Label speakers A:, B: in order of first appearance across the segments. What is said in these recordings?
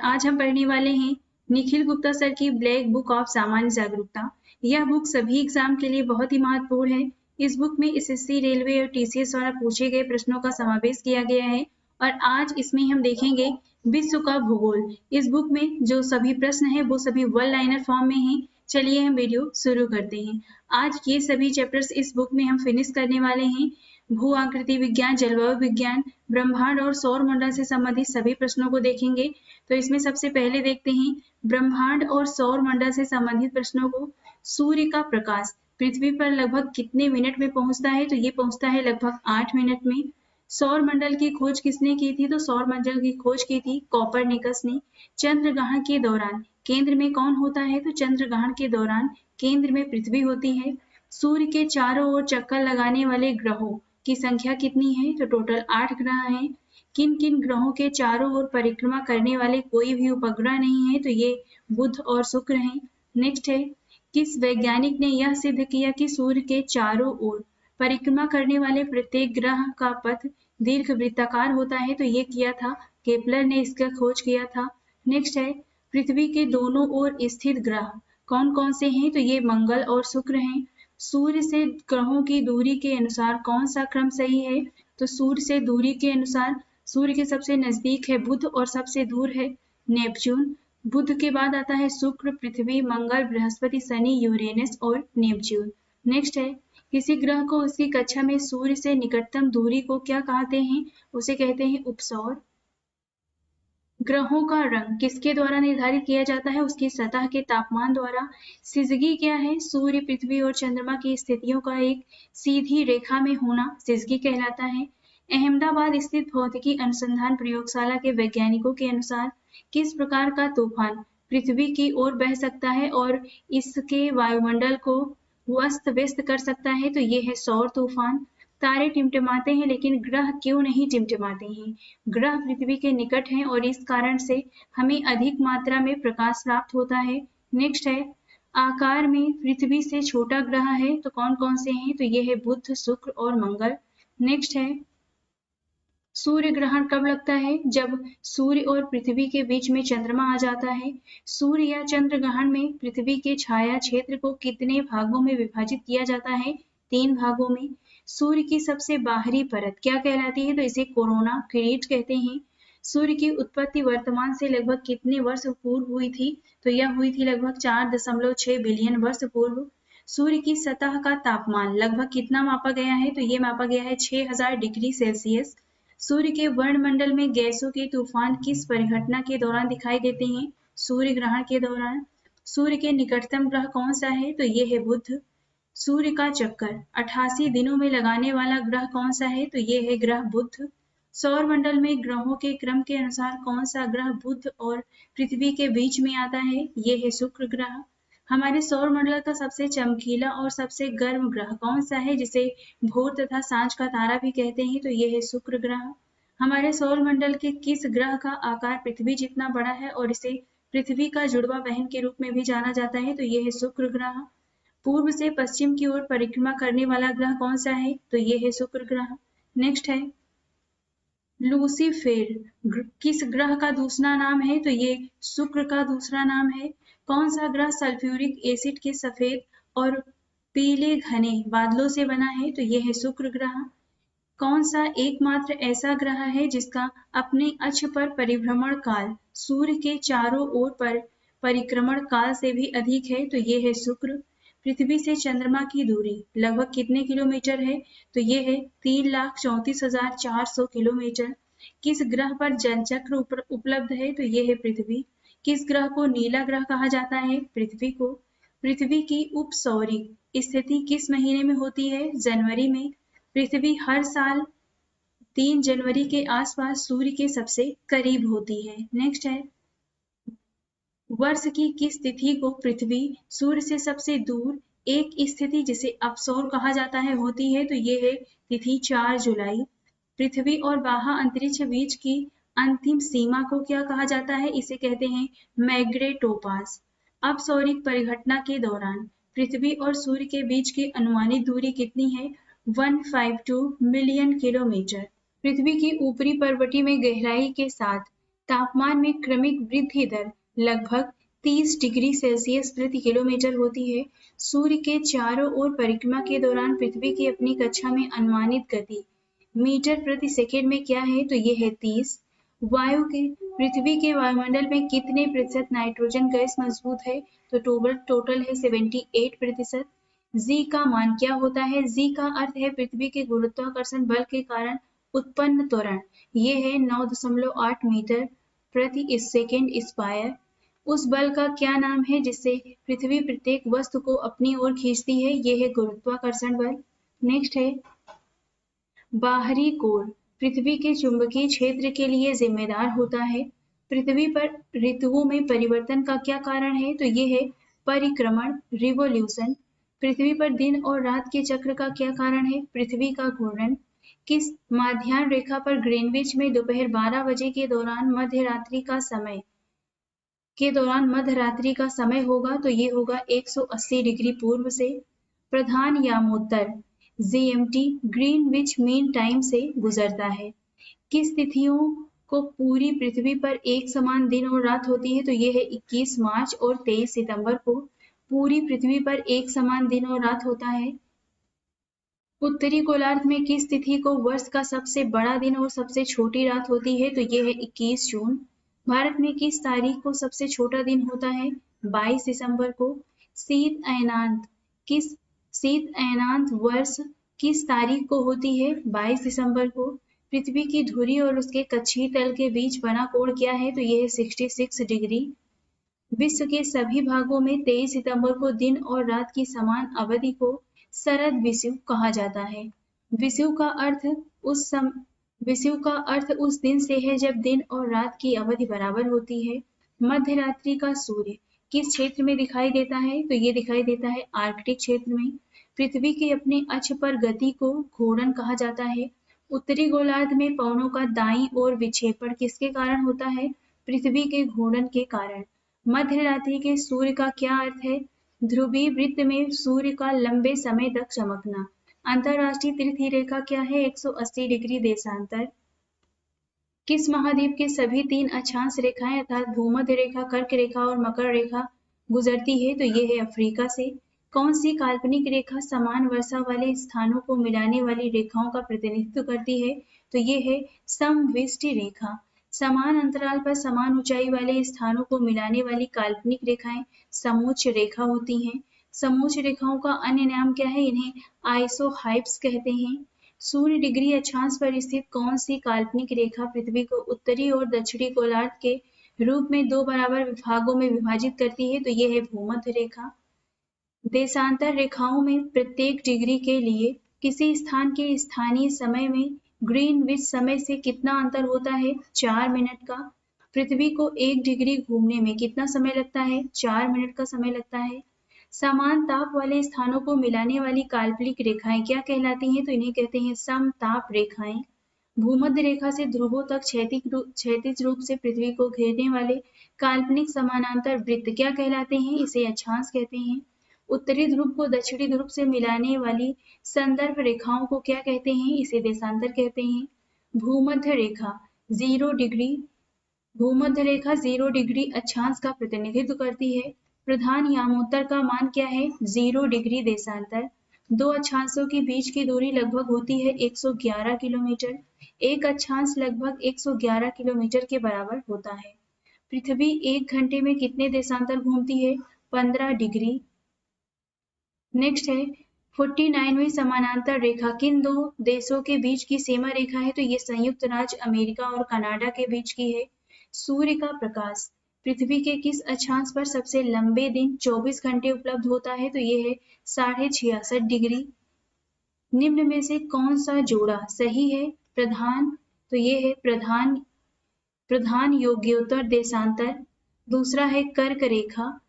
A: आज हम पढ़ने वाले हैं निखिल गुप्ता सर की ब्लैक बुक ऑफ सामान्य जागरूकता। यह बुक सभी एग्जाम के लिए बहुत ही महत्वपूर्ण है। इस बुक में एसएससी, रेलवे और टीसीएस द्वारा पूछे गए प्रश्नों का समावेश किया गया है और आज इसमें हम देखेंगे विश्व का भूगोल। इस बुक में जो सभी प्रश्न हैं वो सभी वन लाइनर फॉर्म में हैं। चलिए हम वीडियो शुरू करते हैं। आज ये सभी चैप्टर्स इस बुक में हम फिनिश करने वाले हैं। भू आकृति विज्ञान, जलवायु विज्ञान, ब्रह्मांड और सौर मंडल से संबंधित सभी प्रश्नों को देखेंगे। तो इसमें सबसे पहले देखते हैं ब्रह्मांड और सौर मंडल से संबंधित प्रश्नों को। सूर्य का प्रकाश पृथ्वी पर लगभग कितने मिनट में पहुंचता है? तो ये पहुंचता है लगभग 8 मिनट में। सौर मंडल की खोज किसने की थी? तो सौर मंडल की खोज की थी कोपरनिकस ने। चंद्रग्रहण के दौरान केंद्र में कौन होता है? तो चंद्रग्रहण के दौरान केंद्र में पृथ्वी होती है। सूर्य के चारों ओर चक्कर लगाने वाले ग्रहों की संख्या कितनी है? तो टोटल 8 ग्रह हैं। किन किन ग्रहों के चारों ओर परिक्रमा करने वाले कोई भी उपग्रह नहीं है? तो ये बुध और शुक्र हैं। नेक्स्ट है, किस वैज्ञानिक ने यह सिद्ध किया कि सूर्य के चारों ओर परिक्रमा करने वाले प्रत्येक ग्रह का पथ दीर्घवृत्ताकार होता है? तो ये किया था केपलर ने, इसका खोज किया था। नेक्स्ट है, पृथ्वी के दोनों ओर स्थित ग्रह कौन कौन से हैं? तो ये मंगल और शुक्र हैं। सूर्य से ग्रहों की दूरी के अनुसार कौन सा क्रम सही है? तो सूर्य से दूरी के अनुसार सूर्य के सबसे नजदीक है बुध और सबसे दूर है नेपच्यून। बुध के बाद आता है शुक्र, पृथ्वी, मंगल, बृहस्पति, शनि, यूरेनस और नेपच्यून। नेक्स्ट है, किसी ग्रह को उसकी कक्षा में सूर्य से निकटतम दूरी को क्या कहते हैं? उसे कहते हैं उपसौर। ग्रहों का रंग किसके द्वारा निर्धारित किया जाता है? उसकी सतह के तापमान द्वारा। सिजगी क्या है? सूर्य, पृथ्वी और चंद्रमा की स्थितियों का एक सीधी रेखा में होना सिजगी कहलाता है। अहमदाबाद स्थित भौतिकी अनुसंधान प्रयोगशाला के वैज्ञानिकों के अनुसार किस प्रकार का तूफान पृथ्वी की ओर बह सकता है और इसके वायुमंडल को अस्त व्यस्त कर सकता है? तो ये है सौर तूफान। तारे टिमटिमाते हैं लेकिन ग्रह क्यों नहीं टिमटिमाते हैं? ग्रह पृथ्वी के निकट हैं और इस कारण से हमें अधिक मात्रा में प्रकाश प्राप्त होता है। नेक्स्ट है, आकार में पृथ्वी से छोटा ग्रह है तो कौन कौन से हैं? तो ये है बुध, शुक्र और मंगल। नेक्स्ट है, सूर्य ग्रहण कब लगता है? जब सूर्य और पृथ्वी के बीच में चंद्रमा आ जाता है। सूर्य या चंद्र ग्रहण में पृथ्वी के छाया क्षेत्र को कितने भागों में विभाजित किया जाता है? 3 भागों में। सूर्य की सबसे बाहरी परत क्या कहलाती है? तो इसे कोरोना किरीट कहते हैं। सूर्य की उत्पत्ति वर्तमान से लगभग कितने वर्ष पूर्व हुई थी? तो यह हुई थी लगभग 4.6 बिलियन वर्ष पूर्व। सूर्य की सतह का तापमान लगभग कितना मापा गया है? तो ये मापा गया है 6000 डिग्री सेल्सियस। सूर्य के वर्णमंडल में गैसों के तूफान किस परिघटना के दौरान दिखाई देते हैं? सूर्य ग्रहण के दौरान। सूर्य के निकटतम ग्रह कौन सा है? तो ये है बुध। सूर्य का चक्कर 88 दिनों में लगाने वाला ग्रह कौन सा है? तो ये है ग्रह बुध। सौर मंडल में ग्रहों के क्रम के अनुसार कौन सा ग्रह बुध और पृथ्वी के बीच में आता है? ये है शुक्र ग्रह। हमारे सौर मंडल का सबसे चमकीला और सबसे गर्म ग्रह कौन सा है, जिसे भोर तथा सांझ का तारा भी कहते हैं? तो ये है शुक्र ग्रह। हमारे सौर मंडल के किस ग्रह का आकार पृथ्वी जितना बड़ा है और इसे पृथ्वी का जुड़वा बहन के रूप में भी जाना जाता है? तो ये है शुक्र ग्रह। पूर्व से पश्चिम की ओर परिक्रमा करने वाला ग्रह कौन सा है? तो ये है शुक्र ग्रह। नेक्स्ट है, लूसीफेर किस ग्रह का दूसरा नाम है? तो ये शुक्र का दूसरा नाम है। कौन सा ग्रह सल्फ्यूरिक एसिड के सफेद और पीले घने बादलों से बना है? तो ये है शुक्र ग्रह। कौन सा एकमात्र ऐसा ग्रह है जिसका अपने अक्ष पर परिभ्रमण काल सूर्य के चारों ओर पर परिक्रमण काल से भी अधिक है? तो ये है शुक्र। पृथ्वी से चंद्रमा की दूरी लगभग कितने किलोमीटर है? तो ये है 3,34,400 किलोमीटर। किस ग्रह पर जल चक्र उपलब्ध है? तो ये है पृथ्वी। किस ग्रह को नीला ग्रह कहा जाता है? पृथ्वी को। पृथ्वी की उपसौरिक स्थिति किस महीने में होती है? जनवरी में। पृथ्वी हर साल 3 जनवरी के आसपास सूर्य के सबसे करीब होती है। नेक्स्ट है, वर्ष की किस तिथि को पृथ्वी सूर्य से सबसे दूर एक स्थिति जिसे अपसौर कहा जाता है होती है? तो ये है तिथि 4 जुलाई। पृथ्वी और बाह्य अंतरिक्ष बीच की अंतिम सीमा को क्या कहा जाता है? इसे कहते हैं मैग्नेटोपास। अपसौरिक परिघटना के दौरान पृथ्वी और सूर्य के बीच की अनुमानित दूरी कितनी है? 152 मिलियन किलोमीटर। पृथ्वी की ऊपरी परवटी में गहराई के साथ तापमान में क्रमिक वृद्धि दर लगभग 30 डिग्री सेल्सियस प्रति किलोमीटर होती है। सूर्य के चारों ओर परिक्रमा के दौरान पृथ्वी की अपनी कक्षा में अनुमानित गति मीटर प्रति सेकंड में क्या है, तो ये है 30। वायु के पृथ्वी के वायुमंडल में कितने प्रतिशत नाइट्रोजन गैस मौजूद है, तो टोटल है 78%। जी का मान क्या होता है? जी का अर्थ है पृथ्वी के गुरुत्वाकर्षण बल के कारण उत्पन्न त्वरण। ये है 9.8 मीटर प्रति सेकेंड स्क्वायर। उस बल का क्या नाम है जिससे पृथ्वी प्रत्येक वस्तु को अपनी ओर खींचती है? ये है गुरुत्वाकर्षण बल। नेक्स्ट है बाहरी कोर पृथ्वी के चुंबकीय क्षेत्र के लिए जिम्मेदार होता है। पृथ्वी पर ऋतुओं में परिवर्तन का क्या कारण है? तो ये है परिक्रमण, रिवोल्यूशन। पृथ्वी पर दिन और रात के चक्र का क्या कारण है? पृथ्वी का घूर्णन। किस माध्याह्न रेखा पर ग्रीनविच में दोपहर 12 बजे के दौरान मध्यरात्रि का समय होगा? तो ये होगा 180 डिग्री पूर्व से। प्रधान यामोत्तर GMT ग्रीनविच मीन टाइम से गुजरता है। किस तिथियों को पूरी पृथ्वी पर एक समान दिन और रात होती है? तो ये है 21 मार्च और 23 सितंबर को पूरी पृथ्वी पर एक समान दिन और रात होता है। उत्तरी गोलार्ध में किस तिथि को वर्ष का सबसे बड़ा दिन और सबसे छोटी रात होती है? तो ये है 21 जून। भारत में किस तारीख को सबसे छोटा दिन होता है? 22 दिसंबर को। शीत अयनांत वर्ष किस तारीख को होती है? 22 दिसंबर को। पृथ्वी की धुरी और उसके कक्षीय तल के बीच बना कोण क्या है? तो यह है 66 डिग्री। विश्व के सभी भागों में 23 सितंबर को दिन और रात की समान अवधि को शरद विषुव कहा जाता है। विषुव का अर्थ उस दिन से है जब दिन और रात की अवधि बराबर होती है। मध्य रात्रि का सूर्य किस क्षेत्र में दिखाई देता है? तो ये दिखाई देता है आर्कटिक क्षेत्र में। पृथ्वी के अपने अक्ष पर गति को घूर्णन कहा जाता है। उत्तरी गोलार्ध में पवनों का दाईं ओर विक्षेपण किसके कारण होता है? पृथ्वी के घूर्णन के कारण। मध्य रात्रि के सूर्य का क्या अर्थ है? ध्रुवीय वृत्त में सूर्य का लंबे समय तक चमकना। अंतरराष्ट्रीय तिथि रेखा क्या है? 180 डिग्री देशांतर। किस महाद्वीप के सभी 3 अक्षांश रेखाएं अर्थात भूमध्य रेखा, कर्क रेखा और मकर रेखा गुजरती है? तो ये है अफ्रीका से। कौन सी काल्पनिक रेखा समान वर्षा वाले स्थानों को मिलाने वाली रेखाओं का प्रतिनिधित्व करती है? तो ये है समविष्टि रेखा। समान अंतराल पर समान ऊंचाई वाले स्थानों को मिलाने वाली काल्पनिक रेखाएं समोच्च रेखा होती हैं। समोच्च रेखाओं का अन्य नाम क्या है? इन्हें आइसोहाइप्स कहते हैं। शून्य डिग्री अक्षांश पर स्थित कौन सी काल्पनिक रेखा पृथ्वी को उत्तरी और दक्षिणी गोलार्ध के रूप में 2 बराबर भागों में विभाजित करती है? तो ये है भूमध्य रेखा। देशांतर रेखाओं में प्रत्येक डिग्री के लिए किसी स्थान के स्थानीय समय में ग्रीनविच समय से कितना अंतर होता है? 4 मिनट का। पृथ्वी को 1 डिग्री घूमने में कितना समय लगता है? 4 मिनट का समय लगता है। समान ताप वाले स्थानों को मिलाने वाली काल्पनिक रेखाएं क्या कहलाती हैं? तो इन्हें कहते हैं समताप रेखाएं। भूमध्य रेखा से ध्रुवों तक क्षैतिज रूप से पृथ्वी को घेरने वाले काल्पनिक समानांतर वृत्त क्या कहलाते हैं? इसे अक्षांश कहते हैं। उत्तरी ध्रुव को दक्षिणी ध्रुव से मिलाने वाली संदर्भ रेखाओं को क्या कहते हैं? इसे देशांतर कहते हैं। भूमध्य रेखा 0 डिग्री अक्षांश का प्रतिनिधित्व करती है। प्रधान यामोत्तर का मान क्या है? 0 डिग्री देशांतर। दो अक्षांशों के बीच की दूरी लगभग होती है 111 किलोमीटर। एक अक्षांश लगभग 111 किलोमीटर के बराबर होता है। पृथ्वी 1 घंटे में कितने देशांतर घूमती है? 15 डिग्री। नेक्स्ट है 49वीं समानांतर रेखा किन दो देशों के बीच की सीमा रेखा है? तो ये संयुक्त राज्य अमेरिका और कनाडा के बीच की है। सूर्य का प्रकाश पृथ्वी के किस अक्षांश पर सबसे लंबे दिन 24 घंटे उपलब्ध होता है? तो ये है 66.5 डिग्री। निम्न में से कौन सा जोड़ा सही है? प्रधान, तो ये है प्रधान योग्योत्तर देशांतर। दूसरा है कर्क रेखा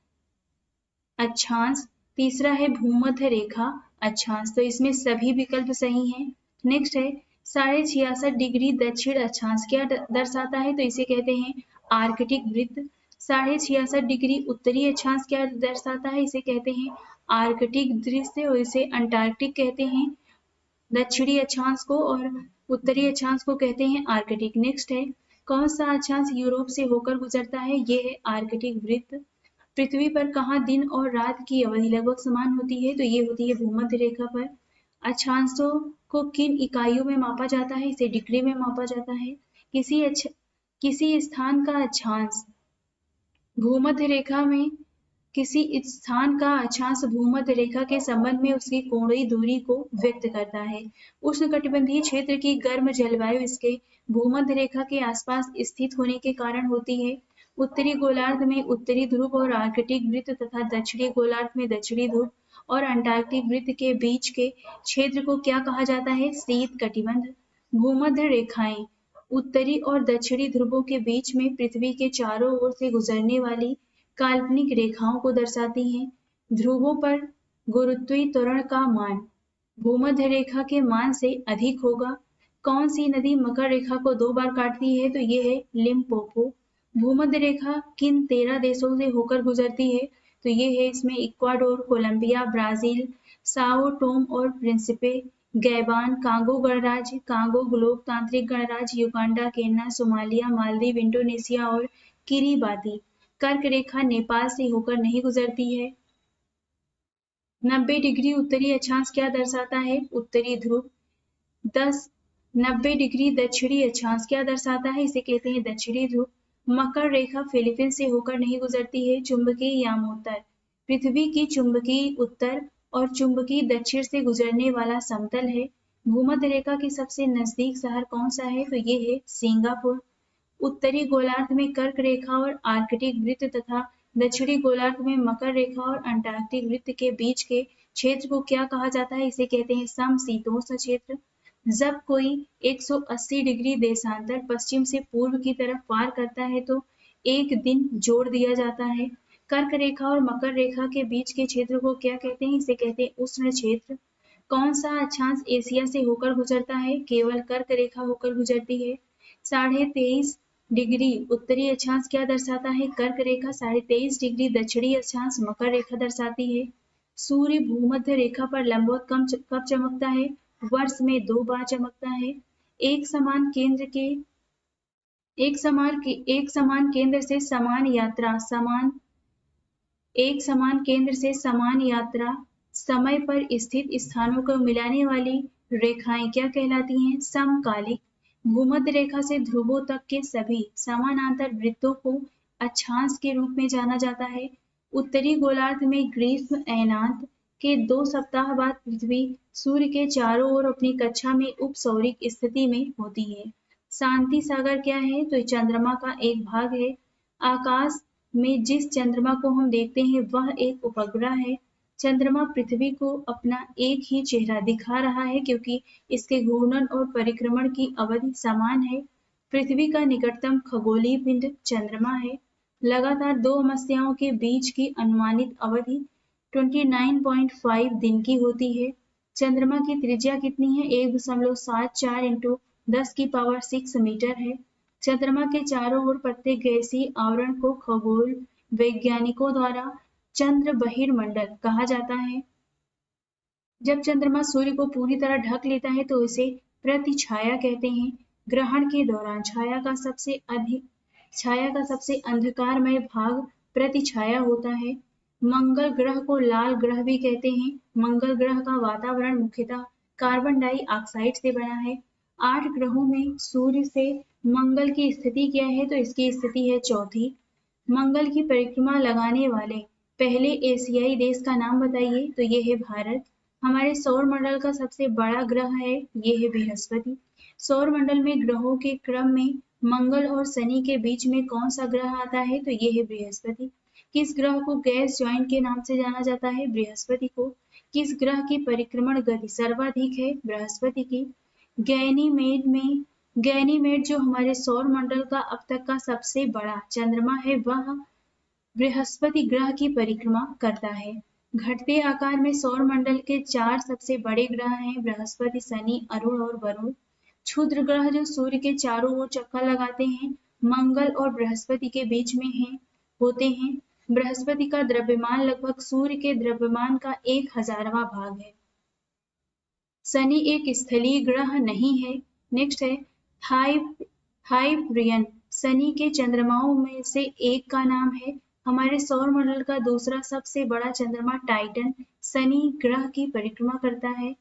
A: अक्षांश। तीसरा है भूमध्य रेखा अक्षांश। तो इसमें सभी विकल्प सही हैं। नेक्स्ट है 66.5 डिग्री दक्षिण अक्षांश क्या दर्शाता है? तो इसे कहते हैं आर्कटिक वृत्त। 66.5 डिग्री उत्तरी अक्षांश क्या दर्शाता है? इसे कहते हैं आर्कटिक दृश्य और इसे अंटार्कटिक कहते हैं दक्षिणी अक्षांश को, और उत्तरी अक्षांश को कहते हैं आर्कटिक। नेक्स्ट है कौन सा अक्षांश यूरोप से होकर गुजरता है? ये है आर्कटिक वृत्त। पृथ्वी पर कहाँ दिन और रात की अवधि लगभग समान होती है? तो ये होती है भूमध्य रेखा पर। अक्षांशों को किन इकाइयों में मापा जाता है? इसे डिग्री में मापा जाता है। किसी स्थान का अक्षांश भूमध्य रेखा में किसी स्थान का अक्षांश भूमध्य रेखा के संबंध में उसकी कोणीय दूरी को व्यक्त करता है। उष्णकटिबंधीय क्षेत्र की गर्म जलवायु इसके भूमध्य रेखा के आसपास स्थित होने के कारण होती है। उत्तरी गोलार्ध में उत्तरी ध्रुव और आर्कटिक वृत्त तथा दक्षिणी गोलार्ध में दक्षिणी ध्रुव और अंटार्कटिक वृत्त के बीच के क्षेत्र को क्या कहा जाता है? शीत कटिबंध। भूमध्य रेखाएं उत्तरी और दक्षिणी ध्रुवों के बीच में पृथ्वी के चारों ओर से गुजरने वाली काल्पनिक रेखाओं को दर्शाती हैं। ध्रुवों पर गुरुत्वीय त्वरण का मान भूमध्य रेखा के मान से अधिक होगा। कौन सी नदी मकर रेखा को 2 बार काटती है? तो ये है लिम्पोपो। भूमध्य रेखा किन 13 देशों से होकर गुजरती है? तो ये है इसमें Ecuador, Colombia, Brazil, Sao Tome और प्रिंसिपे, गैबान, कांगो गणराज्य, कांगो लोकतांत्रिक गणराज्य, Uganda, Kenya, Somalia, Maldives, Indonesia और किरीबाती। कर्क रेखा नेपाल से होकर नहीं गुजरती है। 90 डिग्री उत्तरी अक्षांश क्या दर्शाता है? उत्तरी ध्रुव। 90 डिग्री दक्षिणी अक्षांश क्या दर्शाता है? इसे कहते हैं दक्षिणी ध्रुव। मकर रेखा फिलीपींस से होकर नहीं गुजरती है। चुंबकीय यामोत्तर पृथ्वी की चुंबकीय उत्तर और चुंबकीय दक्षिण से गुजरने वाला समतल है। भूमध्य रेखा के सबसे नजदीक शहर कौन सा है? तो ये है सिंगापुर। उत्तरी गोलार्ध में कर्क रेखा और आर्कटिक वृत्त तथा दक्षिणी गोलार्ध में मकर रेखा और अंटार्कटिक वृत्त के बीच के क्षेत्र को क्या कहा जाता है? इसे कहते हैं समशीतोष्ण क्षेत्र। जब कोई 180 डिग्री देशांतर पश्चिम से पूर्व की तरफ पार करता है तो एक दिन जोड़ दिया जाता है। कर्क रेखा और मकर रेखा के बीच के क्षेत्र को क्या कहते हैं? इसे कहते हैं उष्ण क्षेत्र। कौन सा अक्षांश एशिया से होकर गुजरता है? केवल कर्क रेखा होकर गुजरती है। 23.5 डिग्री उत्तरी अक्षांश क्या दर्शाता है? कर्क रेखा। 23.5 डिग्री दक्षिणी अक्षांश मकर रेखा दर्शाती है। सूर्य भूमध्य रेखा पर लंबवत कब चमकता है? वर्ष में 2 बार चमकता है। एक समान केंद्र से समान यात्रा समय पर स्थित स्थानों को मिलाने वाली रेखाएं क्या कहलाती हैं? समकालिक। भूमध्य रेखा से ध्रुवों तक के सभी समानांतर वृत्तों को अक्षांश के रूप में जाना जाता है। उत्तरी गोलार्ध में ग्रीष्म अयनांत के 2 सप्ताह बाद पृथ्वी सूर्य के चारों ओर अपनी कक्षा में उपसौरिक स्थिति में होती है। शांति सागर क्या है? तो चंद्रमा का एक भाग है। आकाश में जिस चंद्रमा को हम देखते हैं वह एक उपग्रह है। चंद्रमा पृथ्वी को अपना एक ही चेहरा दिखा रहा है क्योंकि इसके घूर्णन और परिक्रमण की अवधि समान है। पृथ्वी का निकटतम खगोलीय पिंड चंद्रमा है। लगातार 2 अमावस्याओं के बीच की अनुमानित अवधि 29.5 दिन की होती है। चंद्रमा की त्रिज्या कितनी है? 1.74 इंटू 10⁶ मीटर है। चंद्रमा के चारों ओर प्रत्येक गैसीय आवरण को खगोल वैज्ञानिकों द्वारा चंद्र बहिर्मंडल कहा जाता है। जब चंद्रमा सूर्य को पूरी तरह ढक लेता है तो इसे प्रतिछाया कहते हैं। ग्रहण के दौरान छाया का सबसे अंधकारमय भाग प्रतिछाया होता है। मंगल ग्रह को लाल ग्रह भी कहते हैं। मंगल ग्रह का वातावरण मुख्यतः कार्बन डाइऑक्साइड से बना है। 8 ग्रहों में सूर्य से मंगल की स्थिति क्या है? तो इसकी स्थिति है चौथी। मंगल की परिक्रमा लगाने वाले पहले एशियाई देश का नाम बताइए। तो ये है भारत। हमारे सौर मंडल का सबसे बड़ा ग्रह है, ये है बृहस्पति। सौर मंडल में ग्रहों के क्रम में मंगल और शनि के बीच में कौन सा ग्रह आता है? तो ये है बृहस्पति। किस ग्रह को गैस जॉइंट के नाम से जाना जाता है? बृहस्पति को। किस ग्रह की परिक्रमण गति सर्वाधिक है? बृहस्पति की। गैनीमेड जो हमारे सौर मंडल का अब तक का सबसे बड़ा चंद्रमा है वह बृहस्पति ग्रह की परिक्रमा करता है। घटते आकार में सौर मंडल के 4 सबसे बड़े ग्रह हैं, बृहस्पति, शनि, अरुण और वरुण। क्षुद्र ग्रह जो सूर्य के चारों ओर चक्कर लगाते हैं मंगल और बृहस्पति के बीच में होते हैं। बृहस्पति का द्रव्यमान लगभग सूर्य के द्रव्यमान का 1/1000वां भाग है। शनि एक स्थलीय ग्रह नहीं है। नेक्स्ट है हाइपरियन शनि के चंद्रमाओं में से एक का नाम है। हमारे सौर मंडल का दूसरा सबसे बड़ा चंद्रमा टाइटन शनि ग्रह की परिक्रमा करता है।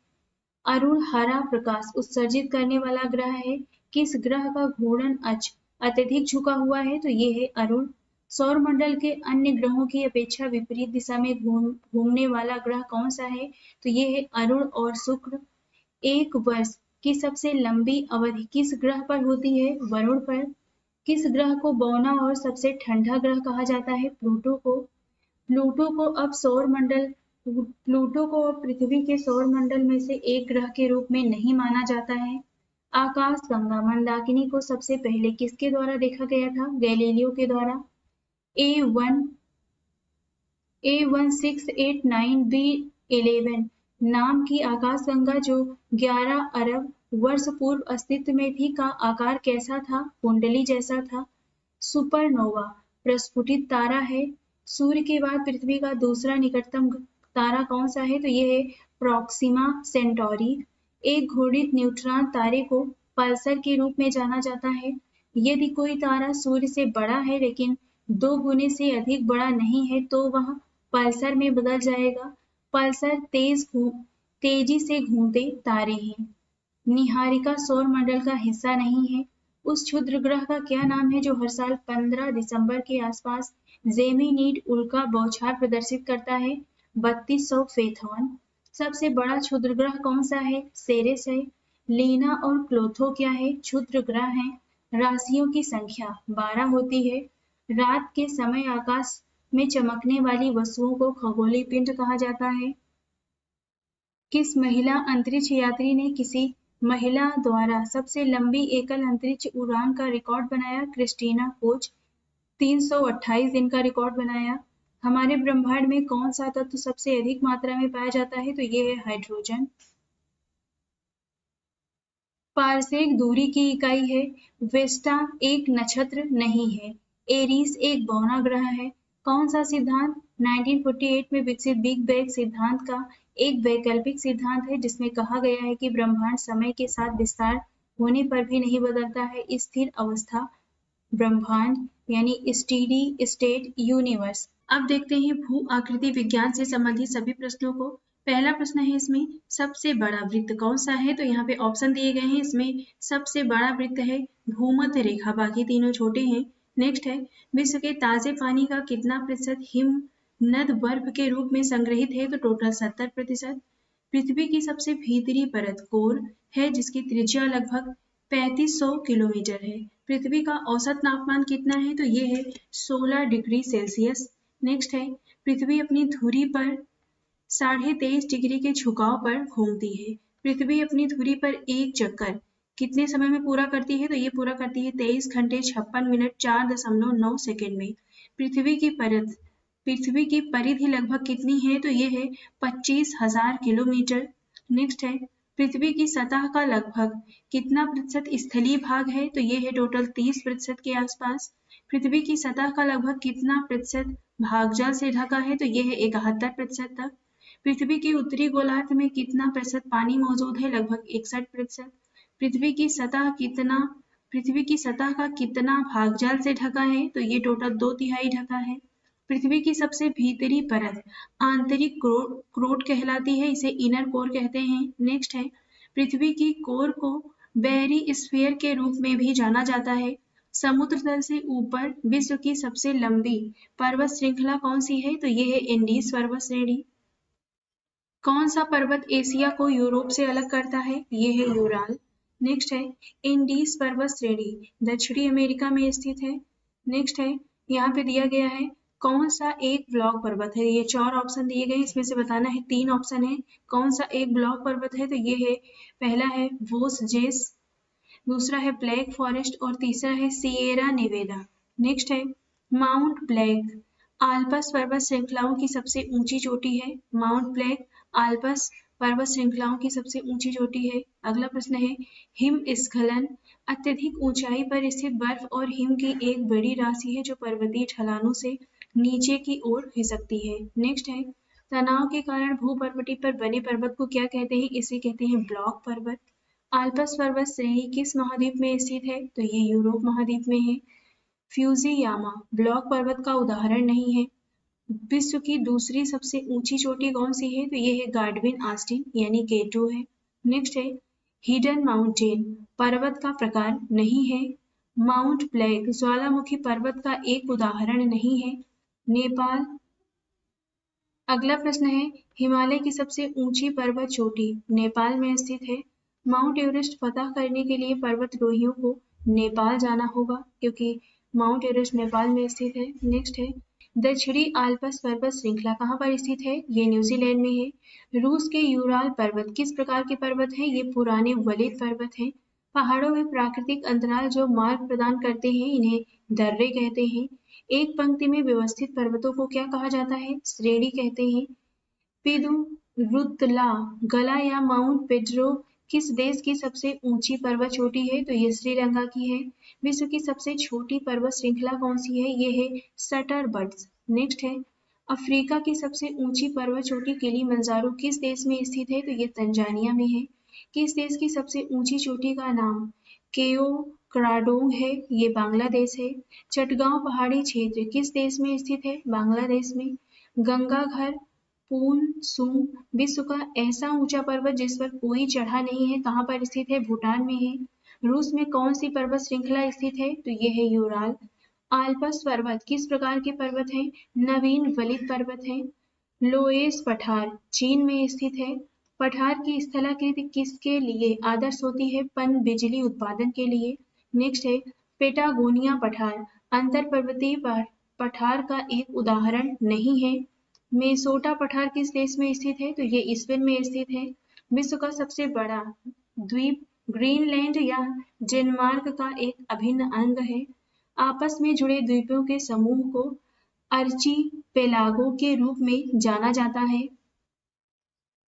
A: अरुण हरा प्रकाश उत्सर्जित करने वाला ग्रह है। किस ग्रह का घूर्णन अक्ष अत्यधिक झुका हुआ है? तो ये है अरुण। सौर मंडल के अन्य ग्रहों की अपेक्षा विपरीत दिशा में घूमने वाला ग्रह कौन सा है? तो ये है अरुण और शुक्र। एक वर्ष की सबसे लंबी अवधि किस ग्रह पर होती है? वरुण पर। किस ग्रह को बौना और सबसे ठंडा ग्रह कहा जाता है? प्लूटो को। प्लूटो को अब सौर मंडल प्लूटो को अब पृथ्वी के सौर मंडल में से एक ग्रह के रूप में नहीं माना जाता है। आकाशगंगा मंदाकिनी को सबसे पहले किसके द्वारा देखा गया था? गैलीलियो के द्वारा। A1689B11 नाम की आकाशगंगा जो 11 अरब वर्ष पूर्व अस्तित्व में थी का आकार कैसा था? कुंडली जैसा था। सुपरनोवा प्रस्फुटित तारा है। सूर्य के बाद पृथ्वी का दूसरा निकटतम तारा कौन सा है? तो ये है प्रोक्सिमा सेंटोरी। एक घूर्णित न्यूट्रॉन तारे को पल्सर के रूप में जाना जाता है। यदि कोई तारा सूर्य से बड़ा है लेकिन 2 गुने से अधिक बड़ा नहीं है तो वह पल्सर में बदल जाएगा। पल्सर तेजी से घूमते तारे हैं। निहारिका सौर मंडल का हिस्सा नहीं है। उस क्षुद्र ग्रह का क्या नाम है जो हर साल 15 दिसंबर के आसपास जेमिनीड उल्का बौछार प्रदर्शित करता है? 3200 फेथॉन। सबसे बड़ा क्षुद्र ग्रह कौन सा है? सेरेस है। लीना और क्लोथो क्या है? क्षुद्र ग्रह हैं। राशियों की संख्या 12 होती है। रात के समय आकाश में चमकने वाली वस्तुओं को खगोलीय पिंड कहा जाता है। किस महिला अंतरिक्ष यात्री ने किसी महिला द्वारा सबसे लंबी एकल अंतरिक्ष उड़ान का रिकॉर्ड बनाया? क्रिस्टीना कोच 328 दिन का रिकॉर्ड बनाया। हमारे ब्रह्मांड में कौन सा तत्व सबसे अधिक मात्रा में पाया जाता है? तो ये है हाइड्रोजन। पारसेक दूरी की इकाई है। वेस्टा एक नक्षत्र नहीं है। एरीस एक बौना ग्रह है। कौन सा सिद्धांत 1948 में विकसित बिग बैंग सिद्धांत का एक वैकल्पिक सिद्धांत है जिसमें कहा गया है कि ब्रह्मांड समय के साथ विस्तार होने पर भी नहीं बदलता है? स्थिर अवस्था ब्रह्मांड यानी स्टेडी स्टेट यूनिवर्स। अब देखते हैं भू आकृति विज्ञान से संबंधित सभी प्रश्नों को। पहला प्रश्न है इसमें सबसे बड़ा वृत्त कौन सा है? तो यहाँ पे ऑप्शन दिए गए हैं। इसमें सबसे बड़ा वृत्त है भूमध्य रेखा, बाकी तीनों छोटे हैं। नेक्स्ट है विश्व के ताजे पानी का कितना प्रतिशत हिम नद बर्फ के रूप में संग्रहित है? तो टोटल 70%। पृथ्वी की सबसे भीतरी परत कोर है जिसकी त्रिज्या लगभग 3500 किलोमीटर है। पृथ्वी का औसत तापमान कितना है? तो ये है 16 डिग्री सेल्सियस। नेक्स्ट है पृथ्वी अपनी धुरी पर 23.5 डिग्री के झुकाव पर घूमती है। पृथ्वी अपनी धुरी पर एक चक्कर कितने समय में पूरा करती है? तो ये पूरा करती है 23 घंटे 56 मिनट 4.9 सेकेंड में। पृथ्वी की परिधि लगभग कितनी है? तो ये है 25,000 किलोमीटर। नेक्स्ट है पृथ्वी की सतह का लगभग कितना प्रतिशत स्थलीय भाग है? तो ये है टोटल 30% के आसपास। पृथ्वी की सतह का लगभग कितना प्रतिशत भाग जल से ढका है? तो ये है 71% तक। पृथ्वी के उत्तरी गोलार्ध में कितना प्रतिशत पानी मौजूद है? लगभग 61%। पृथ्वी की सतह का कितना भाग जल से ढका है? तो ये टोटल 2/3 ढका है। पृथ्वी की सबसे भीतरी परत आंतरिक क्रोट कहलाती है, इसे इनर कोर कहते हैं। नेक्स्ट है पृथ्वी की कोर को बैरी स्फीयर के रूप में भी जाना जाता है। समुद्र तल से ऊपर विश्व की सबसे लंबी पर्वत श्रृंखला कौन सी है? तो ये है इंडीज पर्वत श्रेणी। कौन सा पर्वत एशिया को यूरोप से अलग करता है? ये है यूराल। नेक्स्ट है इंडीज पर्वत श्रेणी दक्षिणी अमेरिका में स्थित है। नेक्स्ट है यहाँ पे दिया गया है कौन सा एक ब्लॉक पर्वत है? ये 4 ऑप्शन दिए गए, इसमें से बताना है। 3 ऑप्शन है। कौन सा एक ब्लॉक पर्वत है? तो ये है पहला है वोसजेस, दूसरा है ब्लैक फॉरेस्ट और तीसरा है सिएरा नेवेदा। नेक्स्ट है माउंट ब्लैक आल्पस पर्वत श्रृंखलाओं की सबसे ऊंची चोटी है। माउंट ब्लैक आल्पस पर्वत श्रृंखलाओं की सबसे ऊंची चोटी है। अगला प्रश्न है हिमस्खलन अत्यधिक ऊंचाई पर स्थित बर्फ और हिम की एक बड़ी राशि है जो पर्वतीय ढलानों से नीचे की ओर खिसकती है। नेक्स्ट है तनाव के कारण भूपर्वती पर बने पर्वत को क्या कहते हैं? इसे कहते हैं ब्लॉक पर्वत। आल्पस पर्वत श्रेणी किस महाद्वीप में स्थित है? तो ये यूरोप महाद्वीप में है। फ्यूजीयामा ब्लॉक पर्वत का उदाहरण नहीं है। विश्व की दूसरी सबसे ऊंची चोटी कौन सी है? तो ये है गार्डविन आस्टिन यानी K2 है। नेक्स्ट है हिडन माउंटेन पर्वत का प्रकार नहीं है। माउंट ब्लैक ज्वालामुखी पर्वत का एक उदाहरण नहीं है। नेपाल। अगला प्रश्न है हिमालय की सबसे ऊंची पर्वत चोटी नेपाल में स्थित है। माउंट एवरेस्ट फतह करने के लिए पर्वतारोहियों को नेपाल जाना होगा क्योंकि माउंट एवरेस्ट नेपाल में स्थित है। नेक्स्ट है दक्षिणी आल्प्स पर्वत श्रृंखला कहाँ पर स्थित है? ये न्यूजीलैंड में है। रूस के यूराल पर्वत किस प्रकार के पर्वत हैं? ये पुराने वलित पर्वत हैं। पहाड़ों में प्राकृतिक अंतराल जो मार्ग प्रदान करते हैं इन्हें दर्रे कहते हैं। एक पंक्ति में व्यवस्थित पर्वतों को क्या कहा जाता है? श्रेणी कहते हैं। पिदुरुतला गला या माउंट पेड्रो किस देश की सबसे ऊंची पर्वत चोटी है? तो ये श्रीलंका की है। विश्व की सबसे छोटी पर्वत श्रृंखला कौन सी है? ये है सटरबट्स। नेक्स्ट है अफ्रीका की सबसे ऊंची पर्वत चोटी किलिमंजारो किस देश में स्थित है? तो ये तंजानिया में है। किस देश की सबसे ऊंची चोटी का नाम केओ क्राडोंग है? ये बांग्लादेश है। चटगांव पहाड़ी क्षेत्र किस देश में स्थित है? बांग्लादेश में। गंगा घर पुनसुम विश्व का ऐसा ऊंचा पर्वत जिस पर कोई चढ़ा नहीं है कहाँ पर स्थित है? भूटान में है। रूस में कौन सी पर्वत श्रृंखला स्थित है? तो ये है यूराल। आल्प्स पर्वत किस प्रकार के पर्वत हैं? नवीन वलित पर्वत हैं। लोएस पठार चीन में स्थित है। पठार की स्थलाकृति किसके लिए आदर्श होती है? पन बिजली उत्पादन के लिए। नेक्स्ट है पेटागोनिया पठार अंतर पर्वतीय पठार का एक उदाहरण नहीं है। मेसोटा पठार किस देश में स्थित है? तो ये स्पेन में स्थित है। विश्व का सबसे बड़ा द्वीप ग्रीनलैंड या डेनमार्क का एक अभिन्न अंग है। आपस में जुड़े द्वीपों के समूह को अर्चिपेलागो के रूप में जाना जाता है।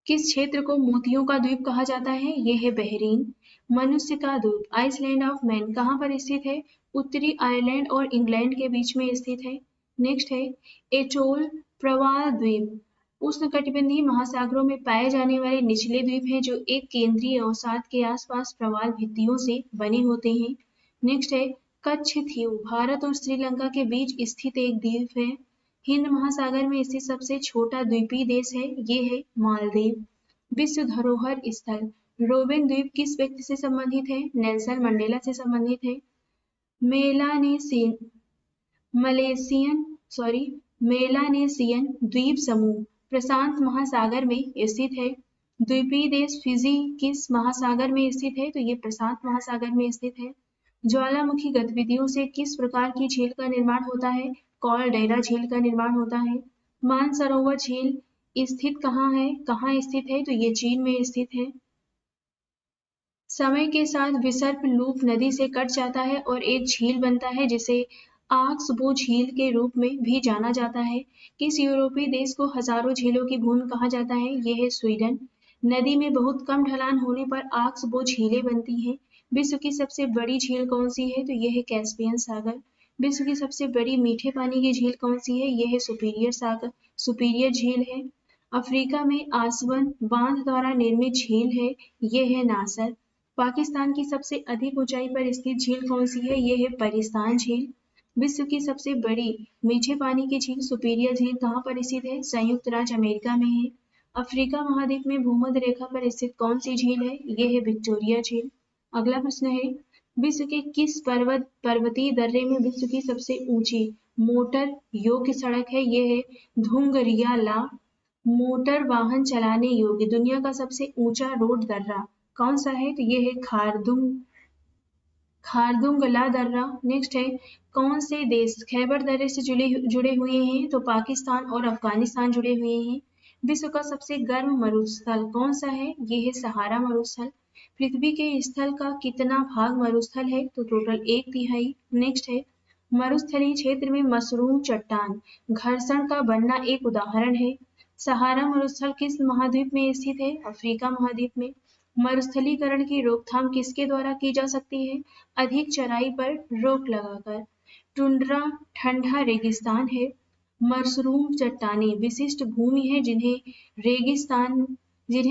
A: किस क्षेत्र को मोतियों का द्वीप कहा जाता है? ये है बहरीन। मनुष्य का द्वीप आइसलैंड ऑफ मैन कहाँ पर स्थित है? उत्तरी आयरलैंड और इंग्लैंड के बीच में स्थित है। नेक्स्ट है एटोल प्रवाल द्वीप उष्णकटिबंधीय महासागरों में पाए जाने वाले निचले द्वीप हैं जो एक केंद्रीय अवसाद के आसपास प्रवाल भित्तियों से बने होते हैं। नेक्स्ट है कच्छ थीव भारत और श्रीलंका के बीच स्थित एक द्वीप है। हिंद महासागर में स्थित सबसे छोटा द्वीपीय देश है ये है मालदीव। विश्व धरोहर स्थल रोबेन द्वीप किस व्यक्ति से संबंधित है? नेल्सन मंडेला से संबंधित है। मेलानेसियन मेलानेसियन द्वीप समूह प्रशांत महासागर में स्थित है। द्वीपीय देश फिजी किस महासागर में स्थित है? तो ये प्रशांत महासागर में स्थित है। ज्वालामुखी गतिविधियों से किस प्रकार की झील का निर्माण होता है? कॉलडेरा झील का निर्माण होता है। मानसरोवर झील स्थित कहाँ है? कहाँ स्थित है? तो ये चीन में स्थित है। समय के साथ विसर्प लूप नदी से कट जाता है और एक झील बनता है जिसे आक्सबो झील के रूप में भी जाना जाता है। किस यूरोपीय देश को हजारों झीलों की भूमि कहा जाता है? ये है स्वीडन। नदी में बहुत कम ढलान होने पर आक्सबो झीलें बनती हैं। विश्व की सबसे बड़ी झील कौन सी है? तो यह है कैस्पियन सागर। विश्व की सबसे बड़ी मीठे पानी की झील कौन सी है? यह है सुपीरियर झील है। अफ्रीका में आसवन बांध द्वारा निर्मित झील है यह है नासर। पाकिस्तान की सबसे अधिक ऊंचाई पर स्थित झील कौन सी है? यह है परिस्तान झील। विश्व की सबसे बड़ी मीठे पानी की झील सुपीरियर झील कहाँ पर स्थित है? संयुक्त राज्य अमेरिका में है। अफ्रीका महाद्वीप में भूमध्य रेखा पर स्थित कौन सी झील है? यह है विक्टोरिया झील। अगला प्रश्न है विश्व के किस पर्वतीय दर्रे में विश्व की सबसे ऊंची मोटर योग्य सड़क है? यह है धुंगरिया ला। मोटर वाहन चलाने योग्य दुनिया का सबसे ऊंचा रोड दर्रा कौन सा है? तो ये है खारदुंगला दर्रा। नेक्स्ट है कौन से देश खैबर दर्रे से जुड़े हुए हैं? तो पाकिस्तान और अफगानिस्तान जुड़े हुए हैं। विश्व का सबसे गर्म मरुस्थल कौन सा है? ये है सहारा मरुस्थल। पृथ्वी के स्थल का कितना भाग मरुस्थल है? तो टोटल 1/3। नेक्स्ट है मरुस्थलीय क्षेत्र में मशरूम चट्टान घर्षण का बनना एक उदाहरण है। सहारा मरुस्थल किस महाद्वीप में स्थित है? अफ्रीका महाद्वीप में। मरुस्थलीकरण की रोकथाम किसके द्वारा की जा सकती है? अधिक चराई पर रोक लगाकर। टुंड्रा ठंडा रेगिस्तान है। मशरूम चट्टानें विशिष्ट भूमि है जिन्हें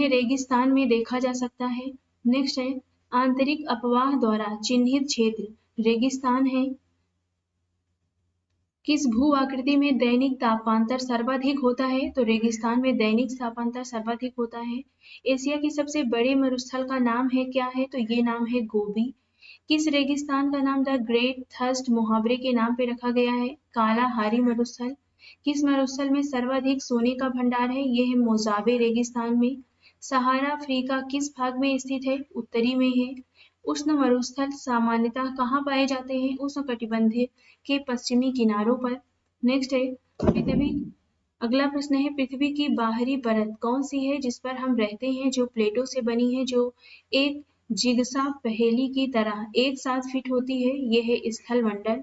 A: रेगिस्तान में देखा जा सकता है। नेक्स्ट है आंतरिक अपवाह द्वारा चिन्हित क्षेत्र रेगिस्तान है। किस भू आकृति में दैनिक तापांतर सर्वाधिक होता है? तो रेगिस्तान में दैनिक तापांतर सर्वाधिक होता है। एशिया के सबसे बड़े मरुस्थल का नाम है क्या है? तो ये नाम है गोबी। किस रेगिस्तान का नाम द ग्रेट थर्स्ट मुहावरे के नाम पे रखा गया है? काला हारी मरुस्थल। किस मरुस्थल में सर्वाधिक सोने का भंडार है? ये है मोजाबे रेगिस्तान में। सहारा अफ्रीका किस भाग में स्थित है? उत्तरी में है। उष्ण मरुस्थल सामान्यतः कहाँ पाए जाते हैं? उष्णकटिबंधीय के पश्चिमी किनारों पर। नेक्स्ट है पृथ्वी। अगला प्रश्न है पृथ्वी की बाहरी परत कौन सी है जिस पर हम रहते हैं, जो प्लेटों से बनी है, जो एक जिगसा पहेली की तरह एक साथ फिट होती है? यह है स्थल मंडल।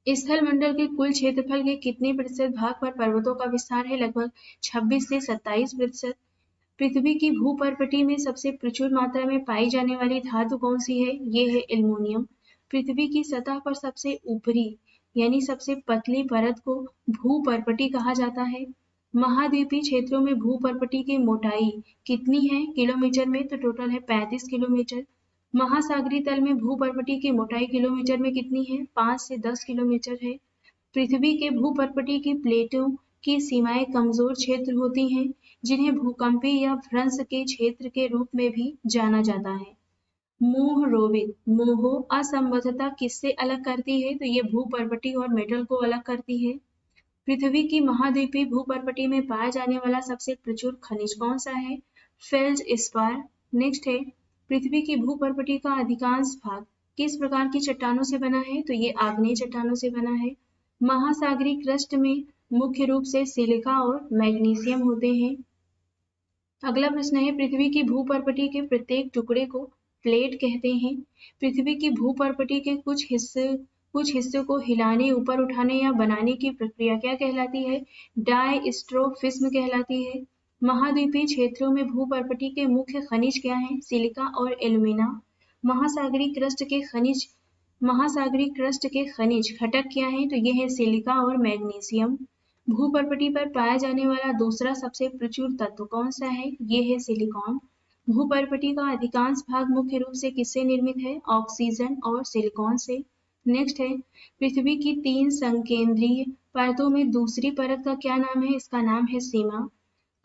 A: स्थल मंडल के कुल क्षेत्रफल के कितने प्रतिशत भाग पर पर्वतों का विस्तार है? लगभग 26 से 27%। पृथ्वी की भूपर्पटी में सबसे प्रचुर मात्रा में पाई जाने वाली धातु कौन सी है? ये है एल्युमिनियम। पृथ्वी की सतह पर सबसे ऊपरी यानी सबसे पतली परत को भूपर्पटी कहा जाता है। महाद्वीपीय क्षेत्रों में भूपर्पटी की मोटाई कितनी है किलोमीटर में? तो टोटल है 35 किलोमीटर। महासागरीय तल में भूपर्पटी की मोटाई किलोमीटर में कितनी है? 5 से 10 किलोमीटर है। पृथ्वी के भूपर्पटी की प्लेटों की सीमाएं कमजोर क्षेत्र होती हैं, जिन्हें भूकंपीय या भ्रंश के क्षेत्र के रूप में भी जाना जाता है। मोह रोवित मोहो असंबद्धता किससे अलग करती है? तो ये भूपर्पटी और मेटल को अलग करती है। पृथ्वी की महाद्वीपीय भूपर्पटी में पाया जाने वाला सबसे प्रचुर खनिज कौन सा है? फेल्डस्पार। नेक्स्ट है पृथ्वी की भूपर्पटी का अधिकांश भाग किस प्रकार की चट्टानों से बना है? तो ये आग्नेय चट्टानों से बना है। महासागरीय क्रस्ट में मुख्य रूप से सिलिका और मैग्नीशियम होते हैं। अगला प्रश्न है पृथ्वी की भूपर्पटी के प्रत्येक टुकड़े को प्लेट कहते हैं। पृथ्वी की भूपर्पटी के कुछ हिस्सों को हिलाने, ऊपर उठाने या बनाने की प्रक्रिया क्या कहलाती है? डायस्ट्रोफिज्म कहलाती है। महाद्वीपीय क्षेत्रों में भूपर्पटी के मुख्य खनिज क्या हैं? सिलिका और एल्यूमिना। महासागरीय क्रस्ट के खनिज घटक क्या हैं? तो ये है सिलिका और मैग्नीशियम। भूपर्पटी पर पाया जाने वाला दूसरा सबसे प्रचुर तत्व कौन सा है? ये है सिलिकॉन। भूपर्पटी का अधिकांश भाग मुख्य रूप से किससे निर्मित है? ऑक्सीजन और सिलिकॉन से। नेक्स्ट है पृथ्वी की 3 संकेंद्रीय परतों में दूसरी परत का क्या नाम है? इसका नाम है सीमा।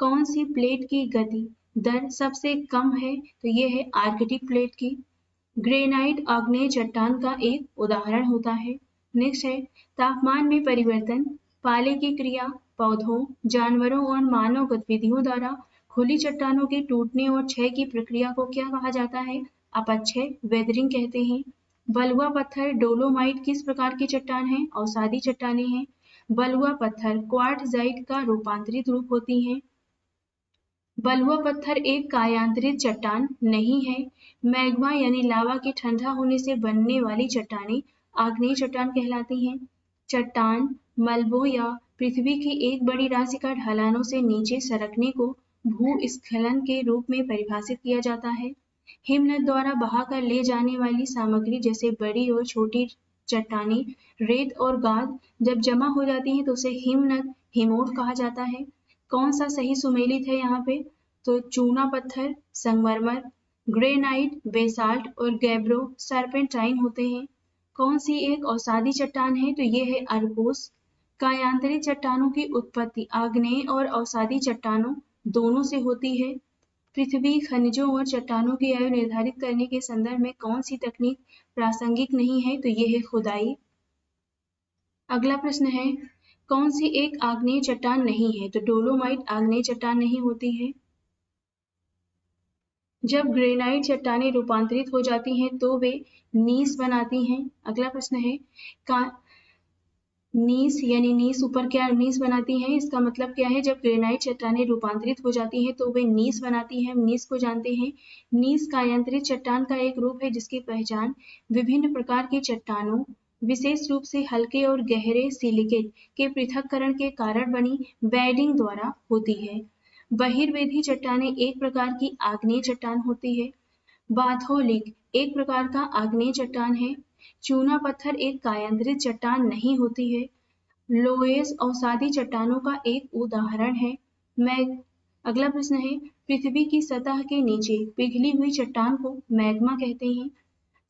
A: कौन सी प्लेट की गति दर सबसे कम है? तो ये है आर्कटिक प्लेट की। ग्रेनाइट आग्नेय चट्टान का एक उदाहरण होता है। नेक्स्ट है तापमान में परिवर्तन पाले की क्रिया पौधों, जानवरों और मानव गतिविधियों द्वारा खुली चट्टानों के टूटने और क्षय की प्रक्रिया को क्या कहा जाता है? अपक्षय वेदरिंग कहते हैं। बलुआ पत्थर डोलोमाइट किस प्रकार की चट्टान है? अवसादी चट्टानें हैं। बलुआ पत्थर क्वार्टजाइट का रूपांतरित रूप होती हैं। बलुआ पत्थर एक कायांतरित चट्टान नहीं है। मैग्मा यानी लावा के ठंडा होने से बनने वाली चट्टानें आग्नेय चट्टान कहलाती हैं। चट्टान मलबों या पृथ्वी की एक बड़ी राशि का ढलानों से नीचे सरकने को भूस्खलन के रूप में परिभाषित किया जाता है। हिमनद द्वारा बहाकर ले जाने वाली सामग्री जैसे बड़ी और छोटी चट्टानें, रेत और गाद जब जमा हो जाती हैं तो उसे हिमनद हिमोट कहा जाता है। कौन सा सही सुमेलित है यहाँ पे? तो चूना पत्थर संगमरमर, ग्रेनाइट बेसाल्ट और गैब्रो सर्पेंटाइन होते हैं। कौन सी एक अवसादी चट्टान है? तो ये है अरकोस। कायांतरित चट्टानों की उत्पत्ति आग्नेय और अवसादी चट्टानों दोनों से होती है। पृथ्वी खनिजों और चट्टानों की आयु निर्धारित करने के संदर्भ में कौन सी तकनीक प्रासंगिक नहीं है? तो ये है खुदाई। अगला प्रश्न है कौन सी एक आग्नेय चट्टान नहीं है? तो डोलोमाइट आग्नेय चट्टान नहीं होती है। जब ग्रेनाइट चट्टानें रूपांतरित हो जाती हैं तो वे नीस बनाती हैं। अगला प्रश्न है नीस यानी नीस ऊपर क्या नीस बनाती हैं? इसका मतलब क्या है? जब ग्रेनाइट चट्टानें रूपांतरित हो जाती हैं तो वे नीस बनाती हैं। नीस को जानते हैं। नीस कायांतरित चट्टान का एक रूप है जिसकी पहचान विभिन्न प्रकार की चट्टानों, विशेष रूप से हल्के और गहरे सिलिकेट के पृथक्करण के कारण बनी बेडिंग द्वारा होती है। बहिर्वेधी चट्टानें एक प्रकार की आग्नेय चट्टान होती है। बाथोलिक एक प्रकार का आग्नेय चट्टान है। चूना पत्थर एक कायांतरित चट्टान नहीं होती है। लोएस अवसादी चट्टानों का एक उदाहरण है। अगला प्रश्न है पृथ्वी की सतह के नीचे पिघली हुई चट्टान को मैग्मा कहते हैं।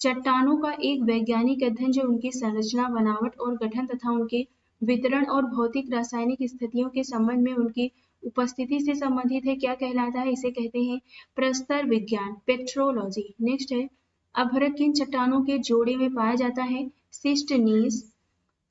A: चट्टानों का एक वैज्ञानिक अध्ययन जो उनकी संरचना, बनावट और गठन तथा उनके वितरण और भौतिक रासायनिक स्थितियों के संबंध में उनकी उपस्थिति से संबंधित है, क्या कहलाता है? इसे कहते हैं प्रस्तर विज्ञान, पेट्रोलॉजी। नेक्स्ट है, अभ्रक किन चट्टानों के जोड़े में पाया जाता है? सिस्ट नीस।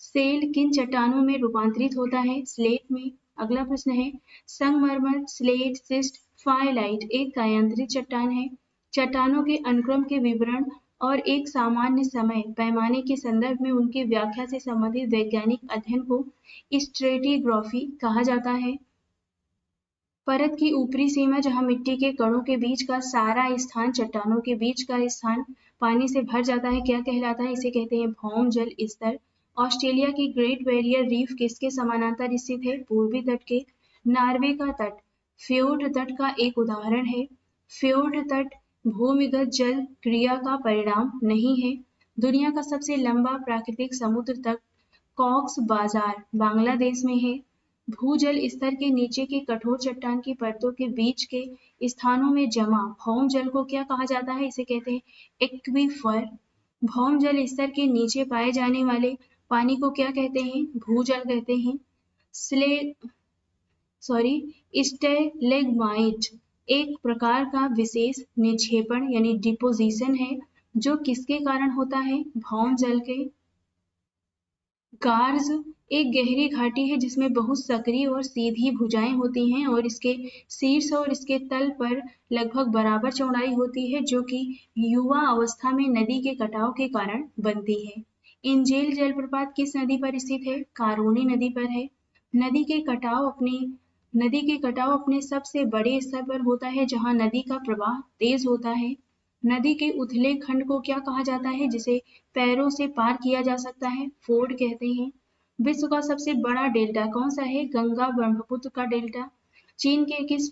A: सेल किन चट्टानों में रूपांतरित होता है? स्लेट में। अगला प्रश्न है, संगमरमर, स्लेट, सिस्ट, फाइलाइट एक कायांतरित चट्टान है। चट्टानों के अनुक्रम के विवरण और एक सामान्य समय पैमाने के संदर्भ में उनकी व्याख्या से संबंधित वैज्ञानिक अध्ययन को स्ट्रेटिग्राफी कहा जाता है। परत की ऊपरी सीमा जहां मिट्टी के कणों के बीच का सारा स्थान, चट्टानों के बीच का स्थान पानी से भर जाता है, क्या कहलाता है? इसे कहते हैं भौम जल स्तर। ऑस्ट्रेलिया की ग्रेट बैरियर रीफ किसके समानांतर स्थित है? पूर्वी तट के। नॉर्वे का तट फ्योर्ड तट का एक उदाहरण है। फ्योर्ड तट भूमिगत जल क्रिया का परिणाम नहीं है। दुनिया का सबसे लंबा प्राकृतिक समुद्र तट कॉक्स बाजार बांग्लादेश में है। भूजल स्तर के नीचे की कठोर चट्टान की परतों के बीच के स्थानों में जमा भौम जल को क्या कहा जाता है? इसे कहते हैं एक्वीफर। भौम जल स्तर के नीचे पाए जाने वाले पानी को क्या कहते हैं? भूजल कहते हैं। स्टेलेग्माइट एक प्रकार का विशेष निक्षेपण यानी डिपोजिशन है जो किसके कारण होता है? भौम जल के। कार्ज एक गहरी घाटी है जिसमें बहुत सक्रिय और सीधी भुजाएं होती हैं और इसके शीर्ष और इसके तल पर लगभग बराबर चौड़ाई होती है जो कि युवा अवस्था में नदी के कटाव के कारण बनती है। इंजेल जलप्रपात किस नदी पर स्थित है? कारोनी नदी पर है। नदी के कटाव अपने सबसे बड़े स्तर पर होता है जहां नदी का प्रवाह तेज होता है। नदी के उथले खंड को क्या कहा जाता है जिसे पैरों से पार किया जा सकता है? फोर्ड कहते हैं। विश्व का सबसे बड़ा डेल्टा कौन सा है? गंगा ब्रह्मपुत्र का डेल्टा। चीन के किस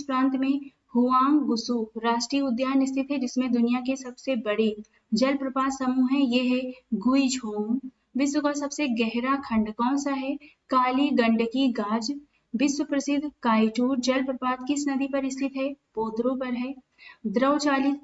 A: प्रांत में हुआंगसू राष्ट्रीय उद्यान स्थित है जिसमें दुनिया के सबसे बड़े जलप्रपात समूह है? ये है गुइझोंग। विश्व का सबसे गहरा खंड कौन सा है? काली गंडकी गाज। विश्व प्रसिद्ध काइटूर जलप्रपात किस नदी पर स्थित है? पोतरो पर है। द्रव चालित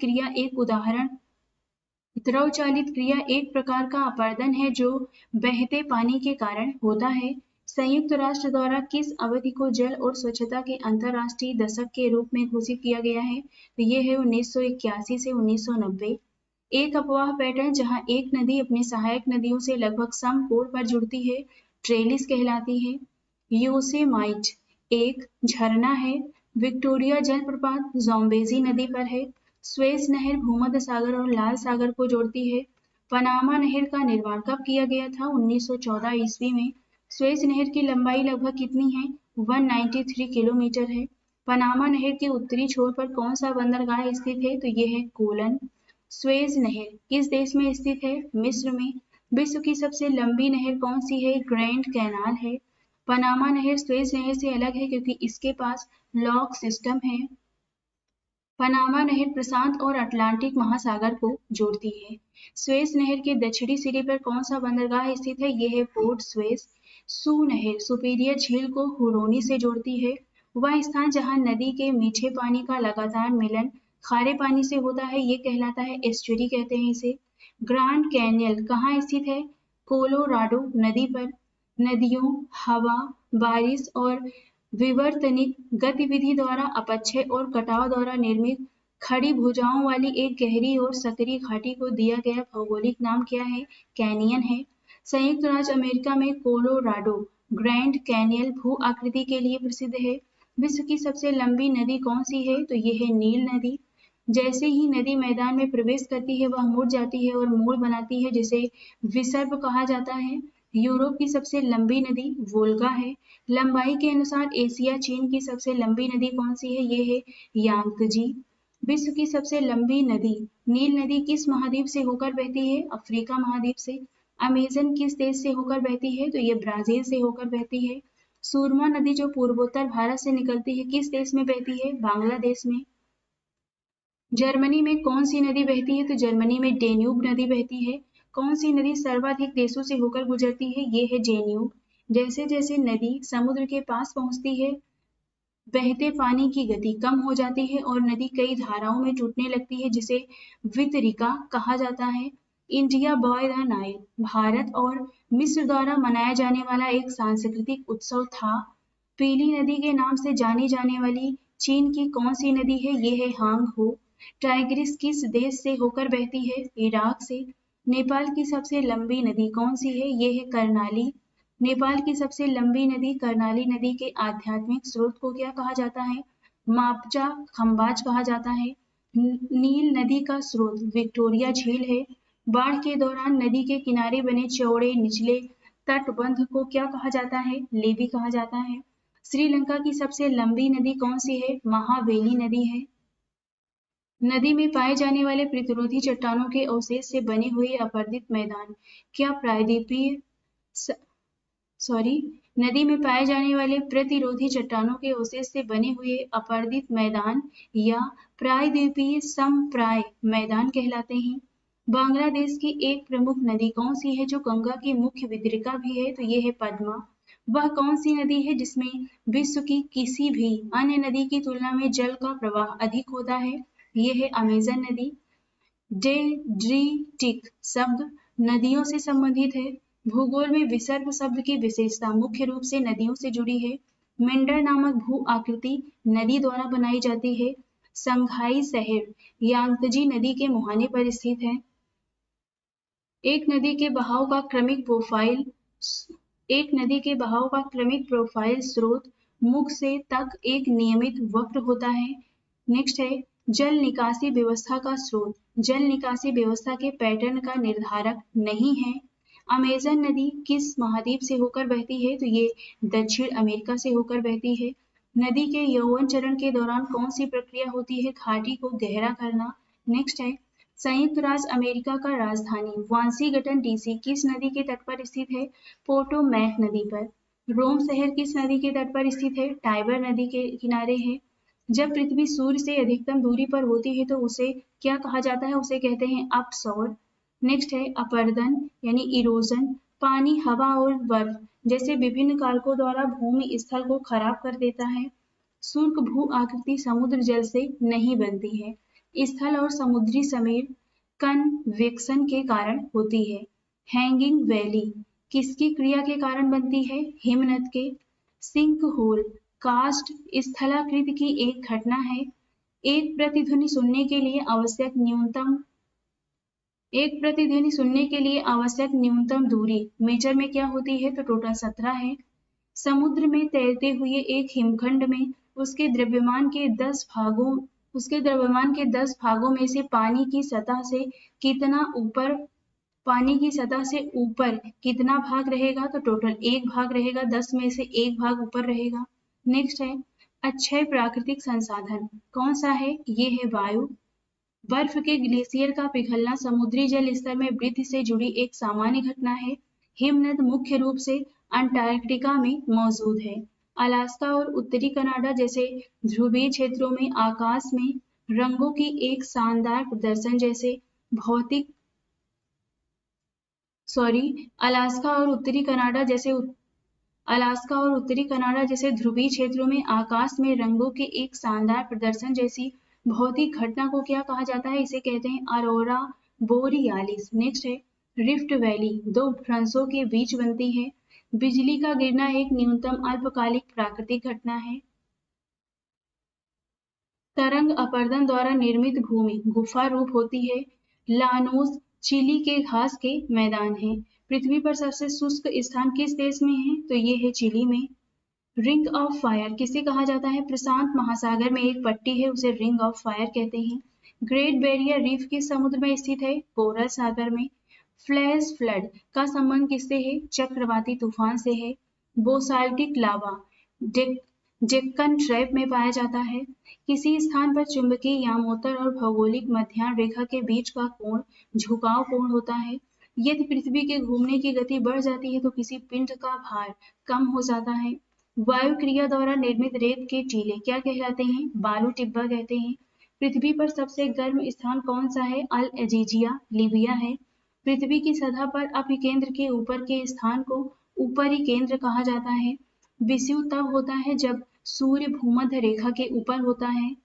A: क्रिया एक प्रकार का अपरदन है जो बहते पानी के कारण होता है। संयुक्त राष्ट्र द्वारा किस अवधि को जल और स्वच्छता के अंतरराष्ट्रीय दशक के रूप में घोषित किया गया है? तो ये है 1981 से 1990। एक अपवाह पैटर्न जहां एक नदी अपनी सहायक नदियों से लगभग समकोण पर जुड़ती है ट्रेलिस कहलाती है। योसेमाइट एक झरना है। विक्टोरिया जलप्रपात ज़ाम्बेज़ी नदी पर है। स्वेज नहर भूमध्य सागर और लाल सागर को जोड़ती है। पनामा नहर का निर्माण कब किया गया था? 1914 ईस्वी में। स्वेज नहर की लंबाई लगभग कितनी है? 193 किलोमीटर है। पनामा नहर के उत्तरी छोर पर कौन सा बंदरगाह स्थित है? तो ये है कोलन। स्वेज नहर किस देश में स्थित है? मिस्र में। विश्व की सबसे लंबी नहर कौन सी है? ग्रैंड कैनाल है। पनामा नहर स्वेज नहर से अलग है क्योंकि इसके पास लॉक सिस्टम है। पनामा नहर प्रशांत और अटलांटिक महासागर को जोड़ती है। स्वेज नहर के दक्षिणी सिरे पर कौन सा बंदरगाह स्थित है? यह है पोर्ट स्वेज। सू नहर सुपीरियर झील को हुरोनी से जोड़ती है। वह स्थान जहां नदी के मीठे पानी का लगातार मिलन खारे पानी से होता है ये कहलाता है एस्चुरी कहते हैं इसे। ग्रांड कैनियल कहाँ स्थित है? कोलोराडो नदी पर। नदियों, हवा, बारिश और विवर्तनिक गतिविधि द्वारा अपक्षय और कटाव द्वारा निर्मित खड़ी भुजाओं वाली एक गहरी और सक्रिय घाटी को दिया गया भौगोलिक नाम क्या है? कैनियन है। संयुक्त राज्य अमेरिका में कोलोराडो ग्रैंड कैनियल भू आकृति के लिए प्रसिद्ध है। विश्व की सबसे लंबी नदी कौन सी है? तो ये है नील नदी। जैसे ही नदी मैदान में प्रवेश करती है वह मुड़ जाती है और मोड़ बनाती है जिसे विसर्प कहा जाता है। यूरोप की सबसे लंबी नदी वोल्गा है। लंबाई के अनुसार एशिया चीन की सबसे लंबी नदी कौन सी है? ये है यांगत्जी। विश्व की सबसे लंबी नदी नील नदी किस महाद्वीप से होकर बहती है? अफ्रीका महाद्वीप से। अमेजन किस देश से होकर बहती है? तो ये ब्राजील से होकर बहती है। सूरमा नदी जो पूर्वोत्तर भारत से निकलती है किस देश में बहती है? बांग्लादेश में। जर्मनी में कौन सी नदी बहती है? तो जर्मनी में डेन्यूब नदी बहती है। कौन सी नदी सर्वाधिक देशों से होकर गुजरती है? ये है डेन्यूब। जैसे जैसे नदी समुद्र के पास पहुंचती है बहते पानी की गति कम हो जाती है और नदी कई धाराओं में टूटने लगती है, जिसे वितरिका कहा जाता है। India boy the Nile Bharat और मिस्र द्वारा मनाया जाने वाला एक सांस्कृतिक उत्सव था। पीली नदी के नाम से जानी जाने वाली चीन की कौन सी नदी है? ये है हांग हो। टाइग्रिस किस देश से होकर बहती है? इराक से। नेपाल की सबसे लंबी नदी कौन सी है? ये है कर्णाली। नेपाल की सबसे लंबी नदी कर्णाली नदी के आध्यात्मिक स्रोत को क्या कहा जाता है? मापचा खम्बाज कहा जाता है। नील नदी का स्रोत विक्टोरिया झील है। बाढ़ के दौरान नदी के किनारे बने चौड़े निचले तटबंध को क्या कहा जाता है? लेवी कहा जाता है। श्रीलंका की सबसे लंबी नदी कौन सी है? महावेली नदी है। नदी में पाए जाने वाले प्रतिरोधी चट्टानों के अवशेष से बने हुए अपरदित मैदान क्या प्रायद्वीपीय सॉरी नदी में पाए जाने वाले प्रतिरोधी चट्टानों के अवशेष से बने हुए अपरदित मैदान या प्रायद्वीपीय समप्राय मैदान कहलाते हैं। बांग्लादेश की एक प्रमुख नदी कौन सी है जो गंगा की मुख्य वितरिका भी है? तो ये है पद्मा। वह कौन सी नदी है जिसमें विश्व की किसी भी अन्य नदी की तुलना में जल का प्रवाह अधिक होता है? ये है अमेजन नदी। डेड्रिटिक शब्द नदियों से संबंधित है। भूगोल में विसर्ग शब्द की विशेषता मुख्य रूप से नदियों से जुड़ी है। मेंढर नामक भू आकृति नदी द्वारा बनाई जाती है। संघाई शहर यांगत्जी नदी के मुहाने पर स्थित है। एक नदी के बहाव का क्रमिक प्रोफाइल स्रोत मुख से तक एक नियमित वक्र होता है। नेक्स्ट है जल निकासी व्यवस्था का स्रोत जल निकासी व्यवस्था के पैटर्न का निर्धारक नहीं है। अमेजन नदी किस महाद्वीप से होकर बहती है? तो ये दक्षिण अमेरिका से होकर बहती है। नदी के यौवन चरण के दौरान कौन सी प्रक्रिया होती है? घाटी को गहरा करना। नेक्स्ट है संयुक्त राज्य अमेरिका का राजधानी वाशिंगटन डीसी किस नदी के तट पर स्थित है? पोटोमैक नदी पर। रोम शहर किस नदी के तट पर स्थित है? टाइबर नदी के किनारे है। जब पृथ्वी सूर्य से अधिकतम दूरी पर होती है तो उसे क्या कहा जाता है? उसे कहते हैं अपसौर। नेक्स्ट है अपरदन यानी इरोजन पानी हवा और बर्फ जैसे विभिन्न कारकों द्वारा भूमि स्थल को खराब कर देता है। शुष्क भू आकृति समुद्र जल से नहीं बनती है। स्थल और समुद्री समीर कन्वेक्शन के कारण होती है। हैंगिंग वैली किसकी क्रिया के कारण बनती है? हिमनद के। सिंक होल कास्ट स्थलाकृति की एक घटना है। एक प्रतिध्वनि सुनने के लिए आवश्यक न्यूनतम दूरी मीटर में क्या होती है? तो टोटल 17 है। समुद्र में तैरते हुए एक हिमखंड में उसके द्रव्यमान के 10 भागों में से पानी की सतह से ऊपर कितना भाग रहेगा? तो टोटल 1 भाग रहेगा। 10 में से 1 भाग ऊपर रहेगा। नेक्स्ट है अक्षय प्राकृतिक संसाधन कौन सा है? ये है वायु। बर्फ के ग्लेशियर का पिघलना समुद्री जल स्तर में वृद्धि से जुड़ी एक सामान्य घटना है। हिमनद मुख्य रूप से अंटार्कटिका में मौजूद है। अलास्का और उत्तरी कनाडा जैसे ध्रुवीय क्षेत्रों में आकाश में रंगों की एक शानदार प्रदर्शन जैसे अलास्का और उत्तरी कनाडा जैसे ध्रुवीय क्षेत्रों में आकाश में रंगों के एक शानदार प्रदर्शन जैसी भौतिक घटना को क्या कहा जाता है? इसे कहते हैं अरोरा बोरियालिस। नेक्स्ट है रिफ्ट वैली दो भ्रंशों के बीच बनती है। बिजली का गिरना एक न्यूनतम अल्पकालिक प्राकृतिक घटना है। तरंग अपरदन द्वारा निर्मित भूमि गुफा रूप होती है। लानोस चिली के घास के मैदान है। पृथ्वी पर सबसे शुष्क स्थान किस देश में है? तो ये है चिली में। रिंग ऑफ फायर किसे कहा जाता है? प्रशांत महासागर में एक पट्टी है उसे रिंग ऑफ फायर कहते हैं। ग्रेट बैरियर रीफ किस समुद्र में स्थित है? कोरल सागर में। फ्लैश फ्लड का संबंध किससे है? चक्रवाती तूफान से है। बोसाल्टिक लावा डेक्कन ट्रैप में पाया जाता है। किसी स्थान पर चुंबकीय यामोत्तर और भौगोलिक मध्याह्न रेखा के बीच का कोण झुकाव कोण होता है। यदि पृथ्वी के घूमने की गति बढ़ जाती है तो किसी पिंड का भार कम हो जाता है। वायु क्रिया द्वारा निर्मित रेत के टीले क्या कहलाते हैं? बालू टिब्बा कहते हैं। पृथ्वी पर सबसे गर्म स्थान कौन सा है? अल अजीजिया लीबिया है। पृथ्वी की सतह पर अभिकेंद्र के ऊपर के स्थान को ऊपरी केंद्र कहा जाता है। विषुव तब होता है जब सूर्य भूमध्य रेखा के ऊपर होता है।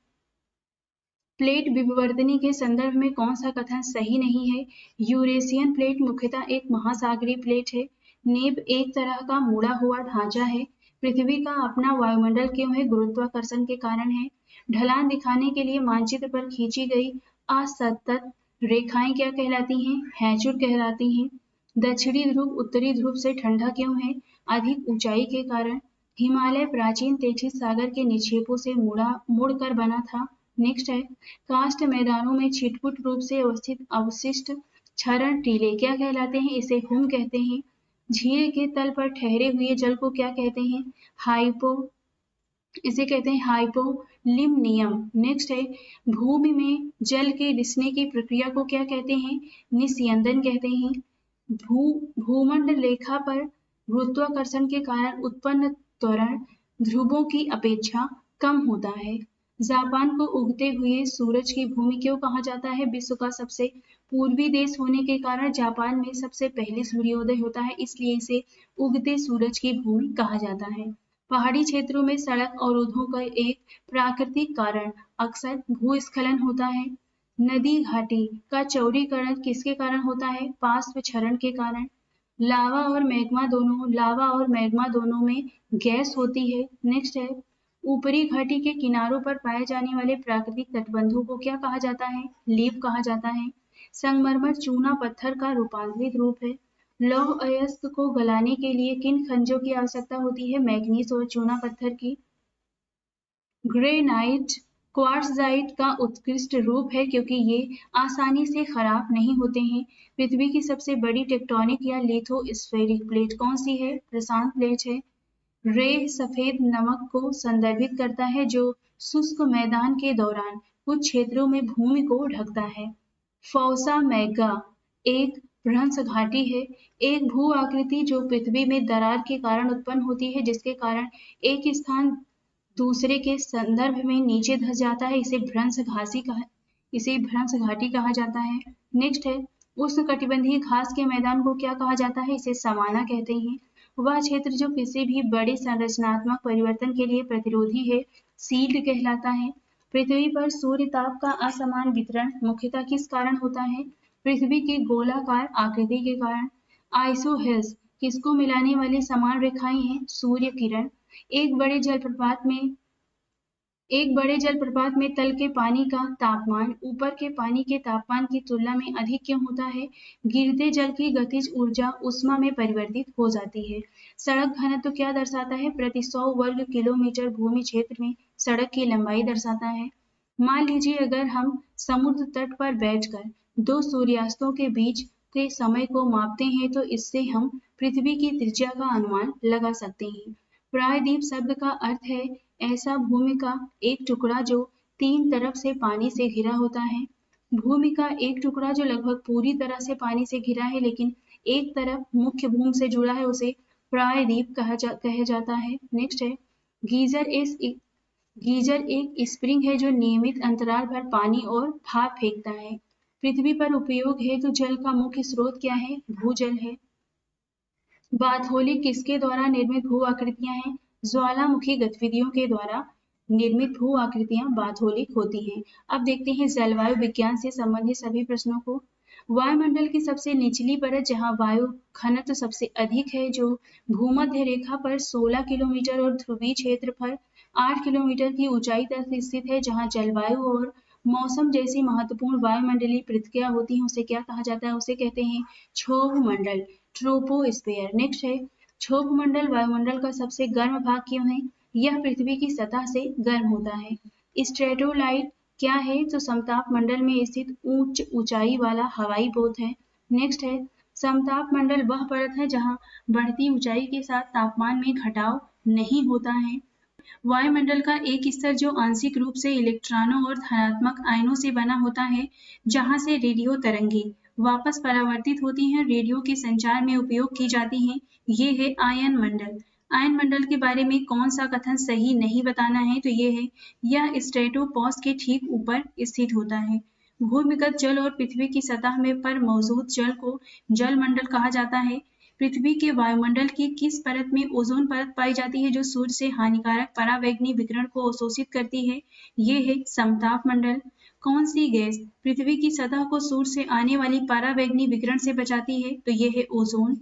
A: प्लेट विवर्तनी के संदर्भ में कौन सा कथन सही नहीं है? यूरेशियन प्लेट मुख्यतः एक महासागरीय प्लेट है। नेब एक तरह का मुड़ा हुआ ढांचा है। पृथ्वी का अपना वायुमंडल क्यों है? गुरुत्वाकर्षण के कारण है। ढलान दिखाने के लिए मानचित्र पर खींची गई असतत रेखाएं क्या कहलाती हैं? हैचुर कहलाती हैं। दक्षिणी ध्रुव उत्तरी ध्रुव से ठंडा क्यों है? अधिक ऊंचाई के कारण। हिमालय प्राचीन तेथिस सागर के निक्षेपों से मुड़कर बना था। नेक्स्ट है, कास्ट मैदानों में छिटपुट रूप से अवस्थित अवशिष्ट क्षरण टीले क्या कहलाते हैं? इसे हुम कहते हैं। झील के तल पर ठहरे हुए जल को क्या कहते हैं? इसे कहते हैं हाइपोलिम्नियम। नेक्स्ट है, भूमि में जल के रिसने की प्रक्रिया को क्या कहते हैं? निस्यंदन कहते हैं। भूमंडल रेखा पर गुरुत्वाकर्षण के कारण उत्पन्न त्वरण ध्रुवों की अपेक्षा कम होता है। जापान को उगते हुए सूरज की भूमि क्यों कहा जाता है? विश्व का सबसे पूर्वी देश होने के कारण जापान में सबसे पहले सूर्योदय होता है, इसलिए इसे उगते सूरज की भूमि कहा जाता है। पहाड़ी क्षेत्रों में सड़क अवरोधों का एक प्राकृतिक कारण अक्सर भूस्खलन होता है। नदी घाटी का चौड़ीकरण किसके कारण होता है? पार्श्व क्षरण के कारण। लावा और मैग्मा दोनों में गैस होती है। नेक्स्ट है, ऊपरी घाटी के किनारों पर पाए जाने वाले प्राकृतिक तटबंधों को क्या कहा जाता है? लीफ कहा जाता है। संगमरमर चूना पत्थर का रूपांतरित रूप है। लौह अयस्क को गलाने के लिए किन खनिजों की आवश्यकता होती है? मैग्नीज और चूना पत्थर की। ग्रेनाइट क्वार्ट्जाइट का उत्कृष्ट रूप है क्योंकि ये आसानी से खराब नहीं होते हैं। पृथ्वी की सबसे बड़ी टेक्टोनिक या लिथोस्फेरिक प्लेट कौन सी है? प्रशांत प्लेट है। रे सफेद नमक को संदर्भित करता है जो शुष्क मैदान के दौरान कुछ क्षेत्रों में भूमि को ढकता है। फौसा मैगा एक भ्रंश घाटी है, एक भू आकृति जो पृथ्वी में दरार के कारण उत्पन्न होती है, जिसके कारण एक स्थान दूसरे के संदर्भ में नीचे धस जाता है। इसे भ्रंश घाटी कहा जाता है। नेक्स्ट है, उष्णकटिबंधीय घास के मैदान को क्या कहा जाता है? इसे सवाना कहते हैं। वह क्षेत्र जो किसी भी बड़े संरचनात्मक परिवर्तन के लिए प्रतिरोधी है, शील्ड कहलाता है। पृथ्वी पर सूर्य ताप का असमान वितरण मुख्यतः किस कारण होता है? पृथ्वी की गोलाकार आकृति के कारण। आइसोहेल्स किसको मिलाने वाली समान रेखाएं हैं? सूर्य किरण। एक बड़े जलप्रपात में तल के पानी का तापमान ऊपर के पानी के तापमान की तुलना में अधिक क्यों होता है? गिरते जल की गतिज ऊर्जा उष्मा में परिवर्तित हो जाती है। सड़क घनत्व क्या दर्शाता है? प्रति 100 वर्ग किलोमीटर भूमि क्षेत्र में सड़क की लंबाई दर्शाता है। मान लीजिए अगर हम समुद्र तट पर बैठकर दो सूर्यास्तों के बीच के समय को मापते हैं तो इससे हम पृथ्वी की त्रिज्या का अनुमान लगा सकते हैं। प्रायद्वीप शब्द का अर्थ है ऐसा भूमि का एक टुकड़ा जो 3 तरफ से पानी से घिरा होता है। भूमि का एक टुकड़ा जो लगभग पूरी तरह से पानी से घिरा है लेकिन एक तरफ मुख्य भूमि से जुड़ा है, उसे प्रायद्वीप कहा जाता है। नेक्स्ट है, गीजर एक स्प्रिंग है जो नियमित अंतराल पर पानी और भाप फेंकता है। पृथ्वी पर उपयोग हेतु जल का मुख्य स्रोत क्या है? भूजल है। बाथोली किसके द्वारा निर्मित भू आकृतियां हैं? ज्वालामुखी गतिविधियों के द्वारा निर्मित भू आकृतियां बाथोलिक होती हैं। अब देखते हैं जलवायु विज्ञान से संबंधित सभी प्रश्नों को। वायुमंडल की सबसे निचली परत जहां वायु घनत्व सबसे अधिक है, जो भूमध्य रेखा पर 16 किलोमीटर और ध्रुवीय क्षेत्र पर 8 किलोमीटर की ऊंचाई तक स्थित है, जहां जलवायु और मौसम जैसी महत्वपूर्ण वायुमंडलीय प्रतिक्रिया होती है, उसे क्या कहा जाता है? उसे कहते हैं क्षोभ मंडल, ट्रोपोस्फेयर। नेक्स्ट है, क्षोभ मंडल वायुमंडल का सबसे गर्म भाग क्यों है? यह पृथ्वी की सतह से गर्म होता है। स्ट्रेटोलाइट क्या है? तो समताप मंडल में स्थित उच्च ऊंचाई वाला हवाई पोत है। नेक्स्ट है, समताप मंडल वह परत है जहां बढ़ती ऊंचाई के साथ तापमान में घटाव नहीं होता है। वायुमंडल का एक स्तर जो आंशिक रूप से इलेक्ट्रॉनों और धनात्मक आयनों से बना होता है, जहां से रेडियो तरंगें वापस परावर्तित होती हैं, रेडियो के संचार में उपयोग की जाती हैं, ये है आयन मंडल। आयन मंडल के बारे में कौन सा कथन सही नहीं बताना है? तो ये है, यह स्ट्रेटोपॉज के ठीक ऊपर स्थित होता है। भूमिगत जल और पृथ्वी की सतह में पर मौजूद जल को जल मंडल कहा जाता है। पृथ्वी के वायुमंडल की किस परत में ओजोन परत पाई जाती है जो सूर्य से हानिकारक परावैंगनी विकिरण को अवशोषित करती है? ये है समताप मंडल। कौन सी गैस पृथ्वी की सतह को सूर्य से आने वाली परावैंगनी विकिरण से बचाती है? तो ये है ओजोन।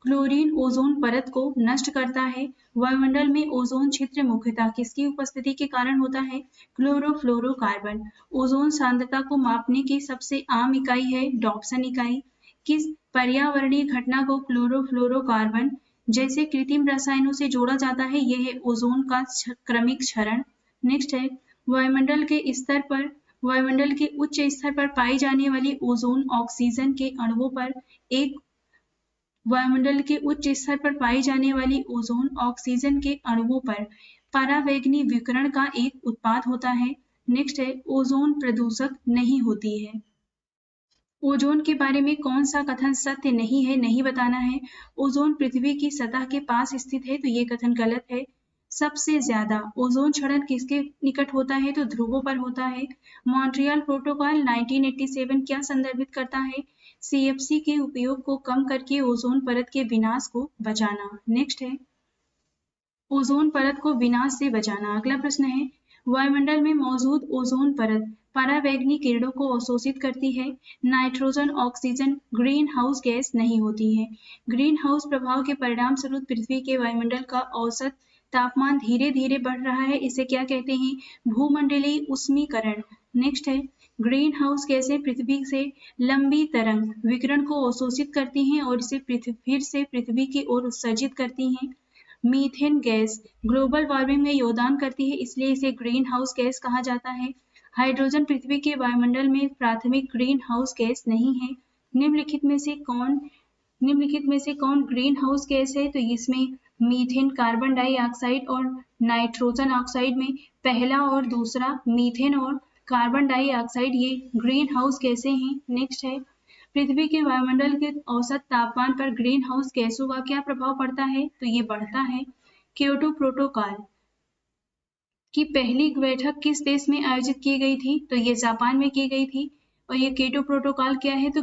A: क्लोरीन ओजोन परत को नष्ट करता है। वायुमंडल में ओजोन छिद्र मुख्यतः किसकी उपस्थिति के कारण होता है? क्लोरोफ्लोरोकार्बन। ओजोन सांद्रता को मापने की सबसे आम इकाई है डॉप्सन इकाई। किस पर्यावरणीय घटना को क्लोरोफ्लोरोकार्बन जैसे कृत्रिम रसायनों से जोड़ा जाता है? यह है ओजोन का क्रमिक क्षरण। नेक्स्ट है वायुमंडल के उच्च स्तर पर पाई जाने वाली ओजोन ऑक्सीजन के अणुओं पर एक वायुमंडल के उच्च स्तर पर पाई जाने वाली ओजोन ऑक्सीजन के अणुओं पर परावैंगनी विकिरण का एक उत्पाद होता है। नेक्स्ट है ओजोन प्रदूषक नहीं होती है। ओजोन के बारे में कौन सा कथन सत्य नहीं है, नहीं बताना है? ओजोन पृथ्वी की सतह के पास स्थित है, तो ये कथन गलत है। सबसे ज्यादा ओजोन क्षरण किसके निकट होता है? तो ध्रुवों पर होता है। मॉन्ट्रियल प्रोटोकॉल 1987 क्या संदर्भित करता है? सीएफसी के उपयोग को कम करके ओजोन परत के विनाश को बचाना। नेक्स्ट है ओजोन परत को विनाश से बचाना। अगला प्रश्न है वायुमंडल में मौजूद ओजोन परत परावैंगनी किरणों को अवशोषित करती है। Nitrogen oxygen green house gas नहीं होती है। ग्रीन हाउस प्रभाव के परिणाम स्वरूप पृथ्वी के वायुमंडल का औसत तापमान धीरे धीरे बढ़ रहा है, इसे क्या कहते हैं? भूमंडलीय उष्मीकरण। नेक्स्ट है ग्रीन हाउस गैसें पृथ्वी से लंबी तरंग विकिरण को अवशोषित करती हैं और इसे फिर से पृथ्वी की ओर उत्सर्जित करती हैं। मीथेन गैस ग्लोबल वार्मिंग में योगदान करती है, इसलिए इसे ग्रीन हाउस गैस कहा जाता है। हाइड्रोजन पृथ्वी के वायुमंडल में प्राथमिक ग्रीन हाउस गैस नहीं है। निम्नलिखित में से कौन ग्रीन हाउस गैस है? तो इसमें मीथेन, कार्बन डाइऑक्साइड और नाइट्रोजन ऑक्साइड में पहला और दूसरा मीथेन और कार्बन डाइऑक्साइड ये ग्रीन हाउस गैसें हैं। नेक्स्ट है पृथ्वी के वायुमंडल के औसत तापमान पर ग्रीन हाउस गैसों का क्या प्रभाव पड़ता है? तो ये बढ़ता है। क्योटो प्रोटोकॉल की पहली बैठक किस देश में आयोजित की गई थी? तो ये जापान में की गई थी। और ये क्योटो प्रोटोकॉल क्या है? तो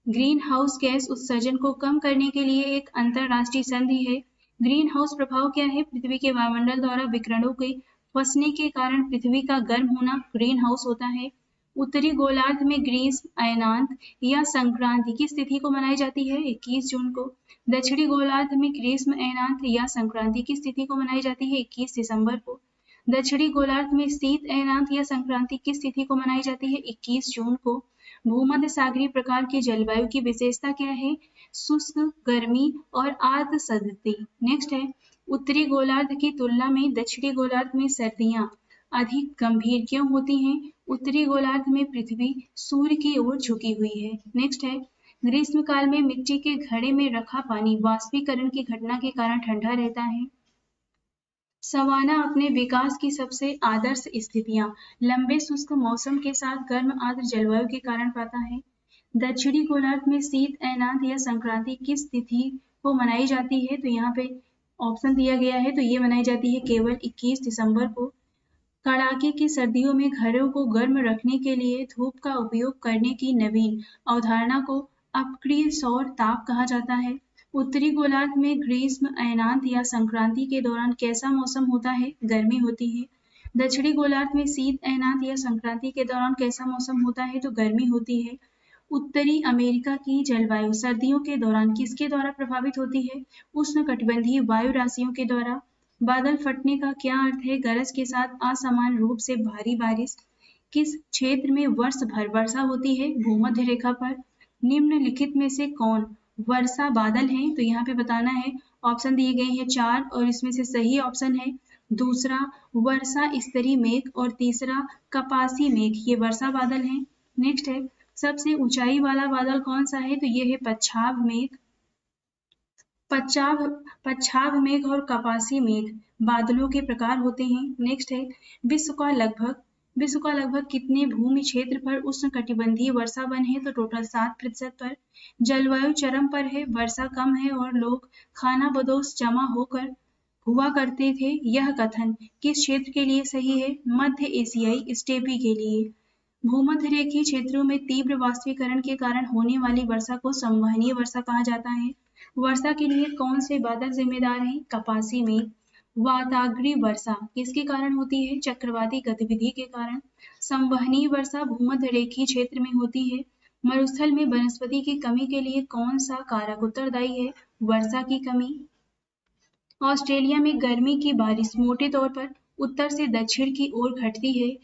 A: ग्रीन हाउस गैस उत्सर्जन को कम करने के लिए एक अंतरराष्ट्रीय संधि है। ग्रीन हाउस प्रभाव क्या है? पृथ्वी के वायुमंडल द्वारा विकिरणों के फंसने के कारण पृथ्वी का गर्म होना ग्रीन हाउस होता है। उत्तरी गोलार्ध में ग्रीष्म अयनांत या संक्रांति की तिथि को मनाई जाती है 21 जून को। दक्षिणी गोलार्ध में ग्रीष्म अयनांत या संक्रांति की तिथि को मनाई जाती है 21 दिसंबर को। दक्षिणी गोलार्ध में शीत अयनांत या संक्रांति की तिथि को मनाई जाती है 21 जून को। भूमध्य सागरीय प्रकार की जलवायु की विशेषता क्या है? शुष्क, गर्मी और आर्द्र सर्दी। नेक्स्ट है उत्तरी गोलार्ध की तुलना में दक्षिणी गोलार्ध में सर्दियां अधिक गंभीर क्यों होती हैं? उत्तरी गोलार्ध में पृथ्वी सूर्य की ओर झुकी हुई है। नेक्स्ट है ग्रीष्म काल में मिट्टी के घड़े में रखा पानी वाष्पीकरण की घटना के कारण ठंडा रहता है। सवाना अपने विकास की सबसे आदर्श स्थितियां लंबे शुष्क मौसम के साथ गर्म आर्द्र जलवायु के कारण पाता है। दक्षिणी गोलार्ध में शीत अयनांत या संक्रांति किस तिथि को मनाई जाती है? तो यहाँ पे ऑप्शन दिया गया है, तो ये मनाई जाती है केवल 21 दिसंबर को। कड़ाके की सर्दियों में घरों को गर्म रखने के लिए धूप का उपयोग करने की नवीन अवधारणा को अपक्रिय सौर ताप कहा जाता है। उत्तरी गोलार्ध में ग्रीष्म अयनांत या संक्रांति के दौरान कैसा मौसम होता है? गर्मी होती है। दक्षिणी गोलार्ध में शीत अयनांत या संक्रांति के दौरान कैसा मौसम होता है? तो गर्मी होती है। उत्तरी अमेरिका की जलवायु सर्दियों के दौरान किसके द्वारा प्रभावित होती है? उष्णकटिबंधीय वायु राशियों के द्वारा। बादल फटने का क्या अर्थ है? गरज के साथ असमान रूप से भारी बारिश। किस क्षेत्र में वर्ष भर वर्षा होती है? भूमध्य रेखा पर। निम्नलिखित में से कौन वर्षा बादल हैं? तो यहाँ पे बताना है। ऑप्शन दिए गए हैं 4 और इसमें से सही ऑप्शन है दूसरा वर्षा स्तरीय मेघ और तीसरा कपासी मेघ, ये वर्षा बादल हैं। नेक्स्ट है सबसे ऊंचाई वाला बादल कौन सा है? तो ये है पच्छाव मेघ। पच्छाव मेघ और कपासी मेघ बादलों के प्रकार होते हैं। नेक्स्ट है विश्व का लगभग कितने भूमि क्षेत्र पर उष्णकटिबंधीय वर्षा वन है? तो टोटल 7% पर। जलवायु चरम पर है, वर्षा कम है और लोग खानाबदोश जमा हुआ करते थे। यह कथन किस क्षेत्र के लिए सही है? मध्य एशियाई स्टेपी के लिए। भूमध्य रेखीय क्षेत्रों में तीव्र वाष्पीकरण के कारण होने वाली वर्षा को संवहनीय वर्षा कहा जाता है। वर्षा के लिए कौन से बादल जिम्मेदार हैं? कपासी मेघ। वाताग्रीय वर्षा किसके कारण होती है? चक्रवाती गतिविधि के कारण। संवहनीय वर्षा भूमध्य रेखीय क्षेत्र में होती है। मरुस्थल में वनस्पति की कमी के लिए कौन सा कारक उत्तरदायी है? वर्षा की कमी। ऑस्ट्रेलिया में गर्मी की बारिश मोटे तौर पर उत्तर से दक्षिण की ओर घटती है।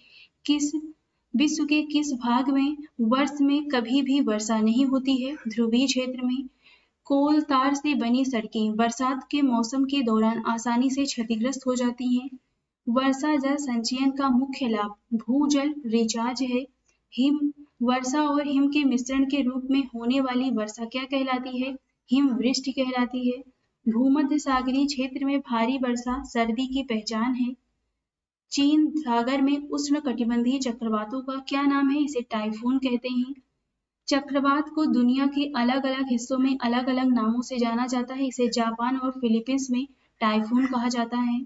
A: विश्व के किस भाग में वर्ष में कभी भी वर्षा नहीं होती है? ध्रुवीय क्षेत्र में। कोल तार से बनी सड़कें बरसात के मौसम के दौरान आसानी से क्षतिग्रस्त हो जाती हैं। वर्षा जल संचयन का मुख्य लाभ भूजल रिचार्ज है। हिम वर्षा और हिम के मिश्रण के रूप में होने वाली वर्षा क्या कहलाती है? हिमवृष्टि कहलाती है। भूमध्य सागरीय क्षेत्र में भारी वर्षा सर्दी की पहचान है। चीन सागर में उष्णकटिबंधीय चक्रवातों का क्या नाम है? इसे टाइफून कहते हैं। चक्रवात को दुनिया के अलग अलग हिस्सों में अलग अलग नामों से जाना जाता है। इसे जापान और फिलीपींस में टाइफून कहा जाता है।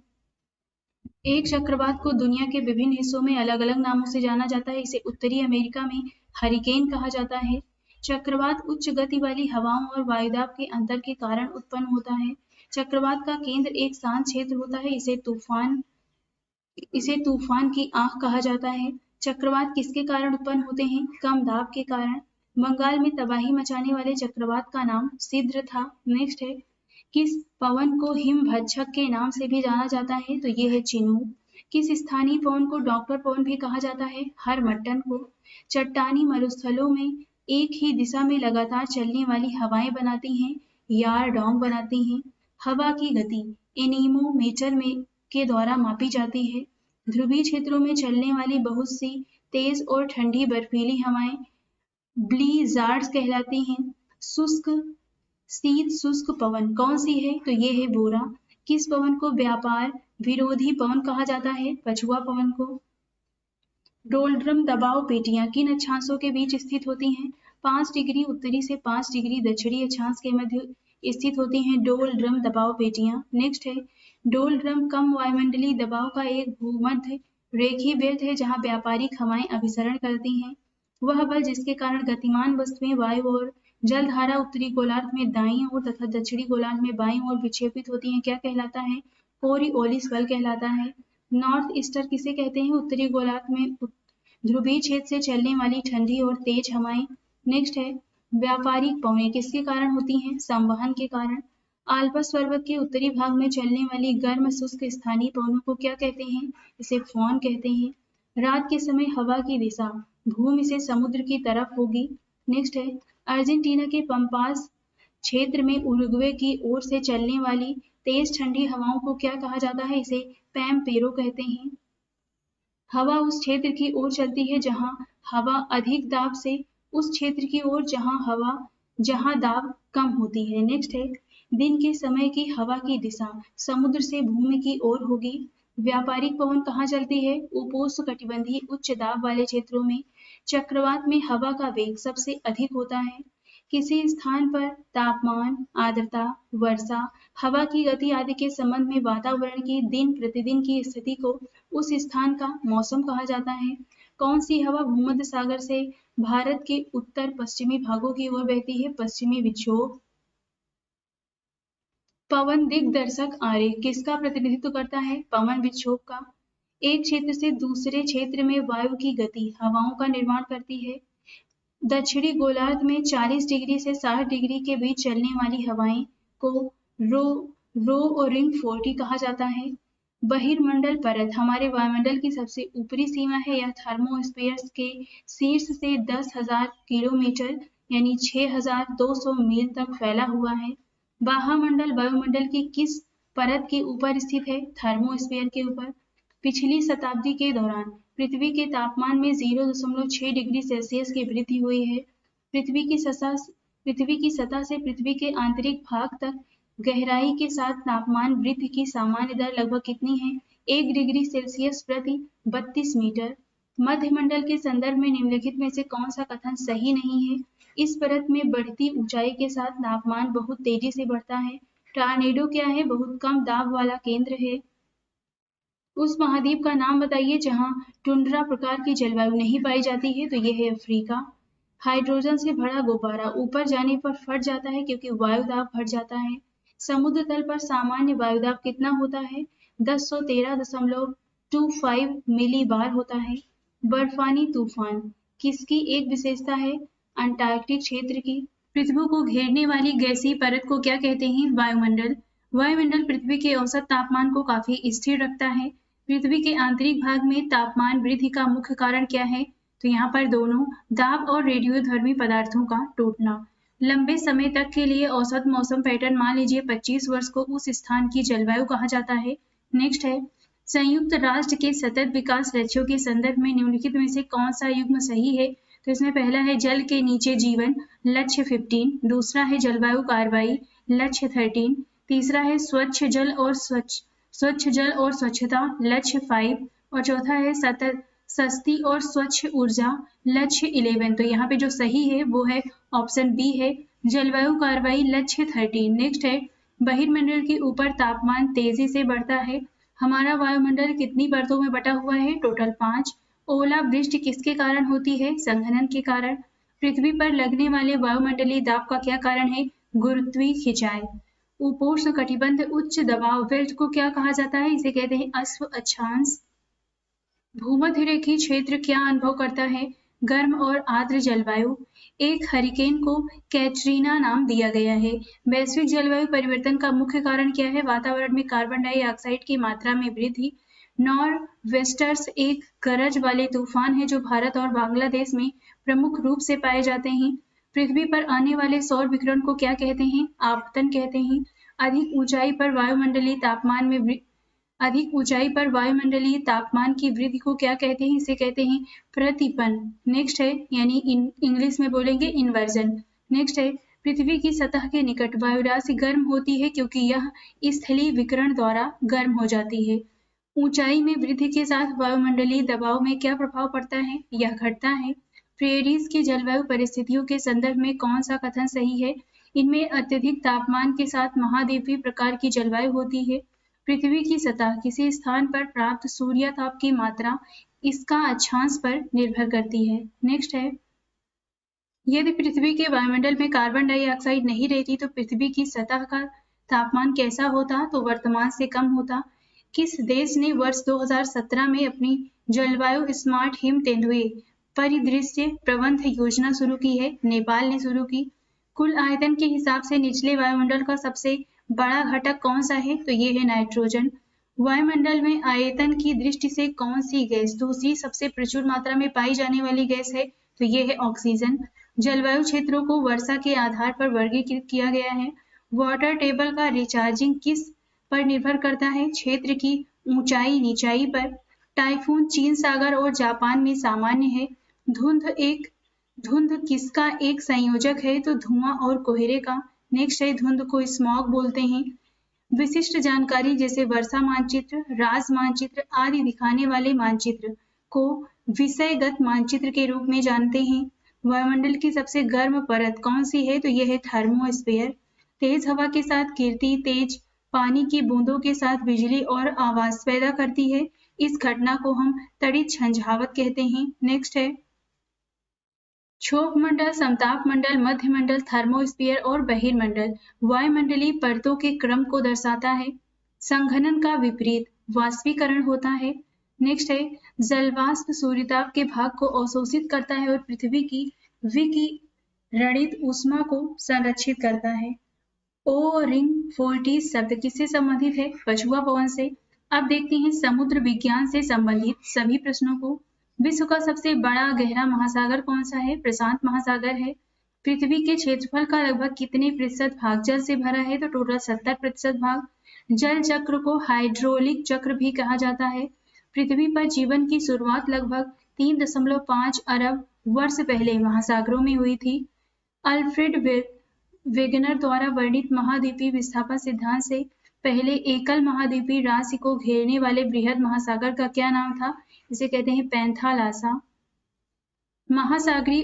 A: एक चक्रवात को दुनिया के विभिन्न हिस्सों में अलग अलग नामों से जाना जाता है। इसे उत्तरी अमेरिका में हरिकेन कहा जाता है। चक्रवात उच्च गति वाली हवाओं और वायुदाब के अंतर के कारण उत्पन्न होता है। चक्रवात का केंद्र एक शांत क्षेत्र होता है। इसे तूफान की आंख कहा जाता है। चक्रवात किसके कारण उत्पन्न होते हैं? कम दाब के कारण। बंगाल में तबाही मचाने वाले चक्रवात का नाम सिद्र था। नेक्स्ट है, किस पवन को हिमभक्षक के नाम से भी जाना जाता है? तो ये है चिनूक। किस स्थानीय पवन को डॉक्टर पवन भी कहा जाता है? हरमट्टन को। चट्टानी मरुस्थलों में एक ही दिशा में लगातार चलने वाली हवाएं बनाती हैं यारडोंग बनाती हैं। हवा की गति एनीमोमीटर में के द्वारा मापी जाती है। ध्रुवीय क्षेत्रों में चलने वाली बहुत सी तेज और ठंडी बर्फीली हवाएं ब्लीजार्ड्स कहलाती हैं। शीत शुष्क पवन कौन सी है? तो ये है बोरा। किस पवन को व्यापार विरोधी पवन कहा जाता है? पछुआ पवन को। डोलड्रम दबाव पेटियां किन अक्षांशों के बीच स्थित होती हैं? 5 डिग्री उत्तरी से 5 डिग्री दक्षिणी अक्षांश के मध्य स्थित होती हैं डोलड्रम दबाव पेटियां। नेक्स्ट है, डोलड्रम कम वायुमंडलीय दबाव का एक भूमध्य रेखीय बेल्ट है जहां व्यापारिक हवाएं अभिसरण करती हैं। वह बल जिसके कारण गतिमान वस्तुएं वायु और जलधारा उत्तरी गोलार्ध में दाईं ओर तथा दक्षिणी गोलार्ध में बाईं ओर विक्षेपित होती हैं क्या कहलाता है? कोरिओलिस बल कहलाता है। नॉर्थ ईस्टर किसे कहते हैं? उत्तरी गोलार्ध में ध्रुवीय क्षेत्र से चलने वाली ठंडी और तेज हवाएं। नेक्स्ट है, व्यापारिक पवनें किसके कारण होती हैं? संवहन के कारण। आल्पस पर्वत के उत्तरी भाग में चलने वाली गर्म शुष्क स्थानीय पवनों को क्या कहते हैं? इसे फॉन कहते हैं। रात के समय हवा की दिशा भूमि से समुद्र की तरफ होगी। नेक्स्ट है, अर्जेंटीना के पंपास क्षेत्र में उरुग्वे की ओर से चलने वाली तेज ठंडी हवाओं को क्या कहा जाता है? इसे पैम्पेरो कहते हैं। हवा उस क्षेत्र की ओर चलती है जहां हवा अधिक दाब से उस क्षेत्र की ओर जहां दाब कम होती है। नेक्स्ट है, दिन के समय की हवा की दिशा समुद्र से भूमि की ओर होगी। व्यापारिक पवन कहाँ चलती है? उपोष्ण कटिबंधीय उच्च दाब वाले क्षेत्रों में। चक्रवात में हवा का वेग सबसे अधिक होता है। किसी स्थान पर तापमान, आर्द्रता, वर्षा, हवा की गति आदि के संबंध में वातावरण की दिन प्रतिदिन की स्थिति को उस स्थान का मौसम कहा जाता है। कौन सी हवा भूमध्य सागर से भारत के उत्तर पश्चिमी भागों की ओर बहती है? पश्चिमी विक्षोभ। पवन दिग्दर्शक आरेख किसका प्रतिनिधित्व करता है? पवन विक्षोभ का। एक क्षेत्र से दूसरे क्षेत्र में वायु की गति हवाओं का निर्माण करती है। दक्षिणी गोलार्ध में 40 डिग्री से 60 डिग्री के बीच चलने वाली हवाएं को रोअरिंग 40 कहा जाता है। बहिर्मंडल परत हमारे वायुमंडल की सबसे ऊपरी सीमा है। यह थर्मोस्फीयर के शीर्ष से 10,000 किलोमीटर यानी 6,200 मील तक फैला हुआ है। बाह्यमंडल वायुमंडल की किस परत के ऊपर स्थित है? थर्मोस्फीयर के ऊपर। पिछली शताब्दी के दौरान पृथ्वी के तापमान में 0.6 डिग्री सेल्सियस की वृद्धि हुई है। पृथ्वी की सतह से पृथ्वी के आंतरिक भाग तक गहराई के साथ तापमान वृद्धि की सामान्य दर लगभग कितनी है? 1 डिग्री सेल्सियस प्रति 32 मीटर। मध्यमंडल के संदर्भ में निम्नलिखित में से कौन सा कथन सही नहीं है? इस परत में बढ़ती ऊंचाई के साथ तापमान बहुत तेजी से बढ़ता है। टॉर्नेडो क्या है? बहुत कम दाब वाला केंद्र है। उस महाद्वीप का नाम बताइए जहां टुंड्रा प्रकार की जलवायु नहीं पाई जाती है, तो यह है अफ्रीका। हाइड्रोजन से भरा गुब्बारा ऊपर जाने पर फट जाता है क्योंकि वायुदाब घट जाता है। समुद्र तल पर सामान्य वायुदाब कितना होता है? 1013.25 मिली बार होता है। बर्फानी तूफान किसकी एक विशेषता है? अंटार्कटिक क्षेत्र की। पृथ्वी को घेरने वाली गैसीय परत को क्या कहते हैं? वायुमंडल। वायुमंडल पृथ्वी के औसत तापमान को काफी स्थिर रखता है। पृथ्वी के आंतरिक भाग में तापमान वृद्धि का मुख्य कारण क्या है? तो यहाँ पर दोनों दाब और रेडियोधर्मी पदार्थों का टूटना। लंबे समय तक के लिए औसत मौसम पैटर्न मान लीजिए 25 वर्ष को उस स्थान की जलवायु कहा जाता है। नेक्स्ट है संयुक्त राष्ट्र के सतत विकास लक्ष्यों के संदर्भ में निम्नलिखित में से कौन सा युग्म सही है? तो इसमें पहला है जल के नीचे जीवन, लक्ष्य 15। दूसरा है जलवायु कार्रवाई, लक्ष्य 13। तीसरा है स्वच्छ जल और स्वच्छता, लक्ष्य 5। और चौथा है सस्ती और स्वच्छ ऊर्जा, लक्ष्य 11। तो यहाँ पे जो सही है वो है ऑप्शन बी है जलवायु कार्रवाई, लक्ष्य 13। नेक्स्ट है बहिर्मंडल के ऊपर तापमान तेजी से बढ़ता है। हमारा वायुमंडल कितनी परतों में बटा हुआ है? टोटल 5। ओलावृष्टि किसके कारण होती है? संघनन के कारण। पृथ्वी पर लगने वाले वायुमंडलीय दाब का क्या कारण है? गुरुत्वीय खिंचाई। उपोष्ण कटिबंध उच्च दबाव बेल्ट को क्या कहा जाता है? इसे कहते हैं अश्व अक्षांश। भूमध्य रेखीय क्षेत्र क्या अनुभव करता है? गर्म और आर्द्र जलवायु। एक हरिकेन को कैटरीना नाम दिया गया है। वैश्विक जलवायु परिवर्तन का मुख्य कारण क्या है? वातावरण में कार्बन डाइऑक्साइड की मात्रा में वृद्धि। नॉर्'वेस्टर्स एक गरज वाले तूफान है जो भारत और बांग्लादेश में प्रमुख रूप से पाए जाते हैं। पृथ्वी पर आने वाले सौर विकिरण को क्या कहते हैं? आपतन कहते हैं। अधिक ऊंचाई पर वायुमंडलीय तापमान की वृद्धि को क्या कहते हैं? इसे कहते हैं प्रतिपन। नेक्स्ट है यानी इंग्लिश में बोलेंगे इन्वर्जन। नेक्स्ट है पृथ्वी की सतह के निकट वायुराशि गर्म होती है क्योंकि यह स्थलीय विकिरण द्वारा गर्म हो जाती है। ऊंचाई में वृद्धि के साथ वायुमंडलीय दबाव में क्या प्रभाव पड़ता है? यह घटता है। प्रेरीज की जलवायु परिस्थितियों के संदर्भ में कौन सा कथन सही है? इनमें अत्यधिक तापमान के साथ महाद्वीपीय प्रकार की जलवायु होती है। पृथ्वी की सतह किसी स्थान पर प्राप्त सूर्यताप की मात्रा इसका अक्षांश पर निर्भर करती है। नेक्स्ट है यदि पृथ्वी के वायुमंडल में कार्बन डाइऑक्साइड नहीं रहती तो पृथ्वी की सतह का तापमान कैसा होता? तो वर्तमान से कम होता। किस देश ने वर्ष 2017 में अपनी जलवायु स्मार्ट हिम तेंदुए परिदृश्य प्रबंध योजना शुरू की है? नेपाल ने शुरू की। कुल आयतन के हिसाब से निचले वायुमंडल का सबसे बड़ा घटक कौन सा है? तो ये है नाइट्रोजन। वायुमंडल में आयतन की दृष्टि से कौन सी गैस दूसरी सबसे प्रचुर मात्रा में पाई जाने वाली गैस है? तो ये है ऑक्सीजन। जलवायु क्षेत्रों को वर्षा के आधार पर वर्गीकृत किया गया है। वाटर टेबल का रिचार्जिंग किस पर निर्भर करता है? क्षेत्र की ऊंचाई नीचाई पर। टाइफून चीन सागर और जापान में सामान्य है। धुंध किसका एक संयोजक है? तो धुआं और कोहरे का। नेक्स्ट है धुंध को स्मॉग बोलते हैं। विशिष्ट जानकारी जैसे वर्षा मानचित्र, राज मानचित्र आदि दिखाने वाले मानचित्र को विषयगत मानचित्र के रूप में जानते हैं। वायुमंडल की सबसे गर्म परत कौन सी है? तो यह है थर्मोस्फीयर। तेज हवा के साथ गिरती तेज पानी की बूंदों के साथ बिजली और आवाज पैदा करती है। इस घटना को हम तड़ित झंझावात कहते हैं। नेक्स्ट है क्षोभ मंडल, समताप मंडल, मध्य मंडल, थर्मोस्फीयर और बहिर्मंडल वायुमंडलीय परतों के क्रम को दर्शाता है। संघनन का विपरीत वाष्पीकरण होता है। नेक्स्ट है जलवाष्प सूर्यताप के भाग को अवशोषित करता है और पृथ्वी की विकिरणित ऊष्मा को संरक्षित करता है। ओ रिंग फोर्टिस शब्द किससे संबंधित है? पछुआ पवन से। अब देखते हैं समुद्र विज्ञान से संबंधित सभी प्रश्नों को। विश्व का सबसे बड़ा गहरा महासागर कौन सा है? प्रशांत महासागर है। पृथ्वी के क्षेत्रफल का लगभग कितने प्रतिशत भाग जल से भरा है? तो टोटल 70% भाग। जल चक्र को हाइड्रोलिक चक्र भी कहा जाता है। पृथ्वी पर जीवन की शुरुआत लगभग 3.5 अरब वर्ष पहले महासागरों में हुई थी। अल्फ्रेड वेगनर द्वारा वर्णित महाद्वीपीय विस्थापन सिद्धांत से पहले एकल महाद्वीपीय राशि को घेरने वाले बृहद महासागर का क्या नाम था? इसे कहते हैं पैंथालासा। महासागरीय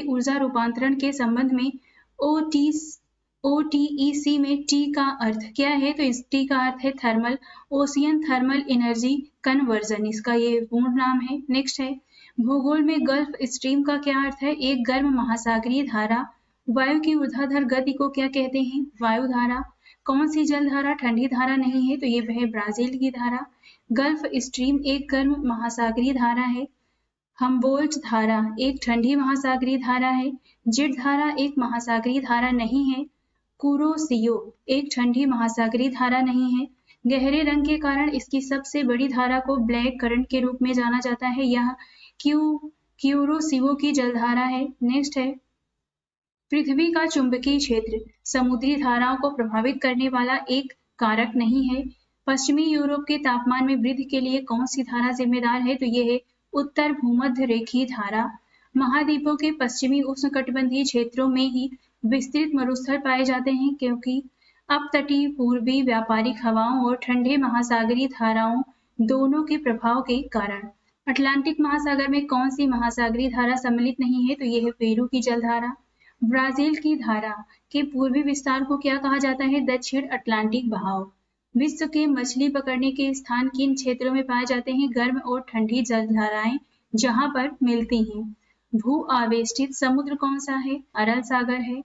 A: ऊर्जा रूपांतरण के संबंध में ओटिस OTEC में टी का अर्थ क्या है? तो इस टी का अर्थ है thermal, ocean thermal energy conversion, इसका ये पूर्ण नाम है। नेक्स्ट है भूगोल में गल्फ स्ट्रीम का क्या अर्थ है? एक गर्म महासागरीय धारा। वायु की ऊर्ध्वाधर गति को क्या कहते हैं? वायु धारा। कौन सी जल धारा ठंडी धारा नहीं है? तो ये है ब्राजील की धारा। गल्फ स्ट्रीम एक गर्म महासागरीय धारा है। हम्बोल्ट धारा एक ठंडी महासागरीय धारा है। जिट धारा एक महासागरीय धारा नहीं है। कुरोसियो एक ठंडी महासागरीय धारा नहीं है। गहरे रंग के कारण इसकी सबसे बड़ी धारा को ब्लैक करंट के रूप में जाना जाता है। यह क्यूरोसियो की जलधारा है। नेक्स्ट है पृथ्वी का चुंबकीय क्षेत्र समुद्री धाराओं को प्रभावित करने वाला एक कारक नहीं है। पश्चिमी यूरोप के तापमान में वृद्धि के लिए कौन सी धारा जिम्मेदार है? तो यह है उत्तर भूमध्य रेखीय धारा। महाद्वीपों के पश्चिमी उष्णकटिबंधीय क्षेत्रों में ही विस्तृत मरुस्थल पाए जाते हैं, क्योंकि अपतटीय पूर्वी व्यापारिक हवाओं और ठंडे महासागरीय धाराओं दोनों के प्रभाव के कारण। अटलांटिक महासागर में कौन सी महासागरीय धारा सम्मिलित नहीं है? तो यह है पेरू की जलधारा। ब्राजील की धारा के पूर्वी विस्तार को क्या कहा जाता है? दक्षिण अटलांटिक बहाव। विश्व के मछली पकड़ने के स्थान किन क्षेत्रों में पाए जाते हैं? गर्म और ठंडी जलधाराएं जहां पर मिलती हैं। भू आवेष्टित समुद्र कौन सा है? अरल सागर है,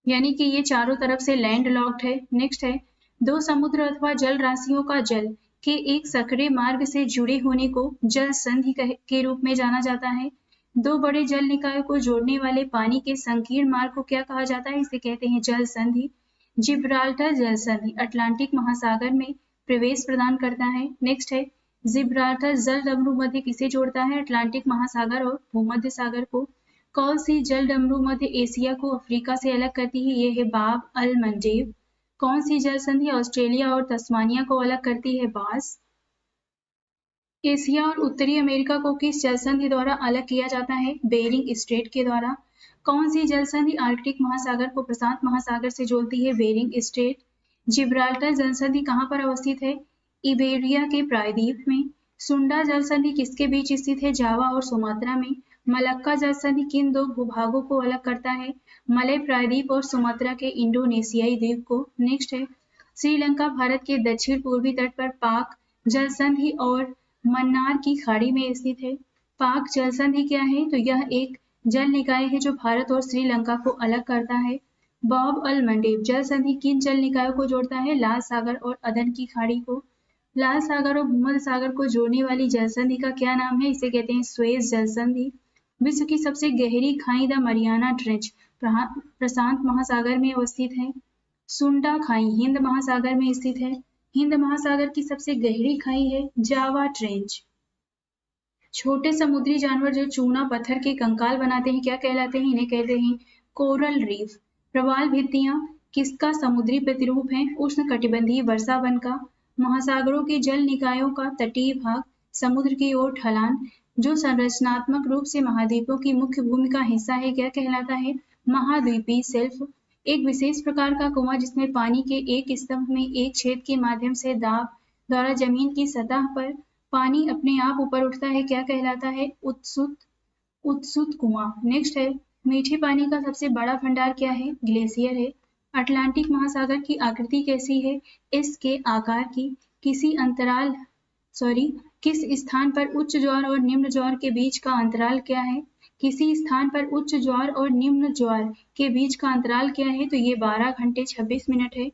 A: यानी कि ये चारों तरफ से लैंड लॉक्ड है। नेक्स्ट है दो समुद्र अथवा जल राशियों का जल के एक सक्रिय मार्ग से जुड़े होने को जल संधि के रूप में जाना जाता है। दो बड़े जल निकायों को जोड़ने वाले पानी के संकीर्ण मार्ग को क्या कहा जाता है? इसे कहते हैं जल संधि। जिब्राल्टर जल संधि अटलांटिक महासागर में प्रवेश प्रदान करता है। नेक्स्ट है जिब्राल्टर जल डमरू मध्य किसे जोड़ता है? अटलांटिक महासागर और भूमध्य सागर को। कौन सी जल डमरू मध्य एशिया को अफ्रीका से अलग करती है? ये है बाब अल मंडेब। कौन सी जल संधि ऑस्ट्रेलिया और तस्मानिया को अलग करती है? बास। एशिया और उत्तरी अमेरिका को किस जल संधि द्वारा अलग किया जाता है? बेरिंग स्ट्रेट के द्वारा। कौन सी जल संधि आर्कटिक महासागर को प्रशांत महासागर से जोड़ती है? Bearing straight. जिब्राल्टर जल संधि कहाँ पर अवस्थित है? इबेरिया के प्रायद्वीप में। सुंडा जल संधि किसके बीच स्थित है? जावा और सुमात्रा में। मलक्का जल संधि किन दो भूभागों को अलग करता है? मलय प्रायद्वीप और सुमात्रा के इंडोनेशियाई द्वीप को। नेक्स्ट है श्रीलंका भारत के दक्षिण पूर्वी तट पर पाक जल संधि और मन्नार की खाड़ी में स्थित है। पाक जल संधि क्या है? तो यह एक जल निकाय है जो भारत और श्रीलंका को अलग करता है। बॉब अल मंडेब जल संधि किन जल निकायों को जोड़ता है? लाल सागर और अदन की खाड़ी को। लाल सागर और भूमध्य सागर को जोड़ने वाली जल संधि का क्या नाम है? इसे कहते हैं सुएज जल संधि। विश्व की सबसे गहरी खाई द मरियाना ट्रेंच प्रशांत महासागर में अवस्थित है। सुंडा खाई हिंद महासागर में स्थित है। हिंद महासागर की सबसे गहरी खाई है जावा ट्रेंच। छोटे समुद्री जानवर जो चूना पत्थर के कंकाल बनाते हैं क्या कहलाते हैं? इन्हें कहते हैं कोरल रीफ। प्रवाल भित्तियां किसका समुद्री प्रतिरूप है? उष्णकटिबंधीय वर्षा वन का। महासागरों के जल निकायों का तटीय भाग समुद्र की ओर ढलान जो संरचनात्मक रूप से महाद्वीपों की मुख्य भूमि का हिस्सा है क्या कहलाता है? महाद्वीपीय शेल्फ। एक विशेष प्रकार का कुआं जिसमें पानी के एक स्तंभ में एक छेद के माध्यम से दाब द्वारा जमीन की सतह पर पानी अपने आप ऊपर उठता है क्या कहलाता है? उत्सुत कुआं। नेक्स्ट है मीठे पानी का सबसे बड़ा भंडार क्या है? ग्लेशियर है। अटलांटिक महासागर की आकृति कैसी है? एस के आकार की। किस स्थान पर उच्च ज्वार और निम्न ज्वार के बीच का अंतराल क्या है? किसी स्थान पर उच्च ज्वार और निम्न ज्वार के बीच का अंतराल क्या है? तो ये 12 घंटे 26 मिनट है।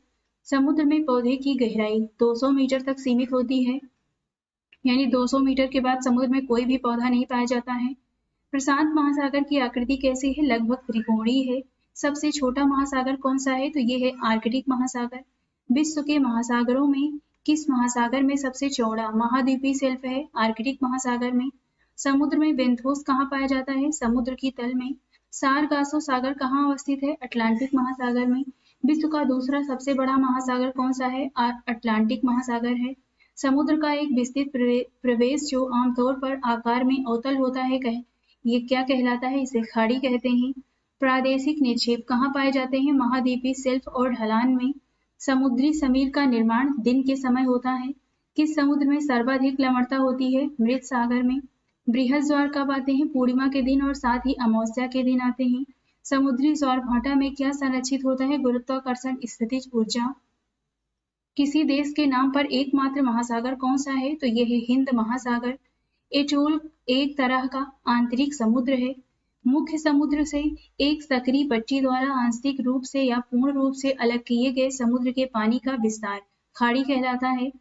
A: समुद्र में पौधे की गहराई 200 मीटर तक सीमित होती है, यानी 200 मीटर के बाद समुद्र में कोई भी पौधा नहीं पाया जाता है। प्रशांत महासागर की आकृति कैसी है? लगभग त्रिकोणीय है। सबसे छोटा महासागर कौन सा है? तो ये है आर्कटिक महासागर। विश्व के महासागरों में किस महासागर में सबसे चौड़ा महाद्वीपीय शेल्फ है? आर्कटिक महासागर में। समुद्र में बेंथोस कहाँ पाया जाता है? समुद्र की तल में। सारगासो सागर कहाँ अवस्थित है? अटलांटिक महासागर में। विश्व का दूसरा सबसे बड़ा महासागर कौन सा है? अटलांटिक महासागर है। समुद्र का एक विस्तृत प्रवेश जो आमतौर पर आकार में अवतल होता है ये क्या कहलाता है? इसे खाड़ी कहते हैं। प्रादेशिक निक्षेप कहाँ पाए जाते हैं? महाद्वीपीय शेल्फ और ढलान में। समुद्री समीर का निर्माण दिन के समय होता है। किस समुद्र में सर्वाधिक लवणता होती है? मृत सागर में। बृहद ज्वार कब आते हैं? पूर्णिमा के दिन और साथ ही अमावस्या के दिन आते हैं। समुद्री सौर भाटा में क्या संरक्षित होता है? गुरुत्वाकर्षण स्थितिज ऊर्जा। किसी देश के नाम पर एकमात्र महासागर कौन सा है? तो यह है हिंद महासागर। एटोल एक तरह का आंतरिक समुद्र है। मुख्य समुद्र से एक सक्रिय पट्टी द्वारा आंशिक रूप से या पूर्ण रूप से अलग किए गए समुद्र के पानी का विस्तार खाड़ी कहलाता है।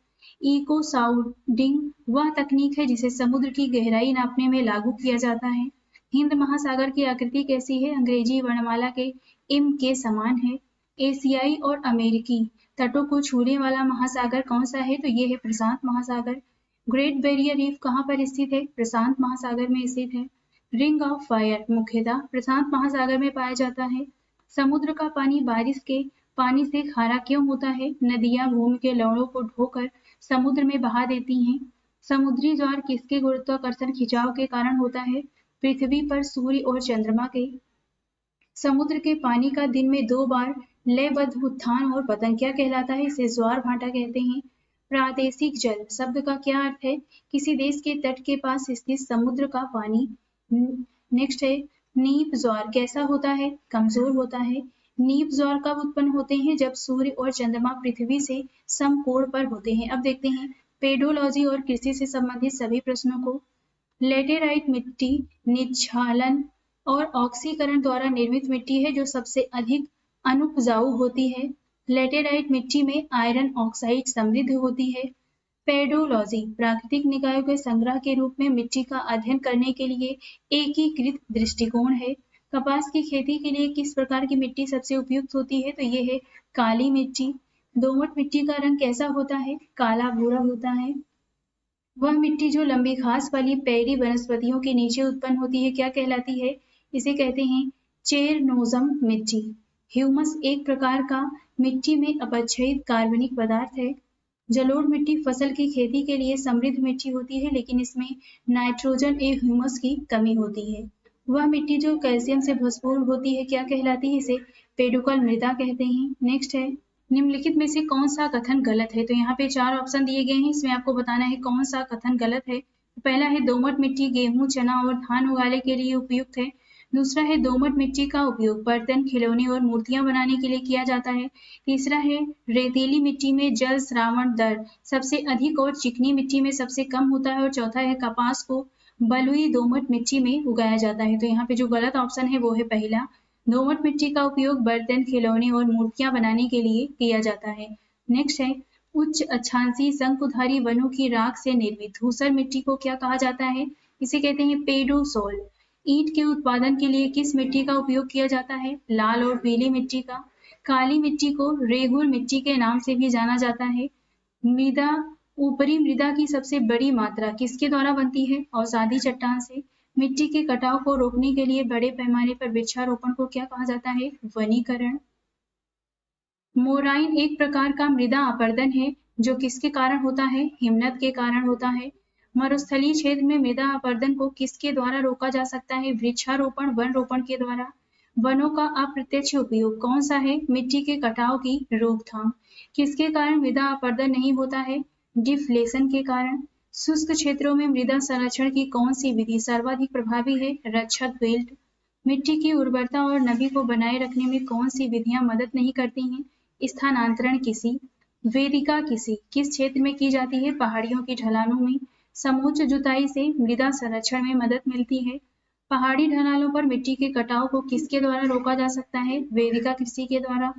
A: इको साउंडिंग वह तकनीक है जिसे समुद्र की गहराई नापने में लागू किया जाता है। हिंद महासागर की आकृति कैसी है? अंग्रेजी वर्णमाला के एम के समान है। एशियाई और अमेरिकी तटों को छूने वाला महासागर कौन सा है? तो ये है प्रशांत महासागर। ग्रेट बैरियर रीफ कहाँ पर स्थित है? प्रशांत महासागर में स्थित है। रिंग ऑफ फायर मुख्यतः प्रशांत महासागर में पाया जाता है। समुद्र का पानी बारिश के पानी से खारा क्यों होता है? नदियां भूमि के लवणों को ढोकर समुद्र में बहा देती हैं। समुद्री ज्वार किसके गुरुत्वाकर्षण खिंचाव के कारण होता है? पृथ्वी पर सूर्य और चंद्रमा के। समुद्र के पानी का दिन में 2 बार लयबद्ध उत्थान और पतन क्या कहलाता है? इसे ज्वार भाटा कहते हैं। प्रादेशिक जल शब्द का क्या अर्थ है? किसी देश के तट के पास स्थित समुद्र का पानी। नेक्स्ट है नीप ज्वार कैसा होता है? कमजोर होता है। नीप ज्वार कब उत्पन्न होते हैं? जब सूर्य और चंद्रमा पृथ्वी से समकोण पर होते हैं। अब देखते हैं पेडोलॉजी और कृषि से संबंधित सभी प्रश्नों को। लेटेराइट मिट्टी निक्षालन और ऑक्सीकरण द्वारा निर्मित मिट्टी है जो सबसे अधिक अनुपजाऊ होती है। लेटेराइट मिट्टी में आयरन ऑक्साइड समृद्ध होती है। पेडोलॉजी प्राकृतिक निकायों के संग्रह के रूप में मिट्टी का अध्ययन करने के लिए एकीकृत दृष्टिकोण है। कपास की खेती के लिए किस प्रकार की मिट्टी सबसे उपयुक्त होती है? तो ये है काली मिट्टी। दोमट मिट्टी का रंग कैसा होता है? काला भूरा होता है। वह मिट्टी जो लंबी घास वाली पैरी वनस्पतियों के नीचे उत्पन्न होती है क्या कहलाती है? इसे कहते हैं चेरनोजम मिट्टी। ह्यूमस एक प्रकार का मिट्टी में अपक्षयित कार्बनिक पदार्थ है। जलोढ़ मिट्टी फसल की खेती के लिए समृद्ध मिट्टी होती है लेकिन इसमें नाइट्रोजन एवं ह्यूमस की कमी होती है। वह मिट्टी जो कैल्शियम से भरपूर होती है क्या कहलाती है? इसे पेडुकल मृदा कहते हैं। नेक्स्ट है निम्नलिखित में से कौन सा कथन गलत है? तो यहाँ पे 4 ऑप्शन दिए गए हैं, इसमें आपको बताना है कौन सा कथन गलत है। पहला है दोमट मिट्टी गेहूं चना और धान उगाने के लिए उपयुक्त है। दूसरा है दोमट मिट्टी का उपयोग बर्तन खिलौने और मूर्तियां बनाने के लिए किया जाता है। तीसरा है रेतीली मिट्टी में जल श्रावण दर सबसे अधिक और चिकनी मिट्टी में सबसे कम होता है। और चौथा है कपास को बलुई दोमट मिट्टी में उगाया जाता है। तो यहाँ पे जो गलत ऑप्शन है वो है पहला, दोमट मिट्टी का उपयोग बर्तन खिलौने और मूर्तियां बनाने के लिए किया जाता है। नेक्स्ट है उच्च अक्षांशीय शंकुधारी वनों की राख से निर्मित धूसर मिट्टी को क्या कहा जाता है? इसे कहते हैं पेडोसोल। ईंट के उत्पादन के लिए किस मिट्टी का उपयोग किया जाता है? लाल और पीली मिट्टी का। काली मिट्टी को रेगुल मिट्टी के नाम से भी जाना जाता है। मृदा ऊपरी मृदा की सबसे बड़ी मात्रा किसके द्वारा बनती है? अवसादी चट्टान से। मिट्टी के कटाव को रोकने के लिए बड़े पैमाने पर वृक्षारोपण को क्या कहा जाता है? वनीकरण। मोराइन एक प्रकार का मृदा अपरदन है जो किसके कारण होता है? हिमनद के कारण होता है। मरुस्थलीय क्षेत्र में मृदा अपरदन को किसके द्वारा रोका जा सकता है? वृक्षारोपण वन रोपण के द्वारा। वनों का अप्रत्यक्ष उपयोग कौन सा है? मिट्टी के कटाव की रोकथाम। किसके कारण मृदा अपरदन नहीं होता है? डिफ्लेशन के कारण। शुष्क क्षेत्रों में मृदा संरक्षण की कौन सी विधि सर्वाधिक प्रभावी है? रक्षक बेल्ट। मिट्टी की उर्वरता और नमी को बनाए रखने में कौन सी विधियां मदद नहीं करती हैं? स्थानांतरण किसी। वेदिका किसी किस क्षेत्र में की जाती है? पहाड़ियों की ढलानों में। समोच्च जुताई से मृदा संरक्षण में मदद मिलती है। पहाड़ी ढलानों पर मिट्टी के कटाव को किसके द्वारा रोका जा सकता है? वेदिका कृषि के द्वारा।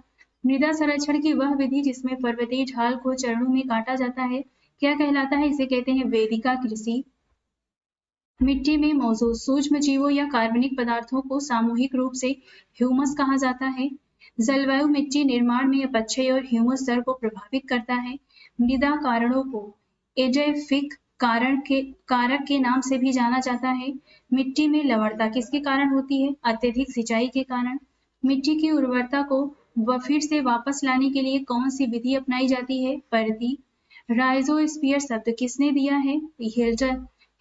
A: मृदा संरक्षण की वह विधि जिसमें पर्वतीय ढाल को चरणों में काटा जाता है क्या कहलाता है? इसे कहते हैं वेदिका कृषि। मिट्टी में मौजूद सूक्ष्म जीवों या कार्बनिक पदार्थों को सामूहिक रूप से ह्यूमस कहा जाता है। जलवायु मिट्टी निर्माण में अपक्षय और ह्यूमस स्तर को प्रभावित करता है। मृदा कारणों को एडैफिक कारक के नाम से भी जाना जाता है। मिट्टी में लवणता किसके कारण होती है? अत्यधिक सिंचाई के कारण। मिट्टी की उर्वरता को फिर से वापस लाने के लिए कौन सी विधि अपनाई जाती है? परती। राइजोस्फीयर शब्द किसने दिया है?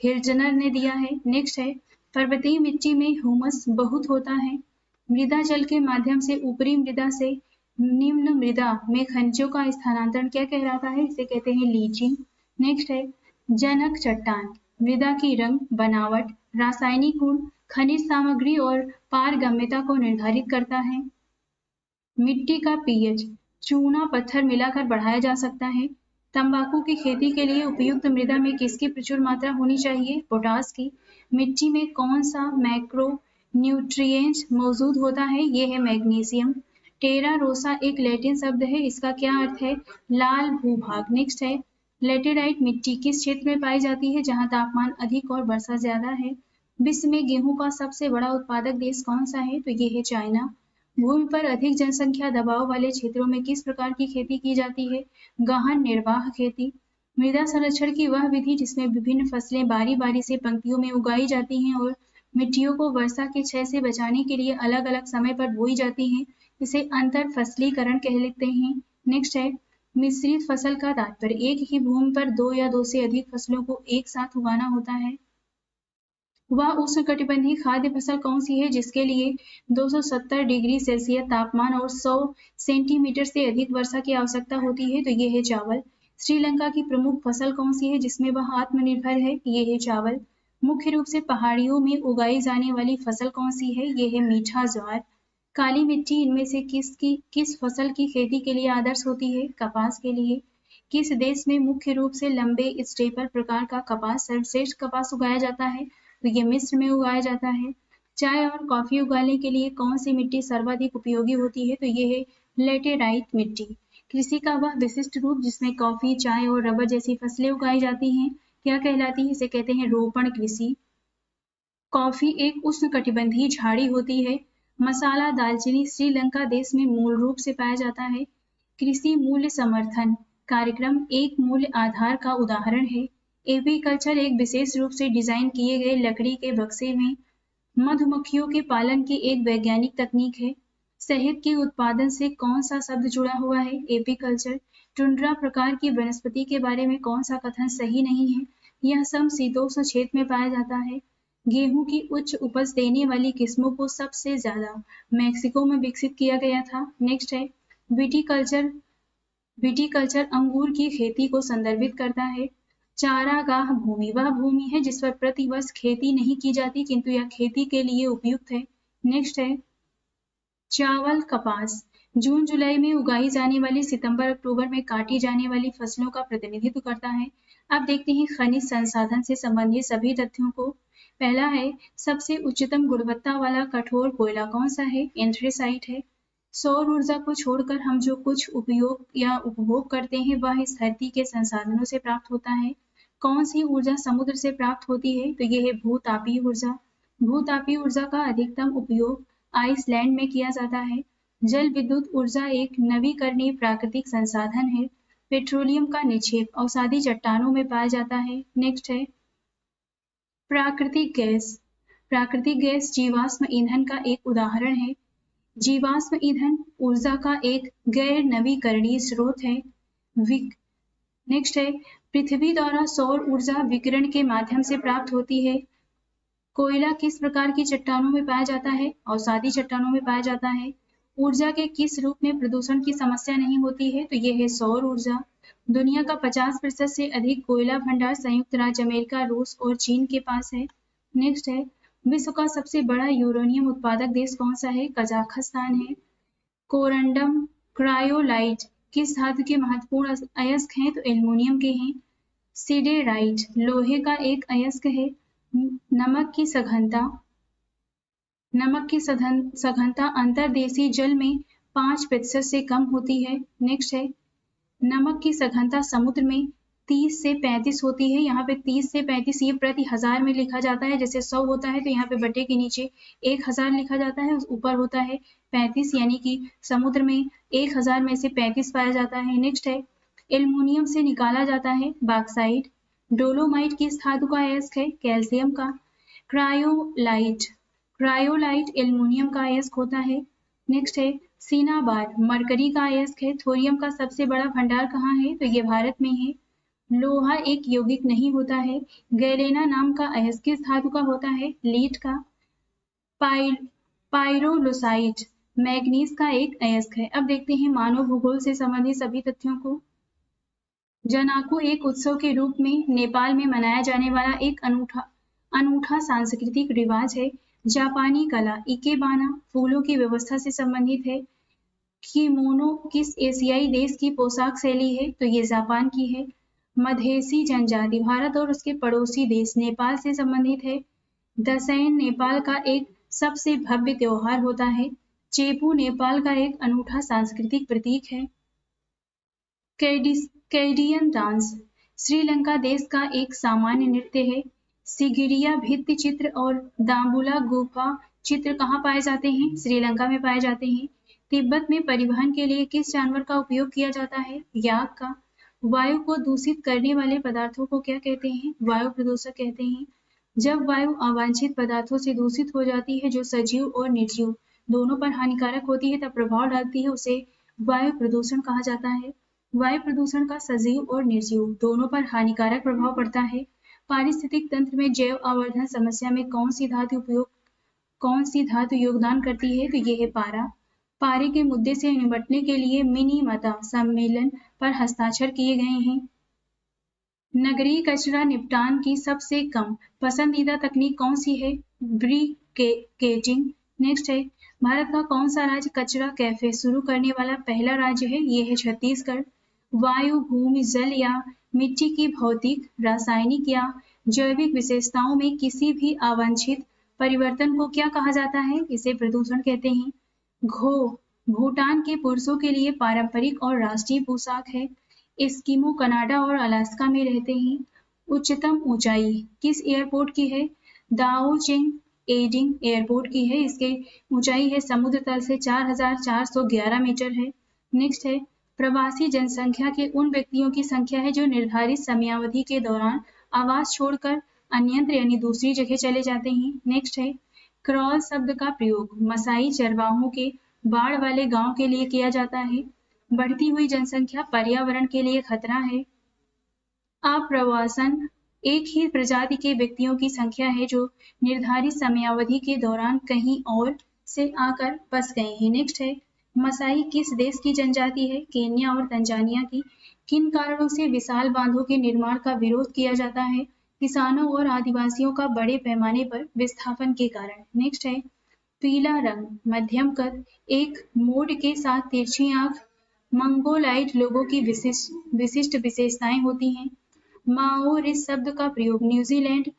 A: हिल्जनर ने दिया है। नेक्स्ट है पर्वतीय मिट्टी में ह्यूमस बहुत होता है। मृदा जल के माध्यम से ऊपरी मृदा से निम्न मृदा में खनिजों का स्थानांतरण क्या कहलाता है? इसे कहते हैं लीचिंग। नेक्स्ट है जनक चट्टान मृदा की रंग बनावट रासायनिक गुण खनिज सामग्री और पारगम्यता को निर्धारित करता है। मिट्टी का पीएच, चूना पत्थर मिलाकर बढ़ाया जा सकता है। तंबाकू की खेती के लिए उपयुक्त मृदा में किसकी प्रचुर मात्रा होनी चाहिए? पोटास की। मिट्टी में कौन सा मैक्रो न्यूट्रिएंट मौजूद होता है? ये है मैग्नीशियम। टेरा रोसा एक लैटिन शब्द है, इसका क्या अर्थ है? लाल भूभाग। नेक्स्ट है, लेटेराइट मिट्टी किस क्षेत्र में पाई जाती है जहां तापमान अधिक और वर्षा ज्यादा है? विश्व में गेहूं का सबसे बड़ा उत्पादक देश कौन सा है? तो ये है चाइना। भूमि पर अधिक जनसंख्या दबाव वाले क्षेत्रों में किस प्रकार की खेती की जाती है? गहन निर्वाह खेती। मृदा संरक्षण की वह विधि जिसमें विभिन्न फसलें बारी बारी से पंक्तियों में उगाई जाती हैं और मिट्टियों को वर्षा के क्षय से बचाने के लिए अलग अलग समय पर बोई जाती हैं, इसे अंतर फसलीकरण कहते हैं। नेक्स्ट है, मिश्रित फसल का तात्पर्य एक ही भूमि पर दो या दो से अधिक फसलों को एक साथ उगाना होता है। वह उष्णकटिबंधीय खाद्य फसल कौन सी है जिसके लिए 270 डिग्री सेल्सियस तापमान और 100 सेंटीमीटर से अधिक वर्षा की आवश्यकता होती है? तो ये है चावल। श्रीलंका की प्रमुख फसल कौन सी है जिसमें वह आत्मनिर्भर है? ये है चावल। मुख्य रूप से पहाड़ियों में उगाई जाने वाली फसल कौन सी है? ये है मीठा ज्वार। काली मिट्टी इनमें से किस फसल की खेती के लिए आदर्श होती है? कपास के लिए। किस देश में मुख्य रूप से लंबे स्टेपल प्रकार का कपास सर्वश्रेष्ठ कपास उगाया जाता है? तो ये मिस्र में उगाया जाता है। चाय और कॉफी उगाने के लिए कौन सी मिट्टी सर्वाधिक उपयोगी होती है? तो ये है लेटेराइट मिट्टी। कृषि का वह विशिष्ट रूप जिसमें कॉफी, चाय और रबर जैसी फसलें उगाई जाती हैं, क्या कहलाती है? इसे कहते हैं रोपण कृषि। कॉफी एक उष्णकटिबंधीय झाड़ी होती है। मसाला दालचीनी श्रीलंका देश में मूल रूप से पाया जाता है। कृषि मूल्य समर्थन कार्यक्रम एक मूल्य आधार का उदाहरण है। एपीकल्चर एक विशेष रूप से डिजाइन किए गए लकड़ी के बक्से में मधुमक्खियों के पालन की एक वैज्ञानिक तकनीक है। शहद के उत्पादन से कौन सा शब्द जुड़ा हुआ है? एपीकल्चर। टुंड्रा प्रकार की वनस्पति के बारे में कौन सा कथन सही नहीं है? यह समशीतोष्ण क्षेत्र में पाया जाता है। गेहूं की उच्च उपज देने वाली किस्मों को सबसे ज्यादा मैक्सिको में विकसित किया गया था। नेक्स्ट है, विटीकल्चर। विटीकल्चर अंगूर की खेती को संदर्भित करता है। चारागाह भूमि वह भूमि है जिस पर प्रतिवर्ष खेती नहीं की जाती किंतु यह खेती के लिए उपयुक्त है। नेक्स्ट है, चावल कपास जून जुलाई में उगाई जाने वाली सितंबर अक्टूबर में काटी जाने वाली फसलों का प्रतिनिधित्व करता है। अब देखते हैं खनिज संसाधन से संबंधित सभी तथ्यों को। पहला है, सबसे उच्चतम गुणवत्ता वाला कठोर कोयला कौन सा है? एंथ्रेसाइट है। सौर ऊर्जा को छोड़कर हम जो कुछ उपयोग या उपभोग करते हैं वह इस धरती के संसाधनों से प्राप्त होता है। कौन सी ऊर्जा समुद्र से प्राप्त होती है? तो यह है भूतापीय ऊर्जा। भूतापीय ऊर्जा का अधिकतम उपयोग आइसलैंड में किया जाता है। जल विद्युत ऊर्जा एक नवीकरणीय प्राकृतिक संसाधन है। पेट्रोलियम का निक्षेप अवसादी चट्टानों में पाया जाता है। नेक्स्ट है, प्राकृतिक गैस। प्राकृतिक गैस जीवाश्म ईंधन का एक उदाहरण है। जीवाश्म ईंधन ऊर्जा का एक गैर नवीकरणीय स्रोत है। नेक्स्ट है, पृथ्वी द्वारा सौर ऊर्जा विकिरण के माध्यम से प्राप्त होती है। कोयला किस प्रकार की चट्टानों में पाया जाता है? अवसादी चट्टानों में पाया जाता है। ऊर्जा के किस रूप में प्रदूषण की समस्या नहीं होती है? तो यह है सौर ऊर्जा। दुनिया का 50% से अधिक कोयला भंडार संयुक्त राज्य अमेरिका, रूस और चीन के पास है। नेक्स्ट है, विश्व का सबसे बड़ा यूरेनियम उत्पादक देश कौन सा है? कजाकिस्तान है। कोरंडम क्रायोलाइट किस धातु के महत्वपूर्ण अयस्क हैं? तो एल्युमिनियम के हैं। सिडेराइट लोहे का एक अयस्क है। नमक की सघनता अंतर्देशीय जल में 5% से कम होती है। नेक्स्ट है, नमक की सघनता समुद्र में 30 से 35 होती है। यहाँ पे 30 से 35 ये प्रति हजार में लिखा जाता है। जैसे 100 होता है तो यहाँ पे बटे के नीचे 1000 लिखा जाता है, ऊपर होता है 35, यानी कि समुद्र में 1000 में से 35 पाया जाता है। नेक्स्ट है, एल्युमिनियम से निकाला जाता है बॉक्साइट। डोलोमाइट किस धातु का अयस्क है? कैल्शियम का। क्रायोलाइट एल्युमिनियम का अयस्क होता है। नेक्स्ट है, सिनाबार मरकरी का अयस्क है। थोरियम का सबसे बड़ा भंडार कहाँ है? तो ये भारत में है। लोहा एक यौगिक नहीं होता है। गैलेना नाम का अयस्क किस धातु का होता है? लीड का। पाइरोलोसाइट मैग्नीज का एक अयस्क है। अब देखते हैं मानव भूगोल से संबंधित सभी तथ्यों को। जनाकू एक उत्सव के रूप में नेपाल में मनाया जाने वाला एक अनूठा सांस्कृतिक रिवाज है। जापानी कला इकेबाना फूलों की व्यवस्था से संबंधित है। किमोनो किस एशियाई देश की पोशाक शैली है? तो ये जापान की है। मधेसी जनजाति भारत और उसके पड़ोसी देश नेपाल से संबंधित है। दशैन नेपाल का एक सबसे भव्य त्योहार होता है। चेपू नेपाल का एक अनूठा सांस्कृतिक प्रतीक है। कैडियन डांस श्रीलंका देश का एक सामान्य नृत्य है। सिगिरिया भित्ति चित्र और दाम्बुला गुफा चित्र कहाँ पाए जाते हैं? श्रीलंका में पाए जाते हैं। तिब्बत में परिवहन के लिए किस जानवर का उपयोग किया जाता है? याक का। वायु को दूषित करने वाले पदार्थों को क्या कहते हैं? वायु प्रदूषक कहते हैं। जब वायु अवांछित पदार्थों से दूषित हो जाती है जो सजीव और निर्जीव दोनों पर हानिकारक होती है तब प्रभाव डालती है उसे वायु प्रदूषण कहा जाता है। वायु प्रदूषण का सजीव और निर्जीव दोनों पर हानिकारक प्रभाव पड़ता है। पारिस्थितिक तंत्र में जैव आवर्धन समस्या में कौन सी धातु योगदान करती है? तो ये है पारा। पारे के मुद्दे से निपटने के लिए मिनीमता सम्मेलन पर हस्ताक्षर किए गए हैं। नगरीय कचरा निपटान की सबसे कम पसंदीदा तकनीक कौन सी है? ब्रिकेटिंग। नेक्स्ट है भारत का कौन सा राज्य कचरा कैफे शुरू करने वाला पहला राज्य है? ये है छत्तीसगढ़। वायु भूमि जल या मिट्टी की भौतिक रासायनिक या जैविक विशेषताओं में किसी भी अवांछित परिवर्तन को क्या कहा जाता है? इसे प्रदूषण कहते हैं। घो भूटान के पुरुषों के लिए पारंपरिक और राष्ट्रीय पोशाक है। एस्किमो कनाडा और अलास्का में रहते हैं। उच्चतम ऊंचाई किस एयरपोर्ट की है? दाओचिंग एडिंग एयरपोर्ट की है। इसके ऊंचाई है समुद्र तल से 4,411 मीटर है। नेक्स्ट है प्रवासी जनसंख्या के उन व्यक्तियों की संख्या है जो निर्धारित समयावधि के दौरान आवास छोड़कर अन्यत्र यानी दूसरी जगह चले जाते हैं। नेक्स्ट है क्रॉल शब्द का प्रयोग मसाई चरवाहों के बाढ़ वाले गांव के लिए किया जाता है। बढ़ती हुई जनसंख्या पर्यावरण के लिए खतरा है। आप्रवासन एक ही प्रजाति के व्यक्तियों की संख्या है जो निर्धारित समयावधि के दौरान कहीं और से आकर बस गए हैं। नेक्स्ट है मसाई किस देश की जनजाति है? केन्या और तंजानिया की। किन कारणों से विशाल बांधों के निर्माण का विरोध किया जाता है? किसानों और आदिवासियों का बड़े पैमाने पर विस्थापन के कारण। नेक्स्ट है पीला रंग मध्यम कद एक मोड़ के साथ तिरछी आंख मंगोलाइट लोगों की विशिष्ट विशेषताएं होती हैं। माओरिस शब्द का प्रयोग न्यूजीलैंड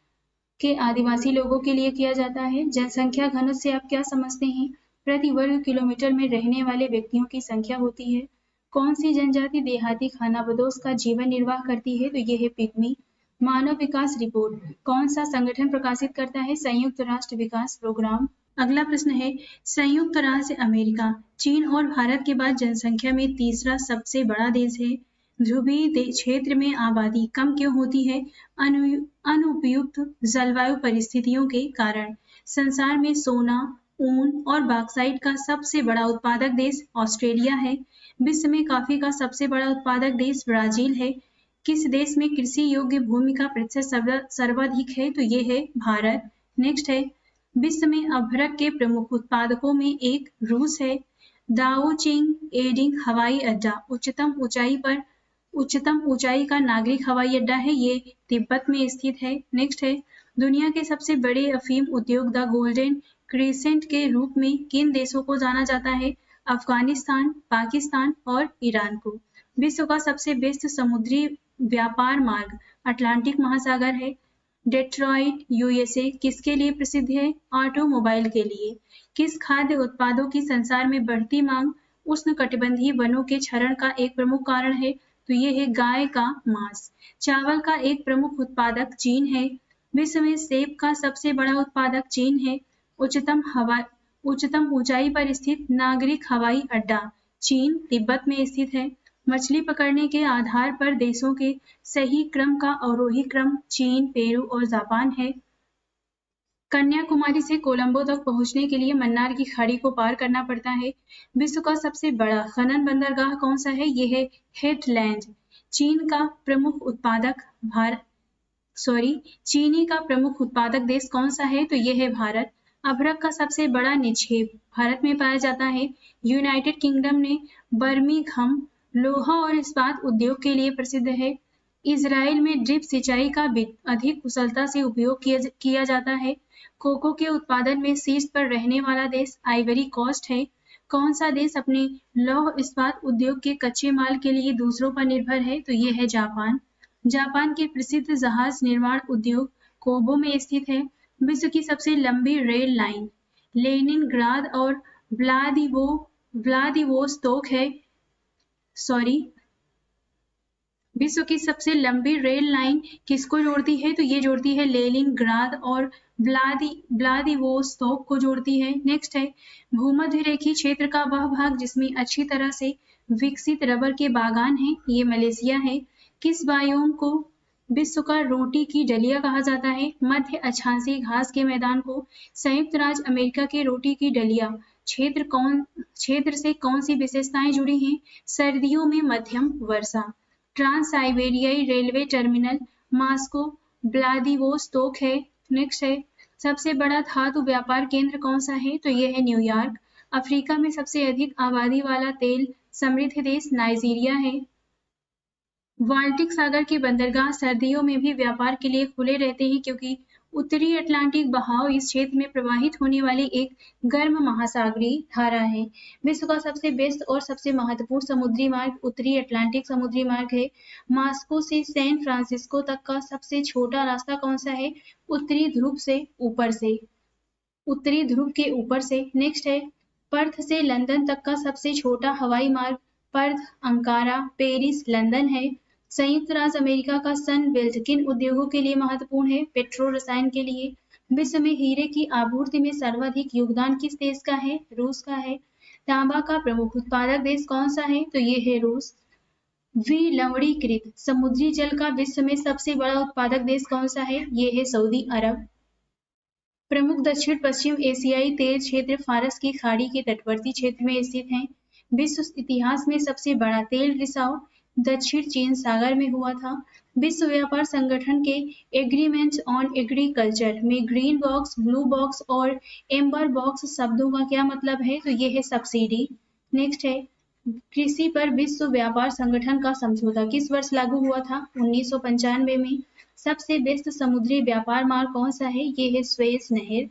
A: के आदिवासी लोगों के लिए किया जाता है। जनसंख्या घनत्व से आप क्या समझते हैं? प्रति वर्ग किलोमीटर में रहने वाले व्यक्तियों की संख्या होती है। कौन सी जनजाति देहाती खानाबदोश का जीवन निर्वाह करती है? तो ये है पिग्मी। मानव विकास रिपोर्ट कौन सा संगठन प्रकाशित करता है? संयुक्त राष्ट्र विकास प्रोग्राम। अगला प्रश्न है संयुक्त राज्य अमेरिका चीन और भारत के बाद जनसंख्या में तीसरा सबसे बड़ा देश है। ध्रुवीय क्षेत्र में आबादी कम क्यों होती है? अनुपयुक्त जलवायु परिस्थितियों के कारण। संसार में सोना ऊन और बॉक्साइट का सबसे बड़ा उत्पादक देश ऑस्ट्रेलिया है। विश्व में कॉफी का सबसे बड़ा उत्पादक देश ब्राजील है। किस देश में कृषि योग्य भूमि का प्रतिशत सर्वाधिक है? तो ये है भारत। नेक्स्ट है विश्व में अभ्रक के प्रमुख उत्पादकों में एक रूस है। दाओचिंग एडिंग हवाई अड्डा उच्चतम ऊंचाई का नागरिक हवाई अड्डा है। ये तिब्बत में स्थित है। नेक्स्ट है दुनिया के सबसे बड़े अफीम उद्योग द गोल्डन क्रीसेंट के रूप में किन देशों को जाना जाता है? अफगानिस्तान पाकिस्तान और ईरान को। विश्व का सबसे व्यस्त समुद्री व्यापार मार्ग अटलांटिक महासागर है। डेट्रॉइट यूएसए किसके लिए प्रसिद्ध है? ऑटोमोबाइल के लिए। किस खाद्य उत्पादों की संसार में बढ़ती मांग उष्णकटिबंधीय वनों के क्षरण का एक प्रमुख कारण है? तो ये है गाय का मांस। चावल का एक प्रमुख उत्पादक चीन है। विश्व में सेब का सबसे बड़ा उत्पादक चीन है। उच्चतम ऊंचाई पर स्थित नागरिक हवाई अड्डा चीन तिब्बत में स्थित है। मछली पकड़ने के आधार पर देशों के सही क्रम का अवरोही क्रम चीन पेरू और जापान है। कन्याकुमारी से कोलंबो तक पहुंचने के लिए मन्नार की खाड़ी को पार करना पड़ता है। विश्व का सबसे बड़ा खनन बंदरगाह कौन सा है? ये है हेडलैंड। चीनी का प्रमुख उत्पादक देश कौन सा है? तो ये है भारत। अभ्रक का सबसे बड़ा निक्षेप भारत में पाया जाता है। यूनाइटेड किंगडम ने बर्मिंघम लोहा और इस्पात उद्योग के लिए प्रसिद्ध है। इजराइल में ड्रिप सिंचाई का अधिक कुशलता से उपयोग किया जाता है। कोको के उत्पादन में शीर्ष पर रहने वाला देश आइवरी कोस्ट है। कौन सा देश अपने लौह इस्पात उद्योग के कच्चे माल के लिए दूसरों पर निर्भर है? तो ये है जापान। जापान के प्रसिद्ध जहाज निर्माण उद्योग कोबो में स्थित है। विश्व की सबसे लंबी रेल लाइन लेनिनग्राद और व्लादिवोस्तोक है। विश्व की सबसे लंबी रेल लाइन किसको जोड़ती है? तो ये जोड़ती है लेनिनग्राद और व्लादिवोस्तोक को जोड़ती है। नेक्स्ट है भूमध्य रेखीय क्षेत्र का वह भाग जिसमें अच्छी तरह से विकसित रबर के बागान हैं, ये मलेशिया है। किस बायोम को विश्व का रोटी की डलिया कहा जाता है? मध्य अक्षांशीय घास के मैदान को संयुक्त राज्य अमेरिका के रोटी की डलिया क्षेत्र से कौन सी विशेषताएं जुड़ी हैं? सर्दियों में मध्यम वर्षा। ट्रांस साइबेरियाई रेलवे टर्मिनल मॉस्को व्लादिवोस्तोक है। नेक्स्ट है सबसे बड़ा धातु व्यापार केंद्र कौन सा है? तो यह है न्यूयॉर्क। अफ्रीका में सबसे अधिक आबादी वाला तेल समृद्ध देश नाइजीरिया है। बाल्टिक सागर के बंदरगाह सर्दियों में भी व्यापार के लिए खुले रहते हैं क्योंकि उत्तरी अटलांटिक बहाव इस क्षेत्र में प्रवाहित होने वाली एक गर्म महासागरीय धारा है। विश्व का सबसे व्यस्त और सबसे महत्वपूर्ण समुद्री मार्ग उत्तरी अटलांटिक समुद्री मार्ग है। मॉस्को से सैन फ्रांसिस्को तक का सबसे छोटा रास्ता कौन सा है? उत्तरी ध्रुव के ऊपर से। नेक्स्ट है पर्थ से लंदन तक का सबसे छोटा हवाई मार्ग पर्थ, अंकारा, पेरिस, लंदन है। संयुक्त राज्य अमेरिका का सन बेल्ट किन उद्योगों के लिए महत्वपूर्ण है? पेट्रो रसायन के लिए। विश्व में हीरे की आपूर्ति में सर्वाधिक योगदान किस देश का है? रूस का है। तांबा का प्रमुख उत्पादक देश कौन सा है? तो ये है रूस। विलवणीकृत समुद्री जल का विश्व में सबसे बड़ा उत्पादक देश कौन सा है? ये है सऊदी अरब। प्रमुख दक्षिण पश्चिम एशियाई तेल क्षेत्र फारस की खाड़ी के तटवर्ती क्षेत्र में स्थित हैं। विश्व इतिहास में सबसे बड़ा तेल रिसाव दक्षिण चीन सागर में हुआ था। विश्व व्यापार संगठन के एग्रीमेंट ऑन एग्रीकल्चर में ग्रीन बॉक्स, ब्लू बॉक्स और एम्बर बॉक्स शब्दों का क्या मतलब है? तो ये है सब्सिडी। नेक्स्ट है कृषि पर विश्व व्यापार संगठन का समझौता किस वर्ष लागू हुआ था? 1995 में। सबसे व्यस्त समुद्री व्यापार मार्ग कौन सा है? ये है स्वेज नहर।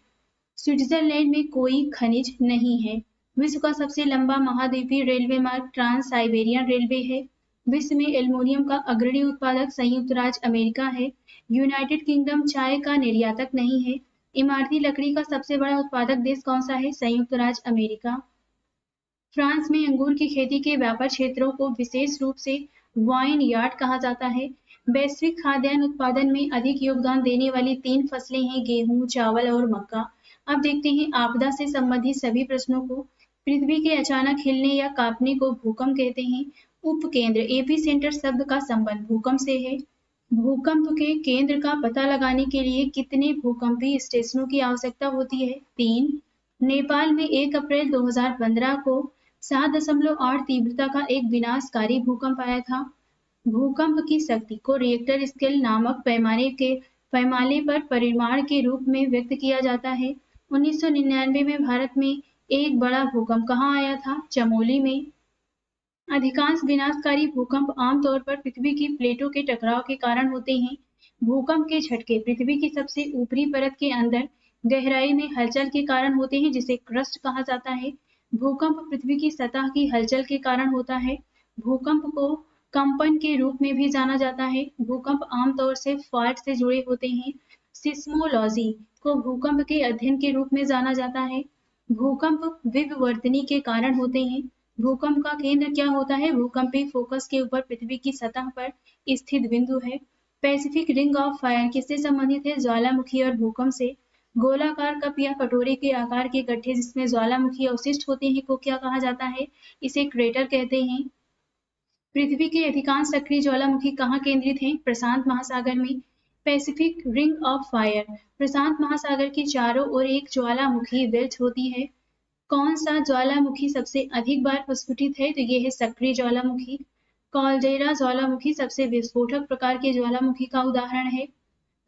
A: स्विट्जरलैंड में कोई खनिज नहीं है। विश्व का सबसे लंबा महाद्वीपीय रेलवे मार्ग ट्रांस साइबेरियन रेलवे है। विश्व में एल्युमिनियम का अग्रणी उत्पादक संयुक्त राज्य अमेरिका है। यूनाइटेड किंगडम चाय का निर्यातक नहीं है। इमारती लकड़ी का सबसे बड़ा उत्पादक देश कौन सा है? संयुक्त राज्य अमेरिका। फ्रांस में अंगूर की खेती के व्यापार क्षेत्रों को विशेष रूप से वाइन यार्ड कहा जाता है। वैश्विक खाद्यान्न उत्पादन में अधिक योगदान देने वाली 3 फसलें हैं गेहूं, चावल और मक्का। अब देखते हैं आपदा से संबंधित सभी प्रश्नों को। पृथ्वी के अचानक हिलने या कांपने को भूकंप कहते हैं। उपकेंद्र एपीसेंटर शब्द का संबंध भूकंप से है। भूकंप के केंद्र का पता लगाने के लिए कितने भूकंपीय स्टेशनों की आवश्यकता होती है? 3। नेपाल में 1 अप्रैल 2015 को 7.8 तीव्रता का एक विनाशकारी भूकंप आया था। भूकंप की शक्ति को रिएक्टर स्केल नामक पैमाने पर परिमाण के रूप में व्यक्त किया जाता है। 1999 में भारत में एक बड़ा भूकंप कहाँ आया था? चमोली में। अधिकांश विनाशकारी भूकंप आमतौर पर पृथ्वी की प्लेटों के टकराव के कारण होते हैं। भूकंप के झटके पृथ्वी की सबसे ऊपरी परत के अंदर गहराई में हलचल के कारण होते हैं जिसे क्रस्ट कहा जाता है। भूकंप पृथ्वी की सतह की हलचल के कारण होता है। भूकंप को कंपन के रूप में भी जाना जाता है। भूकंप आमतौर से फॉल्ट से जुड़े होते हैं। सिस्मोलॉजी को भूकंप के अध्ययन के रूप में जाना जाता है। भूकंप विवर्तनी के कारण होते हैं। भूकंप का केंद्र क्या होता है? भूकंपी फोकस के ऊपर पृथ्वी की सतह पर स्थित बिंदु है। पैसिफिक रिंग ऑफ फायर किससे संबंधित है? ज्वालामुखी और भूकंप से। गोलाकार कप या कटोरे के आकार के गड्ढे जिसमें ज्वालामुखी अवशिष्ट होते हैं को क्या कहा जाता है? इसे क्रेटर कहते हैं। पृथ्वी के अधिकांश सक्रिय ज्वालामुखी कहाँ केंद्रित हैं? प्रशांत महासागर में। पैसिफिक रिंग ऑफ फायर प्रशांत महासागर के चारों ओर एक ज्वालामुखी बेल्ट होती है। कौन सा ज्वालामुखी सबसे अधिक बार प्रस्फुटित है? तो ये है सक्रिय ज्वालामुखी। कॉल्डेरा ज्वालामुखी सबसे विस्फोटक प्रकार के ज्वालामुखी का उदाहरण है।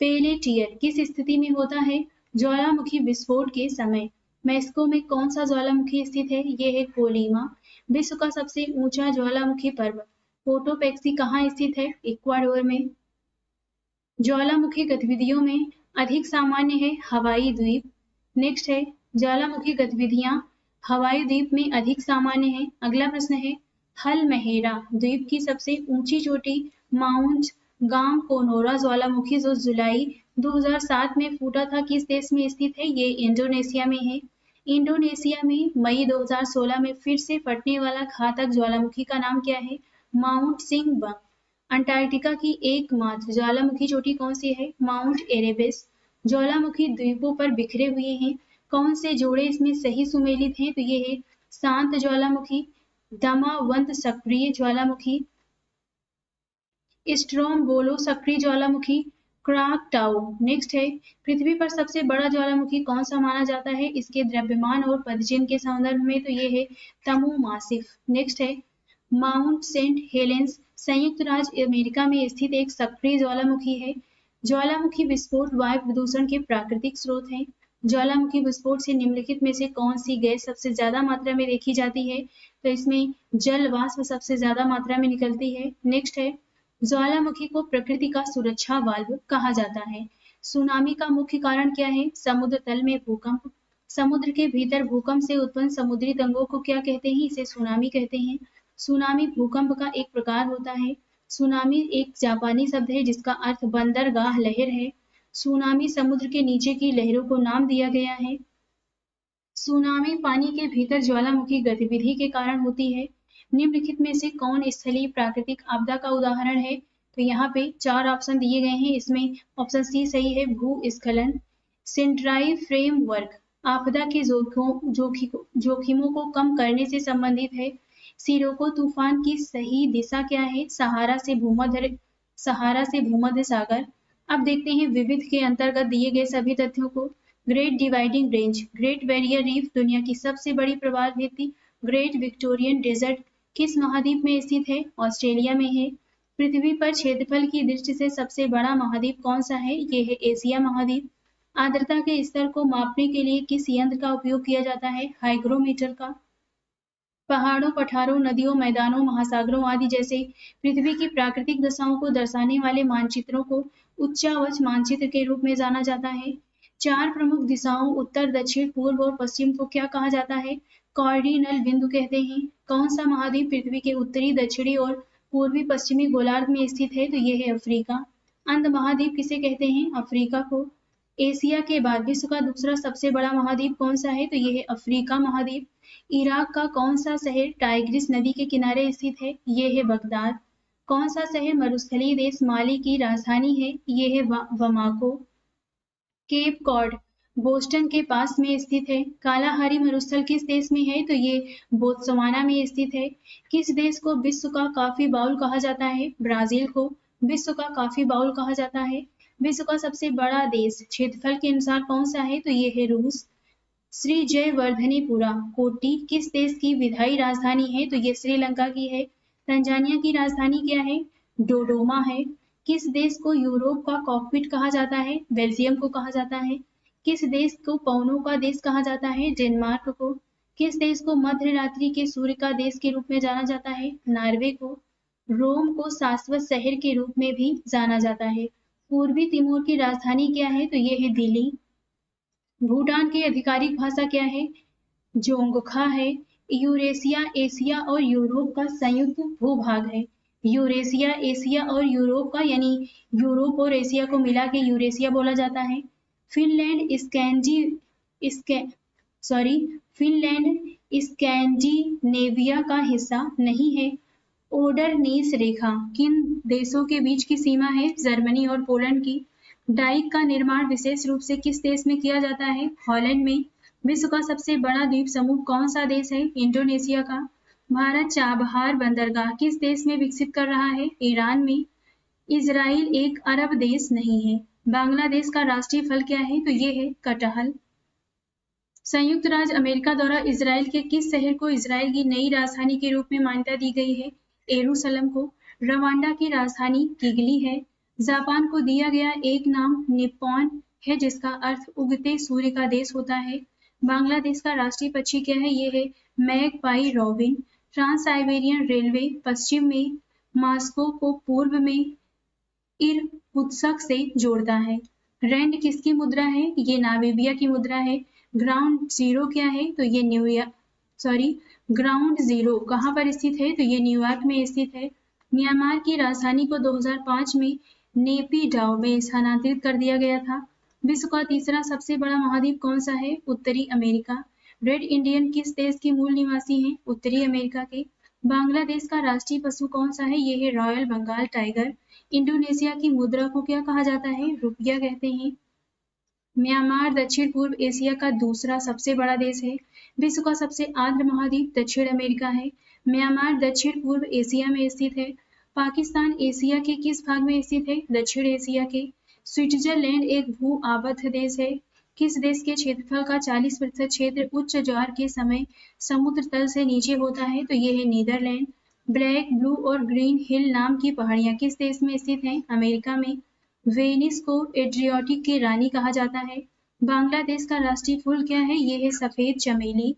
A: पेलेटियर किस स्थिति में होता है? ज्वालामुखी विस्फोट के समय। मेक्सिको में कौन सा ज्वालामुखी स्थित है? ये है कोलीमा। विश्व का सबसे ऊंचा ज्वालामुखी पर्वत कोटोपेक्सी कहाँ स्थित है? इक्वाडोर में। ज्वालामुखी गतिविधियों में अधिक सामान्य है हवाई द्वीप। नेक्स्ट है ज्वालामुखी गतिविधियां हवाई द्वीप में अधिक सामान्य है। अगला प्रश्न है हलमहेरा द्वीप की सबसे ऊंची चोटी माउंट गामकोनोरा ज्वालामुखी जो जुलाई 2007 में फूटा था किस देश में स्थित है? ये इंडोनेशिया में है। इंडोनेशिया में मई 2016 में फिर से फटने वाला घातक ज्वालामुखी का नाम क्या है? माउंट सिंगबम। अंटार्कटिका की एकमात्र ज्वालामुखी चोटी कौन सी है? Mount Erebus. ज्वालामुखी द्वीपों पर बिखरे हुए हैं। कौन से जोड़े इसमें सही सुमेलित हैं? तो ये है शांत ज्वालामुखी, दमावंत सक्रिय ज्वालामुखी, स्ट्रोम्बोलो सक्रिय ज्वालामुखी, क्राकटाउ। नेक्स्ट है पृथ्वी पर सबसे बड़ा ज्वालामुखी कौन सा माना जाता है? इसके द्रव्यमान और पदचिह्न के संदर्भ में तो ये है तमु मासिफ। नेक्स्ट है माउंट सेंट हेलेंस संयुक्त राज्य अमेरिका में स्थित एक सक्रिय ज्वालामुखी है। ज्वालामुखी विस्फोट वायु प्रदूषण के प्राकृतिक स्रोत हैं। ज्वालामुखी विस्फोट से निम्नलिखित में से कौन सी गैस सबसे ज्यादा मात्रा में देखी जाती है? तो इसमें जल वाष्प सबसे ज्यादा मात्रा में निकलती है। नेक्स्ट है ज्वालामुखी को प्रकृति का सुरक्षा वाल्व कहा जाता है। सुनामी का मुख्य कारण क्या है? समुद्र तल में भूकंप। समुद्र के भीतर भूकंप से उत्पन्न समुद्री तरंगों को क्या कहते हैं? इसे सुनामी कहते हैं। सुनामी भूकंप का एक प्रकार होता है। सुनामी एक जापानी शब्द है जिसका अर्थ बंदरगाह लहर है। सुनामी समुद्र के नीचे की लहरों को नाम दिया गया है। सुनामी पानी के भीतर ज्वालामुखी गतिविधि के कारण होती है। निम्नलिखित में से कौन स्थलीय प्राकृतिक आपदा का उदाहरण है? तो यहाँ पे 4 ऑप्शन दिए गए हैं। इसमें ऑप्शन सी सही है भूस्खलन। सेंट्राई फ्रेमवर्क आपदा के जोखिमों को कम करने से संबंधित है। सिरोको तूफान की सही दिशा क्या है? सहारा से भूमध्य सागर। अब देखते हैं विविध के अंतर्गत दिए गए सभी तथ्यों को। Great dividing range, great barrier reef दुनिया की सबसे बड़ी प्रवाल भित्ति। ग्रेट विक्टोरियन डेजर्ट किस महाद्वीप में स्थित है? ऑस्ट्रेलिया में है। पृथ्वी पर क्षेत्रफल की दृष्टि से सबसे बड़ा महाद्वीप कौन सा है? ये है एशिया महाद्वीप। आर्द्रता के स्तर को मापने के लिए किस यंत्र का उपयोग किया जाता है? हाइग्रोमीटर का। पहाड़ों, पठारों, नदियों, मैदानों, महासागरों आदि जैसे पृथ्वी की प्राकृतिक दशाओं को दर्शाने वाले मानचित्रों को उच्चावच मानचित्र के रूप में जाना जाता है। 4 प्रमुख दिशाओं उत्तर, दक्षिण, पूर्व और पश्चिम को क्या कहा जाता है? कॉर्डिनल बिंदु कहते हैं। कौन सा महाद्वीप पृथ्वी के उत्तरी, दक्षिणी और पूर्वी पश्चिमी गोलार्ध में स्थित है? तो ये है अफ्रीका। अंध महाद्वीप किसे कहते हैं? अफ्रीका को। एशिया के बाद विश्व का दूसरा सबसे बड़ा महाद्वीप कौन सा है? तो ये है अफ्रीका महाद्वीप। इराक का कौन सा शहर टाइग्रिस नदी के किनारे स्थित है? ये है बगदाद। कौन सा शहर मरुस्थलीय देश माली की राजधानी है? ये है बमाको। केप कॉड बोस्टन के पास में स्थित है। कालाहारी मरुस्थल किस देश में है? तो ये बोत्सवाना में स्थित है। किस देश को विश्व का कॉफी बाउल कहा जाता है? ब्राजील को विश्व का कॉफी बाउल कहा जाता है। विश्व का सबसे बड़ा देश क्षेत्रफल के अनुसार कौन सा है? तो ये है रूस। श्री जयवर्धनेपुरा कोट्टी किस देश की विधायी राजधानी है? तो ये श्रीलंका की है। तंजानिया की राजधानी क्या है? डोडोमा है। किस देश को यूरोप का कॉकपिट कहा जाता है? बेल्जियम को कहा जाता है। किस देश को पवनों का देश कहा जाता है? डेनमार्क को। किस देश को मध्य रात्रि के सूर्य का देश के रूप में जाना जाता है? नॉर्वे को। रोम को शाश्वत शहर के रूप में भी जाना जाता है। पूर्वी तिमोर की राजधानी क्या है? तो ये है दिल्ली। भूटान की आधिकारिक भाषा क्या है? जोंगखा है। यूरेशिया एशिया और यूरोप का संयुक्त भूभाग है। यूरेशिया एशिया और यूरोप का यानी यूरोप और एशिया को मिला के यूरेशिया बोला जाता है। फिनलैंड स्कैंडिनेविया का हिस्सा नहीं है। ओडरनीस रेखा किन देशों के बीच की सीमा है? जर्मनी और पोलैंड की। डाइक का निर्माण विशेष रूप से किस देश में किया जाता है? हॉलैंड में। विश्व का सबसे बड़ा द्वीप समूह कौन सा देश है? इंडोनेशिया का। भारत चाबहार बंदरगाह किस देश में विकसित कर रहा है? ईरान में। इजराइल एक अरब देश नहीं है। बांग्लादेश का राष्ट्रीय फल क्या है? तो ये है कटहल। संयुक्त राज्य अमेरिका द्वारा इजराइल के किस शहर को इजराइल की नई राजधानी के रूप में मान्यता दी गई है? यरूशलेम को। रवांडा की राजधानी किगली है। जापान को दिया गया एक नाम निप्पॉन है जिसका अर्थ उगते सूर्य का देश होता है। बांग्लादेश का राष्ट्रीय पक्षी क्या है? ये है magpie robin. Trans Siberian railway पश्चिम में मॉस्को को पूर्व में इरकुत्स्क से जोड़ता है। रैंड किसकी मुद्रा है? ये नामीबिया की मुद्रा है। ग्राउंड जीरो क्या है? तो ये ग्राउंड जीरो कहाँ पर स्थित है? तो ये न्यूयॉर्क में स्थित है। म्यांमार की राजधानी को 2005 में नेपिडाओ में स्थानांतरित कर दिया गया था। विश्व का तीसरा सबसे बड़ा महाद्वीप कौन सा है? उत्तरी अमेरिका। रेड इंडियन किस देश के मूल निवासी हैं? उत्तरी अमेरिका के। बांग्लादेश का राष्ट्रीय पशु कौन सा है? ये है रॉयल बंगाल टाइगर। इंडोनेशिया की मुद्रा को क्या कहा जाता है? रुपया कहते हैं। म्यांमार दक्षिण पूर्व एशिया का दूसरा सबसे बड़ा देश है। विश्व का सबसे आर्द्र महाद्वीप दक्षिण अमेरिका है। म्यांमार दक्षिण पूर्व एशिया में स्थित है। पाकिस्तान एशिया के किस भाग में स्थित है? दक्षिण एशिया के। स्विट्जरलैंड एक भू आबद्ध देश है। किस देश के क्षेत्रफल का 40% क्षेत्र उच्च ज्वार के समय समुद्र तल से नीचे होता है? तो ये है नीदरलैंड। ब्लैक, ब्लू और ग्रीन हिल नाम की पहाड़ियां किस देश में स्थित हैं? अमेरिका में। वेनिस को एड्रियाटिक की रानी कहा जाता है। बांग्लादेश का राष्ट्रीय फूल क्या है? ये है सफेद चमेली।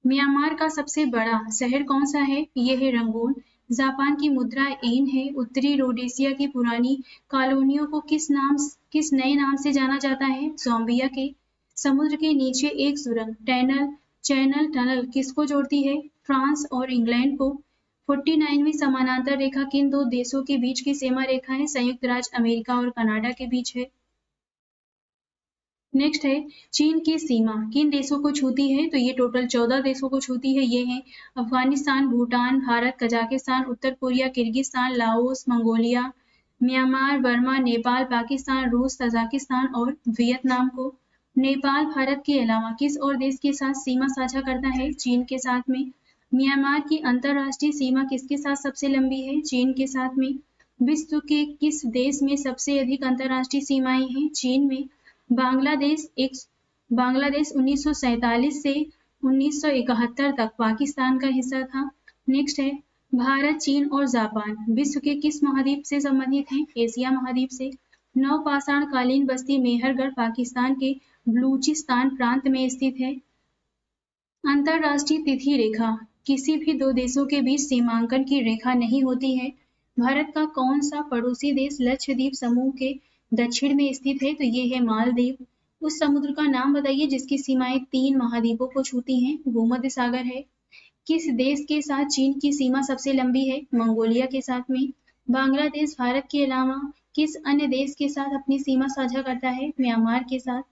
A: म्यांमार का सबसे बड़ा शहर कौन सा है? ये है रंगून। जापान की मुद्रा येन है। उत्तरी रोडेशिया की पुरानी कॉलोनियों को किस नए नाम से जाना जाता है? ज़ाम्बिया के। समुद्र के नीचे एक सुरंग चैनल टनल किसको जोड़ती है? फ्रांस और इंग्लैंड को। 49वीं समानांतर रेखा किन दो देशों के बीच की सीमा रेखा है? संयुक्त राज्य अमेरिका और कनाडा के बीच है। नेक्स्ट है चीन की सीमा किन देशों को छूती है? तो ये टोटल 14 देशों को छूती है। ये है अफगानिस्तान, भूटान, भारत, कजाकिस्तान, उत्तर Korea, Kyrgyzstan, Laos, Mongolia, Myanmar, Burma, Nepal, Pakistan, रूस, तजाकिस्तान और वियतनाम को। नेपाल भारत के अलावा किस और देश के साथ सीमा साझा करता है? चीन के साथ में। म्यांमार की अंतरराष्ट्रीय सीमा किसके साथ सबसे लंबी है? चीन के साथ में। विश्व के किस देश में सबसे अधिक अंतरराष्ट्रीय सीमाएं हैं? चीन में। बांग्लादेश 1947 से 1971 तक पाकिस्तान का हिस्सा था। नेक्स्ट है भारत, चीन और जापान विश्व के किस महाद्वीप से संबंधित हैं? एशिया महाद्वीप से। नवपाषाण कालीन बस्ती मेहरगढ़ पाकिस्तान के बलूचिस्तान प्रांत में स्थित है। अंतरराष्ट्रीय तिथि रेखा किसी भी दो देशों के बीच सीमांकन की रेखा नहीं होती है। भारत का कौन सा पड़ोसी देश लक्षद्वीप समूह के दक्षिण में स्थित है? तो ये है मालदीव। उस समुद्र का नाम बताइए जिसकी सीमाएं 3 महाद्वीपों को छूती हैं। भूमध्य सागर है। किस देश के साथ चीन की सीमा सबसे लंबी है? मंगोलिया के साथ में। बांग्लादेश भारत के अलावा किस अन्य देश के साथ अपनी सीमा साझा करता है? म्यांमार के साथ।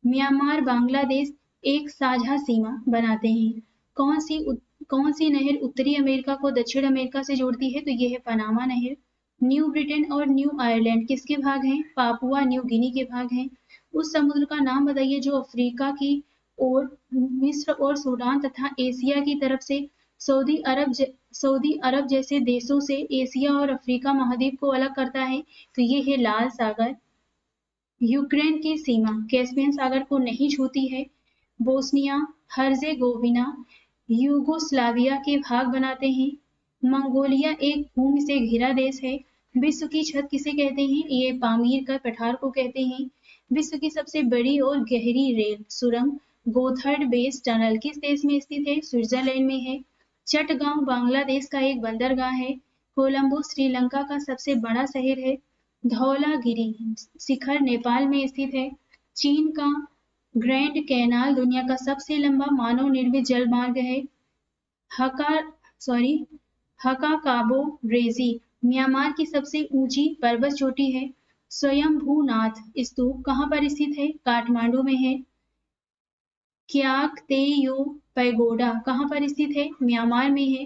A: म्यांमार बांग्लादेश एक साझा सीमा बनाते हैं। कौन सी नहर उत्तरी अमेरिका को दक्षिण अमेरिका से जोड़ती है? तो ये है पनामा नहर। न्यू ब्रिटेन और न्यू आयरलैंड किसके भाग हैं? पापुआ न्यू गिनी के भाग हैं। उस समुद्र का नाम बताइए जो अफ्रीका की ओर मिस्र और सूडान तथा एशिया की तरफ से सऊदी अरब जैसे देशों से एशिया और अफ्रीका महाद्वीप को अलग करता है। तो ये है लाल सागर। यूक्रेन की सीमा कैस्पियन सागर को नहीं छूती है। बोस्निया हर्जेगोविना यूगोस्लाविया के भाग बनाते हैं। मंगोलिया एक भूमि से घिरा देश है। विश्व की छत किसे कहते हैं? ये पामीर का पठार को कहते हैं। विश्व की सबसे बड़ी और गहरी रेल सुरंग गोथर्ड बेस टनल किस देश में स्थित है? स्विट्जरलैंड में है। चटगांव बांग्लादेश का एक बंदरगाह है। कोलंबो श्रीलंका का सबसे बड़ा शहर है। धौलागिरी शिखर नेपाल में स्थित है। चीन का ग्रैंड कैनाल दुनिया का सबसे लंबा मानव निर्मित जल मार्ग है। हकाकाबो रेजी म्यांमार की सबसे ऊंची पर्वत चोटी है। स्वयंभूनाथ स्तूप कहाँ पर स्थित है? काठमांडू में है। क्याकतेयो पैगोडा कहाँ पर स्थित है? म्यांमार में है।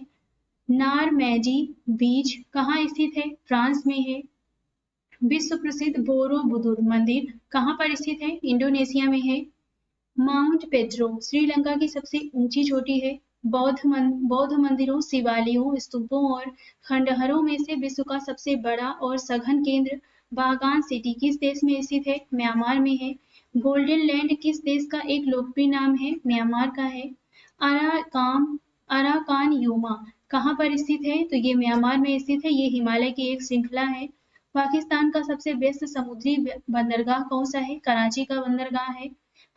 A: नारमैजी बीच कहाँ स्थित है? फ्रांस में है। विश्व प्रसिद्ध बोरोबुदुर मंदिर कहाँ पर स्थित है? इंडोनेशिया में है। माउंट पेड्रो श्रीलंका की सबसे ऊंची चोटी है। बौद्ध मंदिरों, शिवालयों, स्तूपों और खंडहरों में से विश्व का सबसे बड़ा और सघन केंद्र बागान सिटी किस देश में स्थित है? म्यांमार में है। गोल्डन लैंड किस देश का एक लोकप्रिय नाम है? म्यांमार का है। अराकान यूमा कहाँ पर स्थित है? तो ये म्यांमार में स्थित है। ये हिमालय की एक श्रृंखला है। पाकिस्तान का सबसे व्यस्त समुद्री बंदरगाह कौन सा है? कराची का बंदरगाह है।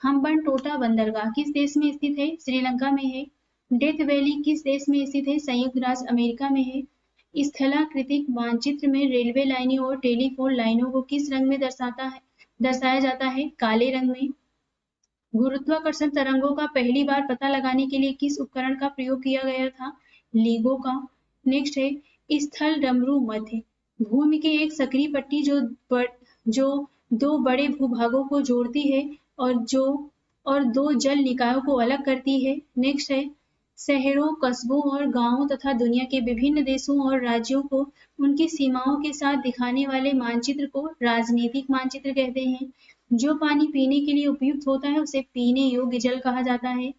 A: हम्बन टोटा बंदरगाह किस देश में स्थित है? श्रीलंका में है। डेथ वैली किस देश में स्थित है? संयुक्त राज्य अमेरिका में है। स्थलाकृतिक मानचित्र में रेलवे लाइनें और टेलीफोन लाइनों को किस रंग में दर्शाता है? दर्शाया जाता है काले रंग में। गुरुत्वाकर्षण तरंगों का पहली बार पता लगाने के लिए किस उपकरण का प्रयोग किया गया था? लीगो का। नेक्स्ट है स्थल डमरू मध्य। भूमि की एक सक्रिय पट्टी जो दो बड़े भूभागों को जोड़ती है और दो जल निकायों को अलग करती है। नेक्स्ट है शहरों, कस्बों और गांवों तथा दुनिया के विभिन्न देशों और राज्यों को उनकी सीमाओं के साथ दिखाने वाले मानचित्र को राजनीतिक मानचित्र कहते हैं। जो पानी पीने के लिए उपयुक्त होता है उसे पीने योग्य जल कहा जाता है।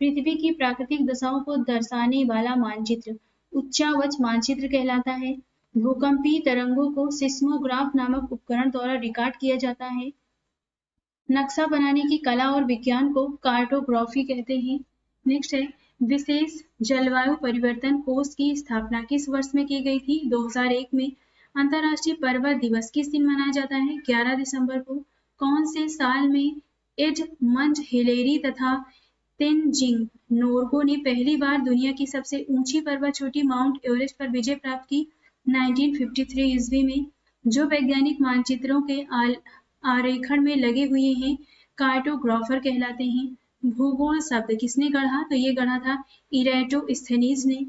A: पृथ्वी की प्राकृतिक दशाओं को दर्शाने वाला मानचित्र उच्चावच मानचित्र कहलाता है। भूकंपीय तरंगों को सिस्मोग्राफ नामक उपकरण द्वारा रिकॉर्ड किया जाता है। नक्शा बनाने की कला और विज्ञान को कार्टोग्राफी कहते हैं। नेक्स्ट है विशेष जलवायु परिवर्तन कोष की स्थापना किस वर्ष में की गई थी? 2001 में। अंतर्राष्ट्रीय पर्वत दिवस किस दिन मनाया जाता है? 11 दिसंबर को। कौन से साल में एडमंड हिलेरी तथा तेनजिंग नोर्गे ने पहली बार दुनिया की सबसे ऊंची पर्वत चोटी माउंट एवरेस्ट पर विजय प्राप्त की? 1953 ईस्वी में। जो वैज्ञानिक मानचित्रों के आरेखण में लगे हुए हैं कार्टोग्राफर कहलाते हैं। भूगोल शब्द किसने गढ़ा? तो ये गढ़ा था इरेटोस्थेनीज ने।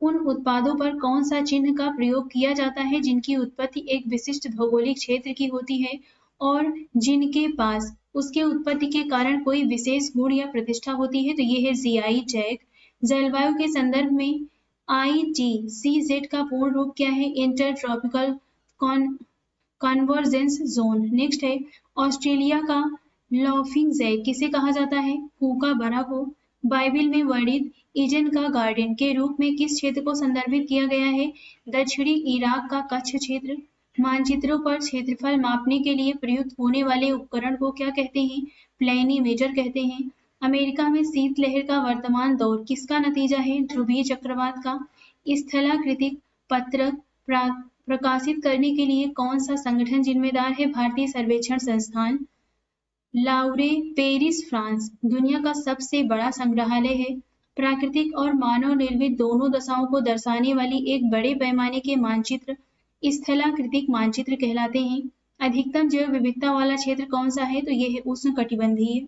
A: उन उत्पादों पर कौन सा चिन्ह का प्रयोग किया जाता है जिनकी उत्पत्ति एक विशिष्ट भौगोलिक क्षेत्र की होती है और जिनके पास उसके उत्पत्ति के कारण कोई विशेष गुण या प्रतिष्ठा होती है? तो ये है जीआई टैग। जलवायु के संदर्भ में ITCZ का पूर्ण रूप क्या है? Inter tropical convergence zone. Next है ऑस्ट्रेलिया का लॉफिंग जैक किसे कहा जाता है? कूकाबरा को। बाइबिल में वर्णित ईडन का गार्डन के रूप में किस क्षेत्र को संदर्भित किया गया है? दक्षिणी इराक का कच्छ क्षेत्र। मानचित्रों पर क्षेत्रफल मापने के लिए प्रयुक्त होने वाले उपकरण को क्या कहते हैं? प्लेनीमीटर कहते हैं। अमेरिका में शीतलहर का वर्तमान दौर किसका नतीजा है? ध्रुवीय चक्रवात का। स्थलाकृतिक पत्रक प्रकाशित करने के लिए कौन सा संगठन जिम्मेदार है? भारतीय सर्वेक्षण संस्थान। लाउरे, पेरिस, फ्रांस दुनिया का सबसे बड़ा संग्रहालय है। प्राकृतिक और मानव निर्मित दोनों दशाओं को दर्शाने वाली एक बड़े पैमाने के मानचित्र स्थलाकृतिक मानचित्र कहलाते हैं। अधिकतम जैव विविधता वाला क्षेत्र कौन सा है? तो यह है उष्णकटिबंधीय।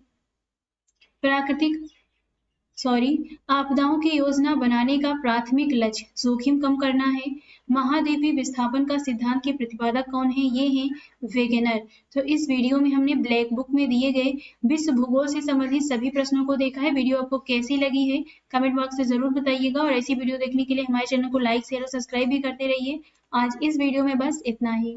A: आपदाओं की योजना बनाने का प्राथमिक लक्ष्य जोखिम कम करना है। महाद्वीपीय विस्थापन का सिद्धांत के प्रतिपादक कौन है? ये हैं वेगेनर। तो इस वीडियो में हमने ब्लैक बुक में दिए गए विश्व भूगोल से संबंधित सभी प्रश्नों को देखा है। वीडियो आपको कैसी लगी है कमेंट बॉक्स में जरूर बताइएगा और ऐसी वीडियो देखने के लिए हमारे चैनल को लाइक शेयर और सब्सक्राइब भी करते रहिए। आज इस वीडियो में बस इतना ही।